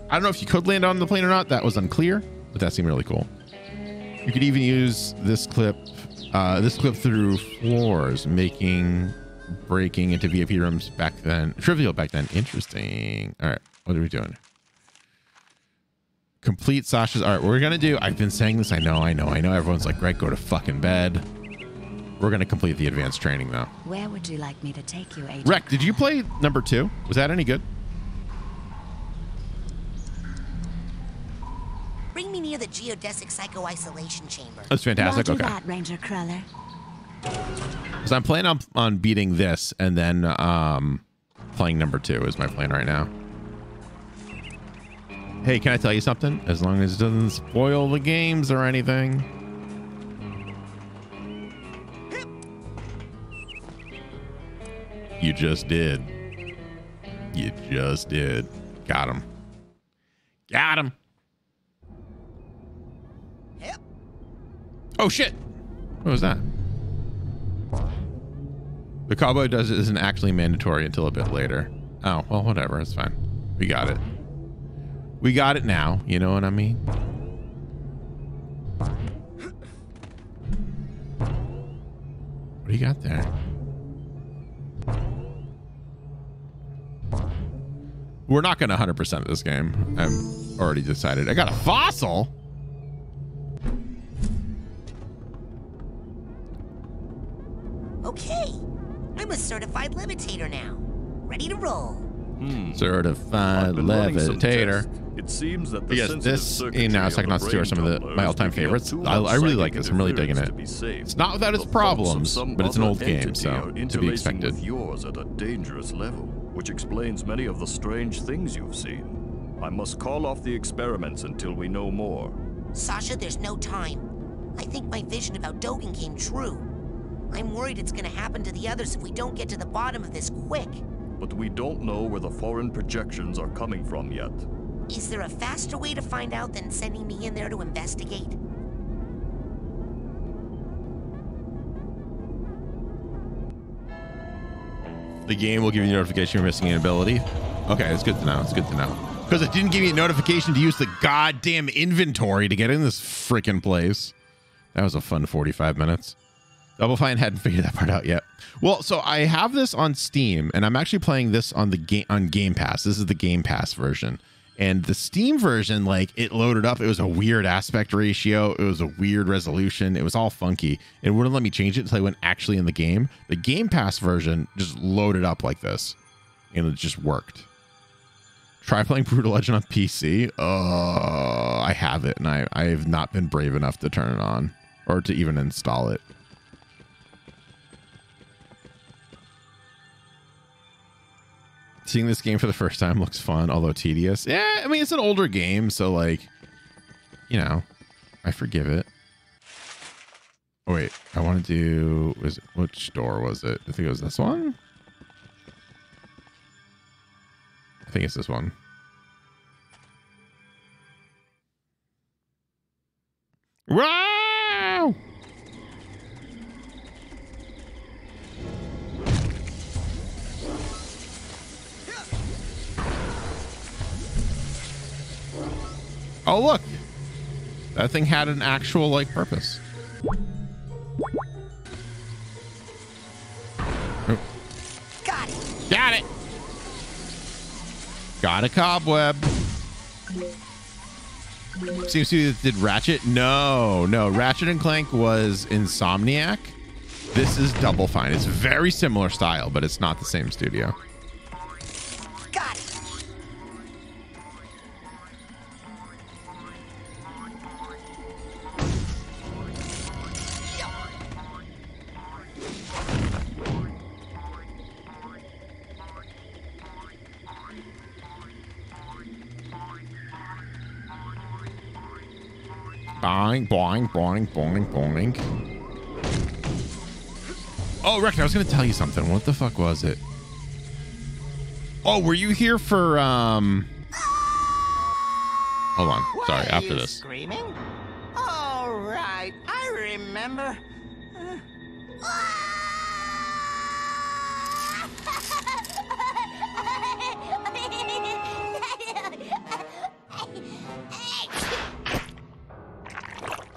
A: I don't know if you could land on the plane or not. That was unclear, but that seemed really cool. You could even use this clip through floors, breaking into VIP rooms back then. Trivial back then. Interesting. All right, what are we doing? Complete Sasha's. All right, what we're gonna do. I've been saying this. I know. Everyone's like, Greg, go to fucking bed. We're gonna complete the advanced training though.
O: Where would you like me to take you, Agent?
A: Rec, did you play number 2? Was that any good?
B: Bring me near the geodesic psycho-isolation chamber.
A: That's fantastic.
O: Roger
A: Okay.
O: that, Ranger Cruller.
A: So I'm planning on beating this and then playing number 2 is my plan right now. Hey, can I tell you something? As long as it doesn't spoil the games or anything. You just did. You just did. Got him. Got him.
B: Yep.
A: Oh shit. What was that? The cowboy does it isn't actually mandatory until a bit later. Oh, well, whatever. It's fine. We got it. We got it now. You know what I mean? What do you got there? We're not going to 100% this game. I've already decided. I got a fossil.
B: Okay. I'm a certified levitator now. Ready to roll.
A: Certified levitator.
C: It seems that
A: yes, this and now Psychonauts 2 are some of my all-time favorites. I really like this. I'm really digging it. It's not without its problems, but it's an old game, so to be expected.
C: With yours at a dangerous level, which explains many of the strange things you've seen. I must call off the experiments until we know more.
B: Sasha, there's no time. I think my vision about Dogen came true. I'm worried it's gonna happen to the others if we don't get to the bottom of this quick.
C: But we don't know where the foreign projections are coming from yet.
B: Is there a faster way to find out than sending me in there to investigate?
A: The game will give you a notification you're missing an ability. Okay, it's good to know. It's good to know. Because it didn't give me a notification to use the goddamn inventory to get in this freaking place. That was a fun 45 minutes. Double Fine hadn't figured that part out yet. Well, so I have this on Steam, and I'm actually playing this on the Game Pass. This is the Game Pass version. And the Steam version, like, it loaded up. It was a weird aspect ratio. It was a weird resolution. It was all funky. It wouldn't let me change it until I went actually in the game. The Game Pass version just loaded up like this, and it just worked. Try playing Brutal Legend on PC. I have it, and I have not been brave enough to turn it on or to even install it. Seeing this game for the first time looks fun, although tedious. Yeah, I mean, it's an older game, so, like, you know, I forgive it. Oh, wait, I want to do... which door was it? I think it was this one? I think it's this one. Wow! Oh, look. That thing had an actual, like, purpose. Oh.
B: Got it.
A: Got it. Got a cobweb. Seems to be that did Ratchet? No. Ratchet and Clank was Insomniac. This is Double Fine. It's very similar style, but it's not the same studio.
B: Got it.
A: Boing, boing, boing, boing, boing. Oh, Rick, I was going to tell you something. What the fuck was it? Oh, were you here for, Hold on. Sorry,
J: Why are
A: after
J: you
A: this.
J: Screaming? All right, I remember.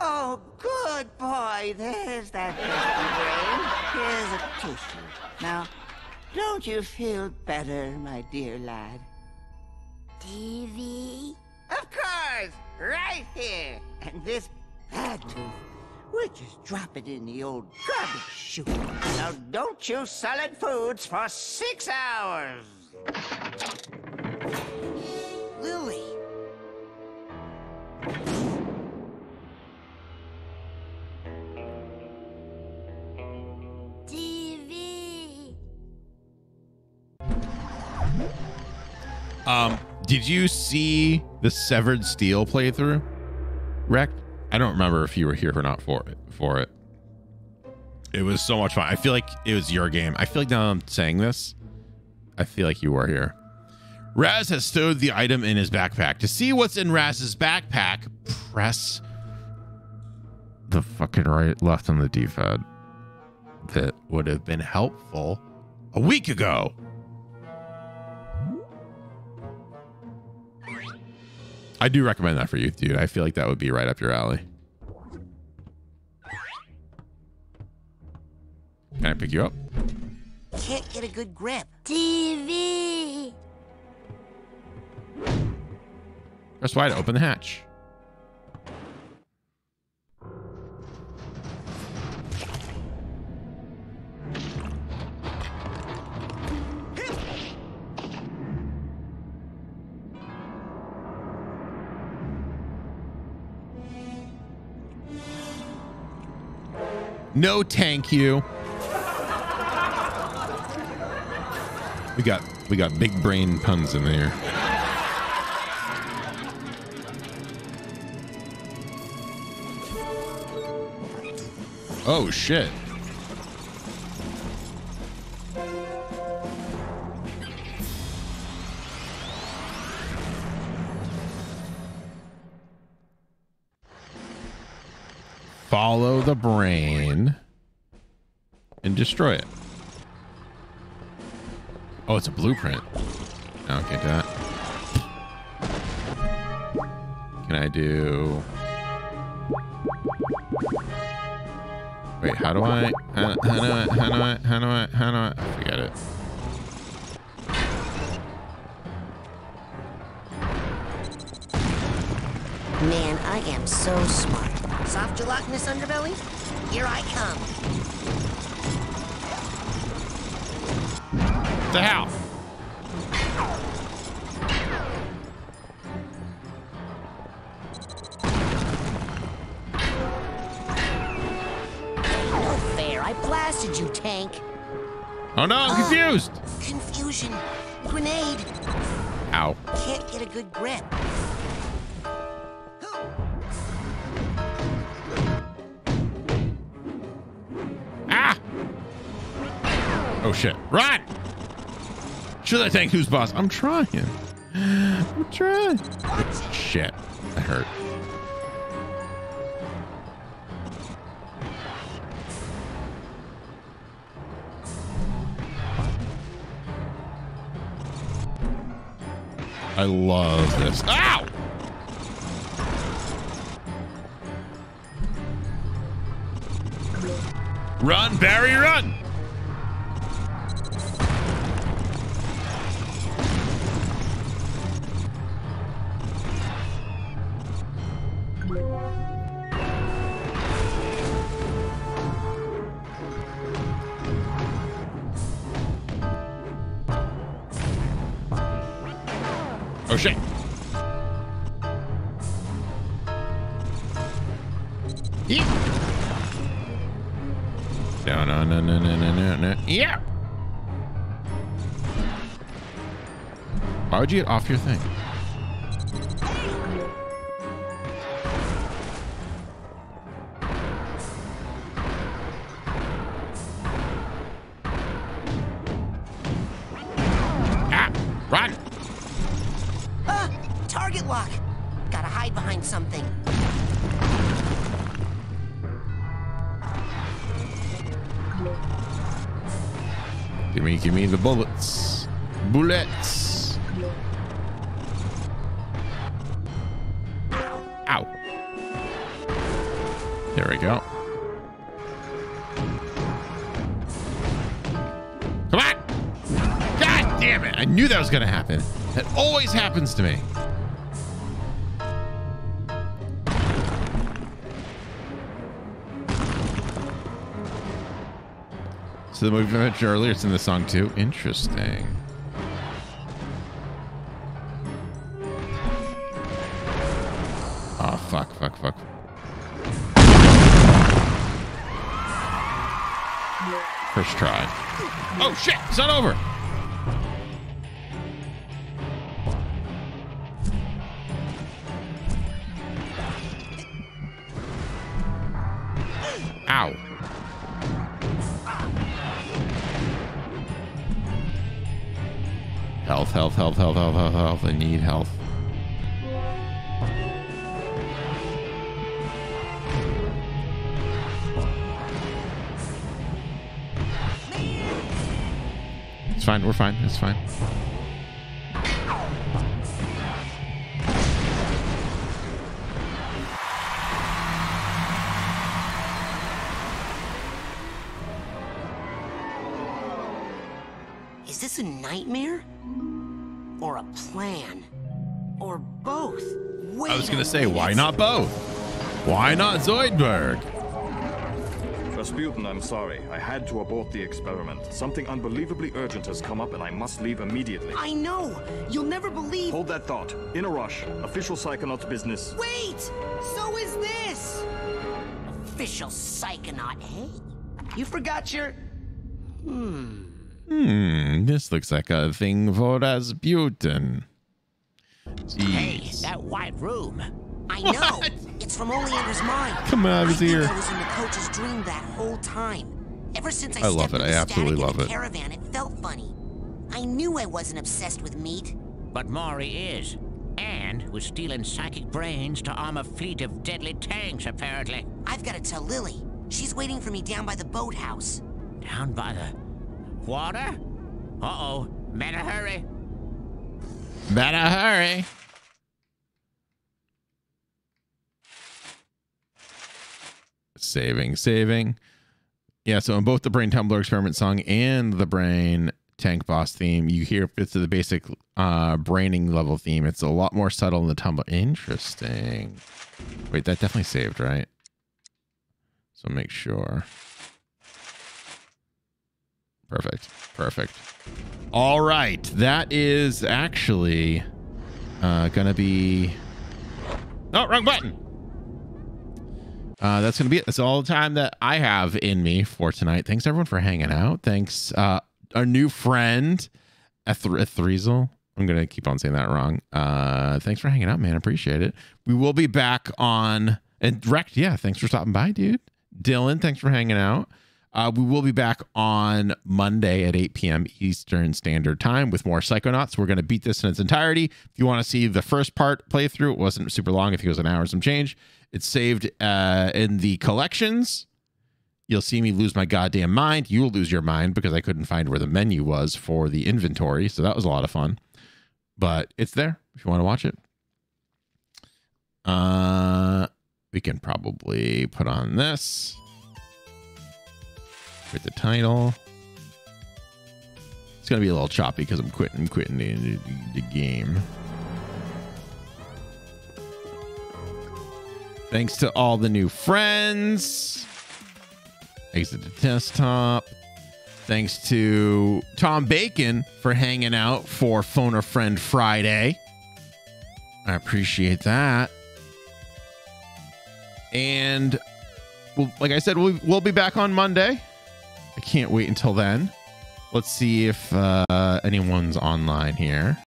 J: Oh, good boy. There's that brain. Here's a tissue. Now, don't you feel better, my dear lad? TV? Of course! Right here! And this bad tooth, we'll just drop it in the old garbage chute. Now don't chew solid foods for 6 hours! Lily!
D: TV!
A: Did you see the Severed Steel playthrough, Rect? I don't remember if you were here or not for it. It was so much fun. I feel like it was your game. I feel like now I'm saying this, I feel like you were here. Raz has stowed the item in his backpack. To see what's in Raz's backpack, press the fucking left on the D-pad. That would have been helpful a week ago. I do recommend that for you, dude. I feel like that would be right up your alley. Can I pick you up?
B: Can't get a good grip.
D: TV!
A: Press Y to open the hatch. No, thank you. We got big brain puns in there. Oh shit. Follow the brain and destroy it. Oh, it's a blueprint. Okay, that. Can I do? Wait, how do I? How do I? Forget it.
B: Man, I am so smart. Soft gelatinous underbelly? Here I come.
A: The house.
B: No fair. I blasted you, tank.
A: Oh no, I'm confused.
B: Confusion. Grenade.
A: Ow.
B: Can't get a good grip.
A: Ah! Oh shit. Run! Should I tank who's boss? I'm trying. I'm trying. Shit. That hurt. I love this. Ow! Run, Barry, run! Oh shit. Yeah. No. Yeah. Why would you get off your thing? Run!
B: Ah! Target lock! Gotta hide behind something.
A: Give me the bullets. Bullets! Ow. There we go. Come on! God damn it! I knew that was gonna happen. That always happens to me. So the movie I mentioned earlier, it's in the song too. Interesting. Oh, fuck. First try. Oh, shit. It's not over. Ow. Health. I need health. It's fine. We're fine. It's fine.
B: Is this a nightmare? Or a plan? Or both? Wait,
A: I was going to say, why not both? Why not Zoidberg?
C: Rasputin, I'm sorry. I had to abort the experiment. Something unbelievably urgent has come up and I must leave immediately.
B: I know! You'll never believe—
C: Hold that thought. In a rush. Official Psychonauts business.
B: Wait! So is this! Official Psychonaut, hey? You forgot your—
A: This looks like a thing for Rasputin. Jeez.
I: Hey, that white room.
B: I know! It's from Oleander's mind.
A: Come on,
B: I
A: here.
B: think I was in the coach's dream that whole time. Ever since I
A: love
B: stepped
A: it.
B: in
A: I
B: the
A: absolutely
B: static in
A: love
B: the
A: it.
B: caravan, it felt funny. I knew I wasn't obsessed with meat.
I: But Maury is. And was stealing psychic brains to arm a fleet of deadly tanks, apparently.
B: I've got to tell Lily. She's waiting for me down by the boathouse.
I: Down by the water? Uh-oh. Better hurry.
A: Better hurry. Saving. Yeah, so in both the Brain Tumbler experiment song and the Brain Tank Boss theme, you hear it's the basic braining level theme. It's a lot more subtle in the Tumbler. Interesting. Wait, that definitely saved, right? So make sure. Perfect. All right, that is actually gonna be— oh, wrong button. That's gonna be it. That's all the time that I have in me for tonight. Thanks everyone for hanging out. Thanks our new friend Ethrizel. I'm gonna keep on saying that wrong. Thanks for hanging out, man. I appreciate it. We will be back on— and Rect, yeah, thanks for stopping by, dude. Dylan, thanks for hanging out. We will be back on Monday at 8 p.m. Eastern Standard Time with more Psychonauts. We're going to beat this in its entirety. If you want to see the first part playthrough, it wasn't super long. I think it was an hour and some change. It's saved in the collections. You'll see me lose my goddamn mind. You'll lose your mind because I couldn't find where the menu was for the inventory. So that was a lot of fun. But it's there if you want to watch it. We can probably put on this with the title. It's gonna be a little choppy because I'm quitting the game. Thanks to all the new friends. Exit the desktop. Thanks to Tom Bacon for hanging out for Phone a Friend Friday. I appreciate that. And well, like I said, we'll be back on Monday. I can't wait until then. Let's see if anyone's online here.